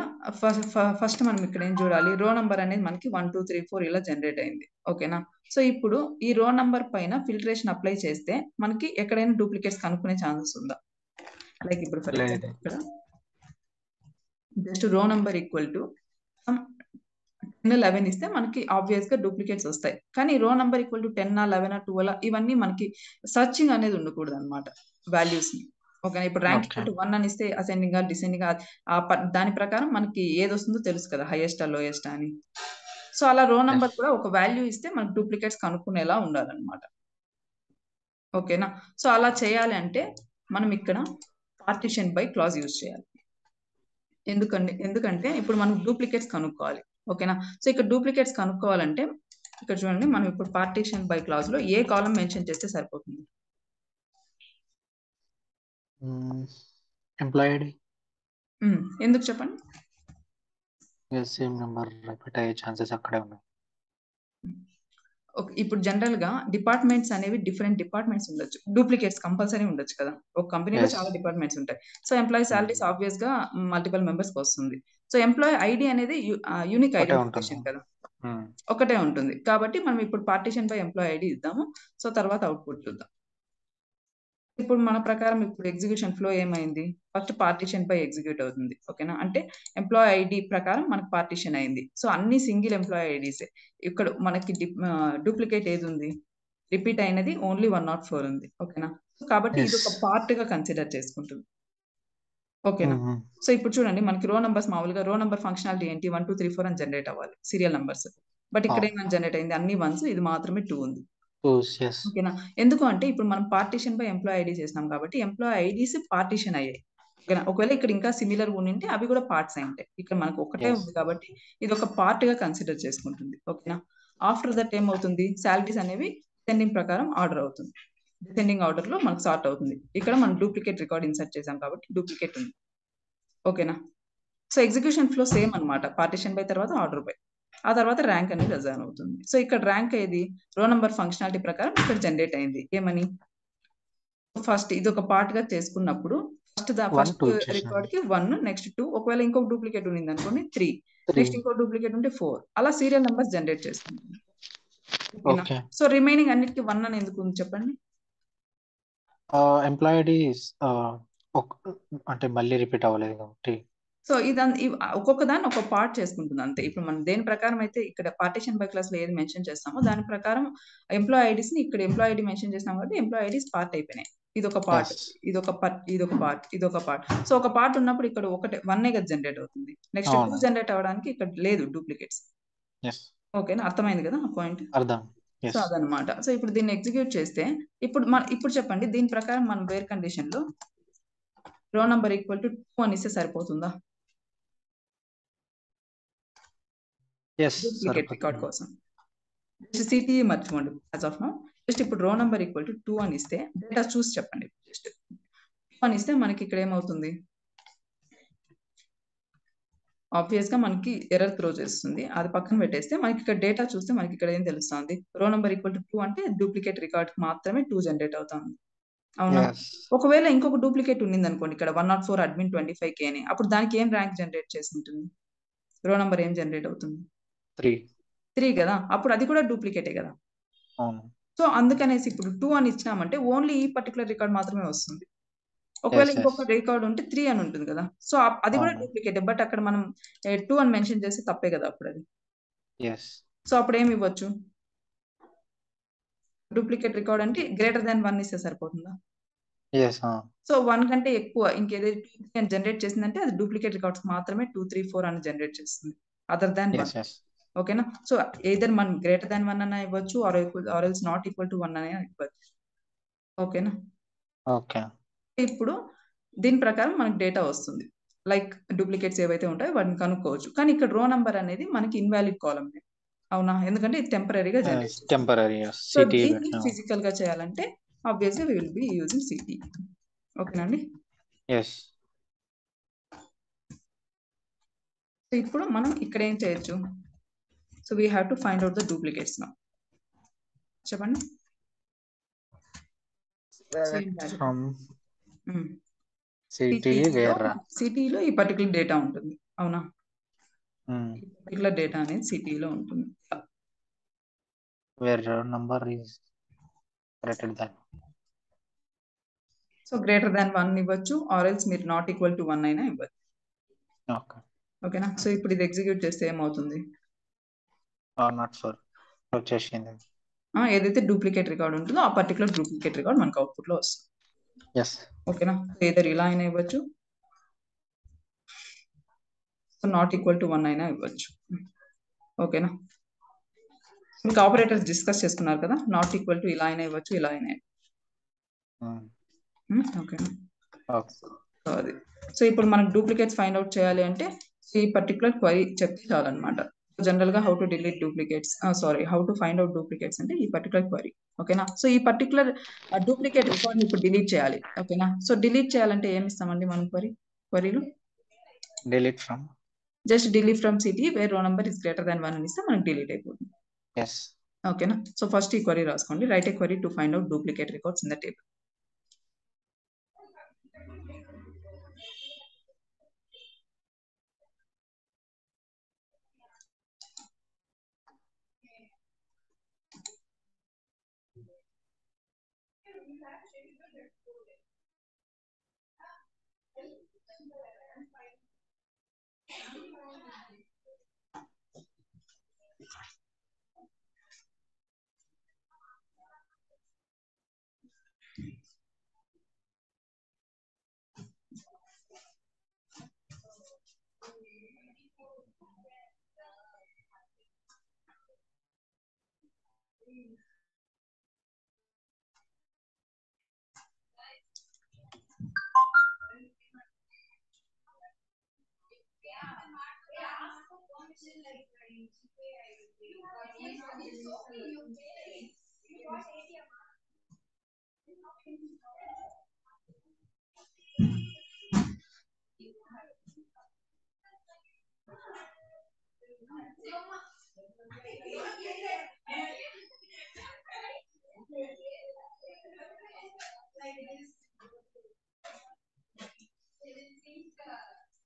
[SPEAKER 1] ఫస్ట్ మనం ఇక్కడ ఏం చూడాలి, రో నంబర్ అనేది మనకి 1 2 3 4 ఇలా జనరేట్ అయింది. ఓకేనా. సో ఇప్పుడు ఈ రో నంబర్ పైన ఫిల్టరేషన్ అప్లై చేస్తే మనకి ఎక్కడైనా డూప్లికేట్స్ కనుక్కునే ఛాన్సెస్ ఉందా? లైక్ ఇప్పుడు ఫర్
[SPEAKER 4] లేదు.
[SPEAKER 1] ఎగ్జాంపుల్ ఇక్కడ జస్ట్ రో నంబర్ ఈక్వల్ టు 10 11 ఇస్తే మనకి ఆబ్వియస్ గా డూప్లికేట్స్ వస్తాయి. కానీ రో నంబర్ ఈక్వల్ టు 10 11 12 ఇవన్నీ మనకి సర్చింగ్ అనేది ఉండకూడదు అనమాట వాల్యూస్ ని. ఓకే. ఇప్పుడు ర్యాంక్
[SPEAKER 3] ఓకే.
[SPEAKER 1] ఈక్వల్ టు 1 అని ఇస్తే అసెండింగ్ డిసెండింగ్ దాని ప్రకారం మనకి ఏది వస్తుందో తెలుసు కదా, హైయెస్ట్ లోయెస్ట్ అని. సో అలా రో నంబర్
[SPEAKER 3] ఎస్.
[SPEAKER 1] కూడా ఒక వాల్యూ ఇస్తే మనకి డూప్లికేట్స్ కనుక్కునేలా ఉండాలన్నమాట. ఓకేనా. సో అలా చేయాలి అంటే మనం ఇక్కడ పార్టిషన్ బై క్లాజ్ యూజ్ చేయాలి. ఎందుకంటే ఇప్పుడు మనం డూప్లికేట్స్ కనుక్కోవాలి. ఓకేనా. సో ఇక్కడ డూప్లికేట్స్ కనుక్కోవాలంటే ఇక్కడ చూడండి, మనం ఇప్పుడు పార్టిషన్ బై క్లాజ్ లో ఏ కాలం మెన్షన్ చేస్తే సరిపోతుంది?
[SPEAKER 3] Employee ID.
[SPEAKER 1] ఎందుకు చెప్పండి?
[SPEAKER 3] సేమ్ నెంబర్ రిపీట్ అయ్యే ఛాన్సెస్ అక్కడే ఉన్నాయి.
[SPEAKER 1] ఓకే. ఇప్పుడు జనరల్ గా డిపార్ట్మెంట్స్ అనేవి డిఫరెంట్ డిపార్ట్మెంట్స్ ఉండొచ్చు, డూప్లికేట్స్ కంపల్సరీ ఉండొచ్చు కదా. ఒక కంపెనీలో
[SPEAKER 3] ఎస్.
[SPEAKER 1] చాలా డిపార్ట్మెంట్స్ ఉంటాయి. సో ఎంప్లాయీ సాలరీస్ ఆబ్వియస్ గా మల్టిపుల్ మెంబర్స్ కి వస్తుంది. సో ఎంప్లాయీ ఐడి అనేది యూనిక్
[SPEAKER 3] ఒకటే ఉంటుంది.
[SPEAKER 1] ఐడెంటిఫికేషన్ కదా, ఒకటే ఉంటుంది. కాబట్టి మనం ఇప్పుడు పార్టిషన్ బై ఎంప్లాయీ ఐడి ఇద్దాము. సో తర్వాత అవుట్పుట్ చూద్దాం. ఇప్పుడు మన ప్రకారం ఇప్పుడు ఎగ్జిక్యూషన్ ఫ్లో ఏమైంది, ఫస్ట్ పార్టిషన్ బై ఎగ్జిక్యూట్ అవుతుంది. ఓకేనా. అంటే ఎంప్లాయీ ఐడి ప్రకారం మనకు పార్టిషన్ అయింది. సో అన్ని సింగిల్ ఎంప్లాయీ ఐడీసే. ఇక్కడ మనకి డూప్లికేట్ ఏది ఉంది, రిపీట్ అయినది ఓన్లీ 104 ఉంది. ఓకేనా. కాబట్టి ఇది ఒక పార్ట్ గా కన్సిడర్ చేసుకుంటుంది. ఓకేనా. సో ఇప్పుడు చూడండి, మనకి రో నంబర్స్ మామూలుగా రో నంబర్ ఫంక్షనాలిటీ ఏంటి, 1 2 3 4 అని జనరేట్ అవ్వాలి సీరియల్ నంబర్స్. బట్ ఇక్కడ ఏమని జనరేట్ అయింది, అన్ని 1s, ఇది మాత్రమే 2 ఉంది. ఓకేనా. ఎందుకు అంటే ఇప్పుడు మనం పార్టిషన్ బై ఎంప్లాయీ ఐడి చేసినాం కాబట్టి ఎంప్లాయీ ఐడీస్ పార్టిషన్ అయ్యాయి. ఓకేనా. ఒకవేళ ఇక్కడ ఇంకా సిమిలర్ ఉంటే అవి కూడా పార్ట్స్ అయి ఉంటాయి. ఇక్కడ మనకు ఒకటే ఉంది కాబట్టి ఇది ఒక పార్ట్ గా కన్సిడర్ చేసుకుంటుంది. ఓకేనా. ఆఫ్టర్ దట్ ఏమవుతుంది, సాలరీస్ అనేవి డిసెండింగ్ ప్రకారం ఆర్డర్ అవుతుంది. డిసెండింగ్ ఆర్డర్ లో మనకు సార్ట్ అవుతుంది. ఇక్కడ మనం డూప్లికేట్ రికార్డ్ ఇన్సర్ట్ చేసాం కాబట్టి డూప్లికేట్ ఉంది. ఓకేనా. సో ఎగ్జిక్యూషన్ ఫ్లో సేమ్ అన్నమాట, పార్టిషన్ బై తర్వాత ఆర్డర్ బై, ఆ తర్వాత ర్యాంక్ అనేది అజైన్ అవుతుంది. సో ఇక్కడ ర్యాంక్ ఏది, రో నంబర్ ఫంక్షనాలిటీ ప్రకారం ఇక్కడ జనరేట్ అయింది. ఏమని, ఫస్ట్ ఇది ఒక పార్ట్ గా చేసుకున్నప్పుడు ఫస్ట్ రికార్డ్ కి 1, నెక్స్ట్ 2, ఒకవేళ ఇంకొక డూప్లికేట్ ఉంది అనుకోండి 3, నెక్స్ట్ ఇంకో డూప్లికేట్ ఉంటే 4, అలా సీరియల్ నెంబర్స్ జనరేట్ చేసుకుంటుంది. సో రిమైనింగ్ అన్నిటికీ 1 అని ఎందుకు ఉంది చెప్పండి?
[SPEAKER 3] ఎంప్లాయీ ఐడి అంటే మళ్ళీ రిపీట్ అవ్వలేదు కాబట్టి.
[SPEAKER 1] సో ఇది ఒక్కొక్క దాన్ని ఒక పార్ట్ చేసుకుంటుంది అంతే. ఇప్పుడు మనం దేని ప్రకారం అయితే ఇక్కడ పార్టిషన్ బై క్లాస్ లో ఏది మెన్షన్ చేస్తామో దాని ప్రకారం ఎంప్లాయీ ఐడీస్ ని ఇక్కడ ఎంప్లాయీ ఐడి మెన్షన్ చేస్తాం కాబట్టి ఎంప్లాయీ ఐడీస్ పార్ట్ అయిపోయినాయి. ఇదొక పార్ట్, ఇదొక పార్ట్, ఇదొక పార్ట్. సో ఒక పార్ట్ ఉన్నప్పుడు ఇక్కడ ఒకటే 1 కదా జనరేట్ అవుతుంది. నెక్స్ట్ 2 జనరేట్ అవ్వడానికి ఇక్కడ లేదు డూప్లికేట్స్. ఓకేనా, అర్థమైంది కదా ఆ పాయింట్? సో అదనమాట. సో ఇప్పుడు దీన్ని ఎగ్జిక్యూట్ చేస్తే ఇప్పుడు చెప్పండి, దీని ప్రకారం మనం వేర్ కండిషన్ లో రో నంబర్ ఈక్వల్ టు 2 అని ఇస్తే సరిపోతుందా? డూప్లికేట్ రికార్డ్ కోసం సిటిఈ మర్చిపోండి యాజ్ ఆఫ్ నౌ. జస్ట్ ఇప్పుడు రో నంబర్ ఈక్వల్ టు 2 అని ఇస్తే డేటా చూసి చెప్పండి. జస్ట్ 2 అని ఇస్తే మనకి ఇక్కడ ఏమవుతుంది, ఆబ్వియస్ గా మనకి ఎర్రర్ త్రో చేస్తుంది. అది పక్కన పెట్టేస్తే మనకి ఇక్కడ డేటా చూస్తే మనకి ఇక్కడ ఏం తెలుస్తుంది, రో నంబర్ ఈక్వల్ టు 2 అంటే డూప్లికేట్ రికార్డ్ మాత్రమే 2 జనరేట్ అవుతుంది. అవునా. ఒకవేళ ఇంకొక డూప్లికేట్ ఉంది అనుకోండి, ఇక్కడ 104 అడ్మిన్ 25K అని, అప్పుడు దానికి ఏం ర్యాంక్ జనరేట్ చేసి ఉంటుంది, రో నంబర్ ఏం జనరేట్ అవుతుంది?
[SPEAKER 3] 3
[SPEAKER 1] కదా. అప్పుడు అది కూడా డూప్లికేటే కదా. సో అందుకనేసి ఇప్పుడు 2 అని ఇచ్చినామంటే ఓన్లీ ఈ పర్టికులర్ రికార్డ్ మాత్రమే వస్తుంది. ఒకవేళ
[SPEAKER 3] ఎస్ ఎస్
[SPEAKER 1] ఇంకొక రికార్డ్ ఉంటే 3 అని ఉంటుంది కదా. సో అది కూడా
[SPEAKER 3] అవును
[SPEAKER 1] డూప్లికేట్. బట్ అక్కడ మనం 2 అని మెన్షన్ చేస్తే తప్పే కదా అప్పుడు అది.
[SPEAKER 3] ఎస్
[SPEAKER 1] సో అప్పుడు ఏమి ఇవ్వచ్చు? డూప్లికేట్ రికార్డ్ అంటే గ్రేటర్ దాన్ 1 ఇస్తే సరిపోతుందా?
[SPEAKER 3] ఎస్
[SPEAKER 1] సో 1 కంటే ఎక్కువ ఇంకేదైతే 2, 3 అని జనరేట్ చేసిందంటే అది డూప్లికేట్ రికార్డ్స్ మాత్రమే 2, 3, 4 అని జనరేట్ చేస్తుంది. Other than 1.
[SPEAKER 3] ఎస్ ఎస్
[SPEAKER 1] ఓకేనా? సో ఎయిదర్ మనం గ్రేటర్ దాన్ 1 అన్నా ఇవ్వచ్చు or else not equal to 1 అనే ఇవ్వచ్చు. ఓకేనా?
[SPEAKER 3] ఓకే
[SPEAKER 1] ఇప్పుడు దీని ప్రకారం మనకి డేటా వస్తుంది. లైక్ డూప్లికేట్స్ ఏవైతే ఉంటాయో వాటిని కనుక్కోవచ్చు. కానీ ఇక్కడ రో నంబర్ అనేది మనకి ఇన్వాలిడ్ కాలమ్. అవునా? ఎందుకంటే ఇది టెంపరరీగా జనరేట్ చేస్తుంది.
[SPEAKER 3] టెంపరీ
[SPEAKER 1] సో
[SPEAKER 3] సిటీ
[SPEAKER 1] దీన్ని ఫిజికల్ గా చేయాలంటే obviously we will be using CTE. ఓకేనండి?
[SPEAKER 3] ఎస్
[SPEAKER 1] సో ఇప్పుడు మనం ఇక్కడ ఏం చేయొచ్చు? So we have to find out the duplicates now. చెప్పండి.
[SPEAKER 4] ఫ్రమ్
[SPEAKER 3] సిటీ వేర్
[SPEAKER 1] సిటీలో ఈ పర్టికులర్ డేటా ఉంటుంది. అవునా? ఈ పర్టికులర్ డేటా అనేది సిటీలో ఉంటుంది.
[SPEAKER 3] Where number is greater than
[SPEAKER 1] so greater than 1 ఇవ్వచ్చు ఆర్ ఎల్స్ మీరు నాట్ ఈక్వల్ టు 1 అయినా ఇవ్వచ్చు.
[SPEAKER 3] ఓకే
[SPEAKER 1] ఓకేనా? సో ఇప్పుడు ఇది ఎగ్జిక్యూట్ చేస్తే ఏమవుతుంది?
[SPEAKER 3] నాట్ ఫర్ వచ్చేసింది
[SPEAKER 1] ఏదైతే డూప్లికేట్ రికార్డ్ ఉంటుందో ఆ పర్టికులర్ డూప్లికేట్ రికార్డ్ మనకు అవుట్పుట్ లో వస్తుంది.
[SPEAKER 3] ఎస్
[SPEAKER 1] ఓకేనా? ఏదర్ ఇలా అయినా ఇవ్వచ్చు, సో నాట్ ఈక్వల్ టు 1 అయినా ఇవ్వచ్చు. ఓకేనా? మీకు ఆపరేటర్స్ డిస్కస్ చేసుకున్నారు కదా, నాట్ ఈక్వల్ టు ఇలా అయినా ఇవ్వచ్చు, ఇలా అయినా. ఓకేనా? సో అది. సో ఇప్పుడు మనకు డూప్లికేట్స్ ఫైండ్ అవుట్ చేయాలి అంటే ఈ పర్టికులర్ క్వరీ చెప్తే చాలన్నమాట. జనరల్ గా how to delete duplicates how to find out duplicates అంటే ఈ పర్టికులర్ క్వరీ. ఓకేనా? సో ఈ పర్టికులర్ డూప్లికేట్ రికార్డ్ ఇప్పుడు డిలీట్ చేయాలి. ఓకేనా? సో డిలీట్ చేయాలంటే ఏమి ఇస్తామండి మనం క్వరీలో?
[SPEAKER 3] Delete from
[SPEAKER 1] just delete from city where row number is greater than 1 అని ఇస్తే మనకి డిలీట్ అయిపోతుంది.
[SPEAKER 3] ఎస్
[SPEAKER 1] ఓకేనా? సో ఫస్ట్ ఈ క్వరీ రాసుకోండి. Write a query to find out duplicate records in the table.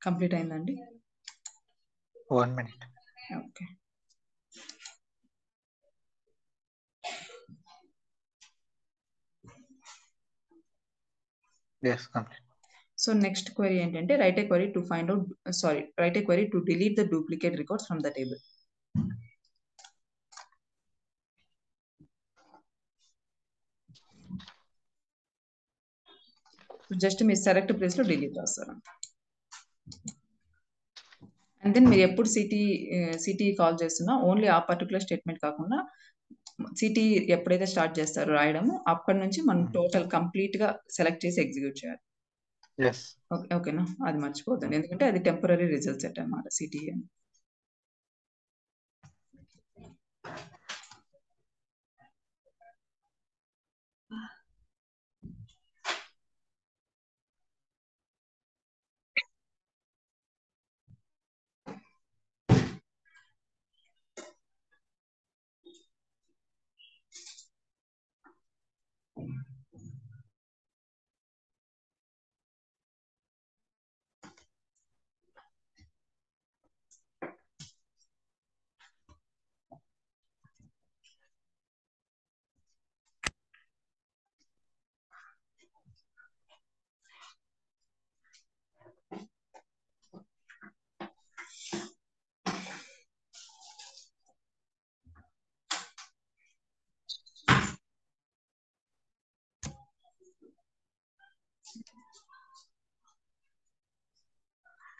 [SPEAKER 1] Complete అయిందండి?
[SPEAKER 3] 1 minute.
[SPEAKER 1] Okay.
[SPEAKER 3] Yes, complete.
[SPEAKER 1] So next query ఏంటంటే write a query to find out write a query to delete the duplicate records from the table. Just మీరు select place లో delete రాస్తారు. And then మీరు ఎప్పుడు city call చేస్తున్నా only ఆ particular statement కాకుండా city ఎప్పుడైతే స్టార్ట్ చేస్తారో రాయడము అప్పటి నుంచి మనం టోటల్ కంప్లీట్ గా సెలెక్ట్ చేసి ఎగ్జిక్యూట్ చేయాలి.
[SPEAKER 3] Yes.
[SPEAKER 1] ఓకేనా? అది మర్చిపోతుంది ఎందుకంటే అది టెంపరరీ రిజల్ట్ సెట్ అన్నమాట సిటీ అని.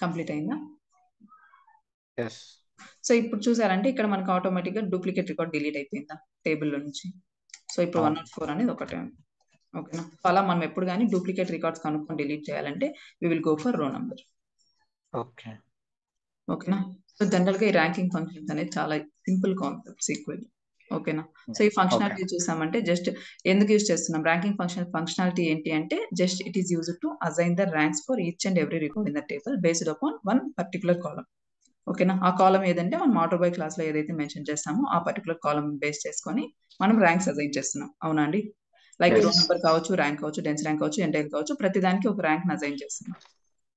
[SPEAKER 1] కంప్లీట్ అయిందా?
[SPEAKER 4] ఎస్.
[SPEAKER 1] సో ఇప్పుడు చూసారంటే ఇక్కడ మనకు ఆటోమేటిక్ గా డూప్లికేట్ రికార్డ్ డిలీట్ అయిపోయిందా టేబుల్ నుంచి. సో ఇప్పుడు
[SPEAKER 4] అవును.
[SPEAKER 1] 104 అనేది ఒకటే ఉంది. ఓకేనా? సో అలా మనం ఎప్పుడు కానీ డూప్లికేట్ రికార్డ్స్ కనుక్కొని డిలీట్ చేయాలంటే we will go for row number.
[SPEAKER 4] Okay.
[SPEAKER 1] ఓకేనా? సో జనరల్ గా ఈ ర్యాంకింగ్ ఫంక్షన్స్ అనేది చాలా సింపుల్ కాన్సెప్ట్ ఈక్వల్. ఓకేనా? సో ఈ
[SPEAKER 4] ఓకే.
[SPEAKER 1] ఫంక్షనాలిటీ చూసామంటే జస్ట్ ఎందుకు యూజ్ చేస్తున్నాం ర్యాంకింగ్ ఫంక్షనాలిటీ ఏంటి అంటే just it is used to assign the ranks for each and every record in the table based upon one particular column. ఓకేనా? ఆ కాలం ఏదంటే మనం ఆటోబై క్లాస్ లో ఏదైతే మెన్షన్ చేస్తామో ఆ పర్టికులర్ కాలం బేస్ చేసుకొని మనం ర్యాంక్స్ అసైన్ చేస్తున్నాం. అవునా అండి? Like row
[SPEAKER 4] yes.
[SPEAKER 1] నెంబర్ కావచ్చు, ర్యాంక్ కావచ్చు, డెన్స్ ర్యాంక్ కావచ్చు, ఎంటైర్ కావచ్చు, ప్రతి దానికి ఒక ర్యాంక్ అసైన్ చేస్తున్నాం.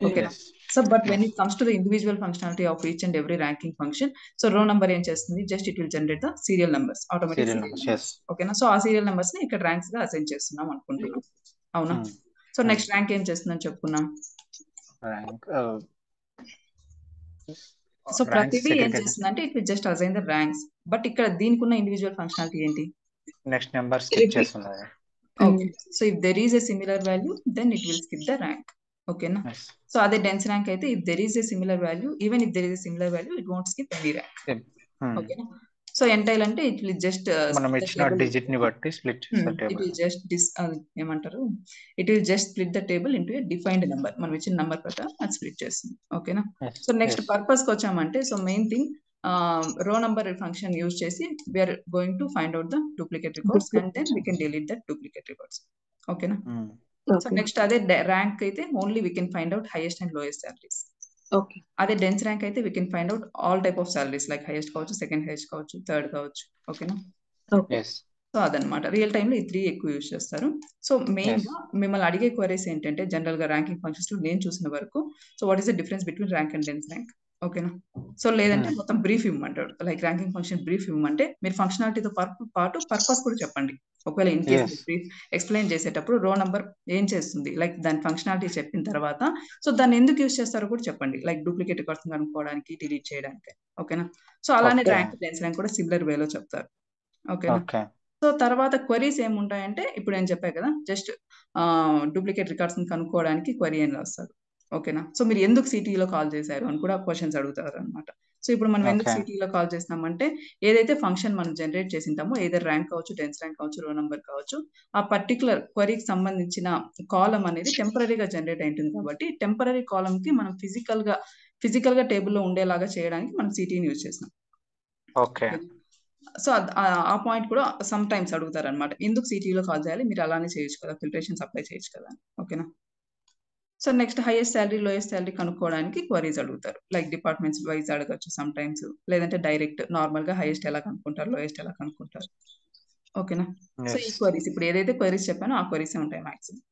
[SPEAKER 1] ఓకేనా?
[SPEAKER 4] Yes.
[SPEAKER 1] So but when it comes to the individual functionality of each and every ranking function, so row number ఏం చేస్తుంది? Just it will generate the serial numbers, automatic
[SPEAKER 3] serial
[SPEAKER 1] serial
[SPEAKER 3] numbers.
[SPEAKER 1] Numbers. ఓకేనా? So ఆ serial numbers ని ఇక్కడ ranks గా assign చేస్తున్నాం అనుకుంటున్నాం. అవునా? సో నెక్స్ట్ ర్యాంక్ ఏం చేస్తుందని చెప్పుకున్నాం.
[SPEAKER 3] ర్యాంక్
[SPEAKER 1] సో
[SPEAKER 3] ర్యాంక్స్
[SPEAKER 1] ప్రతిదీ ఏం
[SPEAKER 3] సెగ్రిగేట్
[SPEAKER 1] చేస్తుందంటే it will just assign the ranks. But ఇక్కడ దీనికి ఉన్న ఇండివిజువల్ ఫంక్షనాలిటీ ఏంటి?
[SPEAKER 4] నెక్స్ట్ నెంబర్ స్కిప్ చేస్తున్నది.
[SPEAKER 1] Okay. So if there is a similar value then it will skip the rank. ఓకేనా?
[SPEAKER 4] ఎస్.
[SPEAKER 1] సో అదే డెన్స్ ర్యాంక్ అయితే if there is a similar value, even if there is a similar value it won't skip any rank. ఓకేనా? So entail అంటే it will just
[SPEAKER 4] మనం ఇచ్చిన digit ని బట్టి split చేస్తారు
[SPEAKER 1] ఇట్
[SPEAKER 4] టేబుల్.
[SPEAKER 1] విల్ జస్ట్ ఏమంటారు, it will just split the table into A defined number. మనం ఇచ్చిన నెంబర్ ప్రకారం అది స్ప్లిట్ చేస్తుంది. ఓకేనా? సో నెక్స్ట్ పర్పస్ కి వచ్చామంటే so main thing row number function use చేసి we're going to find out the duplicate records and then we can delete the duplicate records. ఓకేనా? సో నెక్స్ట్ అదే ర్యాంక్ అయితే only we can find out highest and lowest salaries.
[SPEAKER 2] Okay.
[SPEAKER 1] అదే dense rank అయితే we can find out all type of salaries like highest కావచ్చు, second highest కావచ్చు, third కావచ్చు. ఓకేనా?
[SPEAKER 2] Okay.
[SPEAKER 1] So అదనమాట రియల్ టైమ్ లో ఈ 3 ఎక్కువ యూజ్ చేస్తారు. సో మెయిన్ గా మిమ్మల్ని అడిగే క్వరీస్ ఏంటంటే జనరల్ గా ర్యాంకింగ్ ఫంక్షన్స్ లో నేను చూసిన వరకు so what is the difference between rank and dense rank. ఓకేనా? సో లేదంటే మొత్తం బ్రీఫ్ ఇవ్వమంటాడు. లైక్ ర్యాంకింగ్ ఫంక్షన్ బ్రీఫ్ ఇవ్వమంటే మీరు ఫంక్షనాలిటీతో పాటు పర్పస్ కూడా చెప్పండి. ఒకవేళ ఇన్ కేస్ బ్రీఫ్ ఎక్స్ప్లెయిన్ చేసేటప్పుడు రో నంబర్ ఏం చేస్తుంది, లైక్ దాని ఫంక్షనాలిటీ చెప్పిన తర్వాత సో దాన్ని ఎందుకు యూజ్ చేస్తారో కూడా చెప్పండి. లైక్ డూప్లికేట్ రికార్డ్స్ కనుక్కోవడానికి, డిలీట్ చేయడానికి. ఓకేనా? సో అలానే ర్యాంక్ డెన్స్ ర్యాంక్ కూడా సిమిలర్ వేలో చెప్తారు. ఓకేనా? సో తర్వాత క్వరీస్ ఏముంటాయంటే ఇప్పుడు నేను చెప్పాను కదా జస్ట్ డూప్లికేట్ రికార్డ్స్ ని కనుక్కోవడానికి క్వరీ అని రాస్తారు. ఓకేనా? సో మీరు ఎందుకు సిటీలో కాల్ చేశారు అని కూడా క్వశ్చన్స్ అడుగుతారు అనమాట. సో ఇప్పుడు మనం ఎందుకు సిటీలో కాల్ చేస్తున్నామంటే ఏదైతే ఫంక్షన్ మనం జనరేట్ చేసింటామో ఏదైతే ర్యాంక్ కావచ్చు, డెన్స్ ర్యాంక్ కావచ్చు, రో నంబర్ కావచ్చు, ఆ పర్టికులర్ క్వరీకి సంబంధించిన కాలం అనేది టెంపరీగా జనరేట్ అయింటుంది కాబట్టి టెంపరీ కాలం కి మనం ఫిజికల్ గా టేబుల్లో ఉండేలాగా చేయడానికి మనం సిటీని యూజ్ చేస్తాం.
[SPEAKER 4] ఓకే.
[SPEAKER 1] సో ఆ పాయింట్ కూడా సమ్ టైమ్స్ అడుగుతారు అనమాట. ఎందుకు సిటీలో కాల్ చేయాలి, మీరు అలానే చేయొచ్చు కదా, ఫిల్టరేషన్ అప్లై చేయొచ్చు కదా. ఓకేనా? So next highest salary, lowest salary కనుక్కోవడానికి క్వరీస్ అడుగుతారు. లైక్ డిపార్ట్మెంట్స్ వైజ్ అడగచ్చు సమ్ టైమ్స్, లేదంటే డైరెక్ట్ నార్మల్ గా హైయెస్ట్ ఎలా కనుక్కుంటారు, లోయెస్ట్ ఎలా కనుక్కుంటారు. ఓకేనా? సో ఈ క్వరీస్ ఇప్పుడు ఏదైతే క్వరీస్ చెప్పానో ఆ క్వరీస్ ఉంటాయి మాక్సిమం.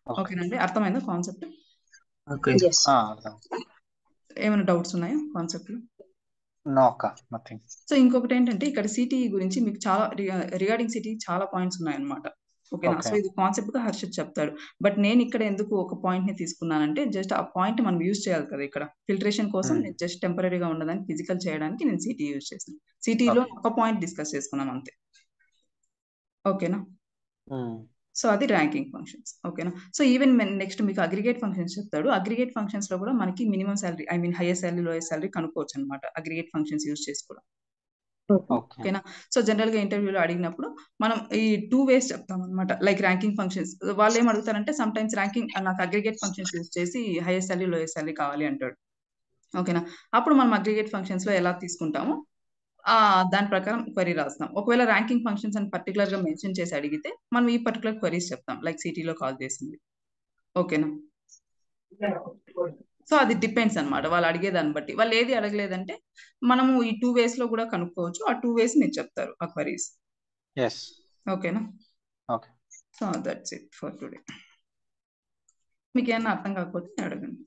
[SPEAKER 1] ఓకేనండి? అర్థమైందా కాన్సెప్ట్? ఏమైనా డౌట్స్ ఉన్నాయా కాన్సెప్ట్ లో?
[SPEAKER 4] నథింగ్.
[SPEAKER 1] సో ఇంకొకటి ఏంటంటే ఇక్కడ సిటీ గురించి మీకు చాలా రిగార్డింగ్ సిటీ చాలా పాయింట్స్ ఉన్నాయన్నమాట. ఓకేనా? సో ఇది కాన్సెప్ట్ గా హర్షిత్ చెప్తాడు. బట్ నేను ఇక్కడ ఎందుకు ఒక పాయింట్ ని తీసుకున్నానంటే జస్ట్ ఆ పాయింట్ మనం యూజ్ చేయాలి కదా ఇక్కడ ఫిల్టరేషన్ కోసం. నేను జస్ట్ టెంపరీగా ఉన్నదాన్ని ఫిజికల్ చేయడానికి నేను సిటీ యూజ్ చేస్తాను. సిటీలో ఒక పాయింట్ డిస్కస్ చేసుకున్నాం అంతే. ఓకేనా? సో అది ర్యాంకింగ్ ఫంక్షన్స్. ఓకేనా? సో ఈవెన్ నెక్స్ట్ మీకు అగ్రిగేట్ ఫంక్షన్స్ చెప్తాడు. అగ్రిగేట్ ఫంక్షన్స్ లో కూడా మనకి minimum salary, I mean highest salary, lowest salary కనుక్కోవచ్చు అనమాట అగ్రిగేట్ ఫంక్షన్స్ యూజ్ చేసి కూడా. ఓకేనా? సో జనరల్ గా ఇంటర్వ్యూలో అడిగినప్పుడు మనం ఈ 2 ways చెప్తాం అనమాట. లైక్ ర్యాంకింగ్ ఫంక్షన్స్ వాళ్ళు ఏం అడుగుతారంటే సమ్ టైమ్స్ ర్యాంకింగ్ నాకు అగ్రిగేట్ ఫంక్షన్స్ యూజ్ చేసి హైయెస్ట్ సాలరీ, లోయెస్ట్ సాలరీ కావాలి అంటాడు. ఓకేనా? అప్పుడు మనం అగ్రిగేట్ ఫంక్షన్స్ లో ఎలా తీసుకుంటామో దాని ప్రకారం క్వరీ రాస్తాం. ఒకవేళ ర్యాంకింగ్ ఫంక్షన్స్ అని పర్టికులర్ గా మెన్షన్ చేసి అడిగితే మనం ఈ పర్టికులర్ క్వరీస్ చెప్తాం లైక్ సిటీలో కాల్ చేసింది. ఓకేనా? సో అది డిపెండ్స్ అనమాట వాళ్ళు అడిగే దాన్ని బట్టి. వాళ్ళు ఏది అడగలేదంటే మనము ఈ 2 ways లో కూడా కనుక్కోవచ్చు. ఆ 2 ways మీరు చెప్తారు ఆ క్వరీస్. ఓకేనా? So that's it for today. మీకు ఏమన్నా అర్థం కాకపోతే అడగండి.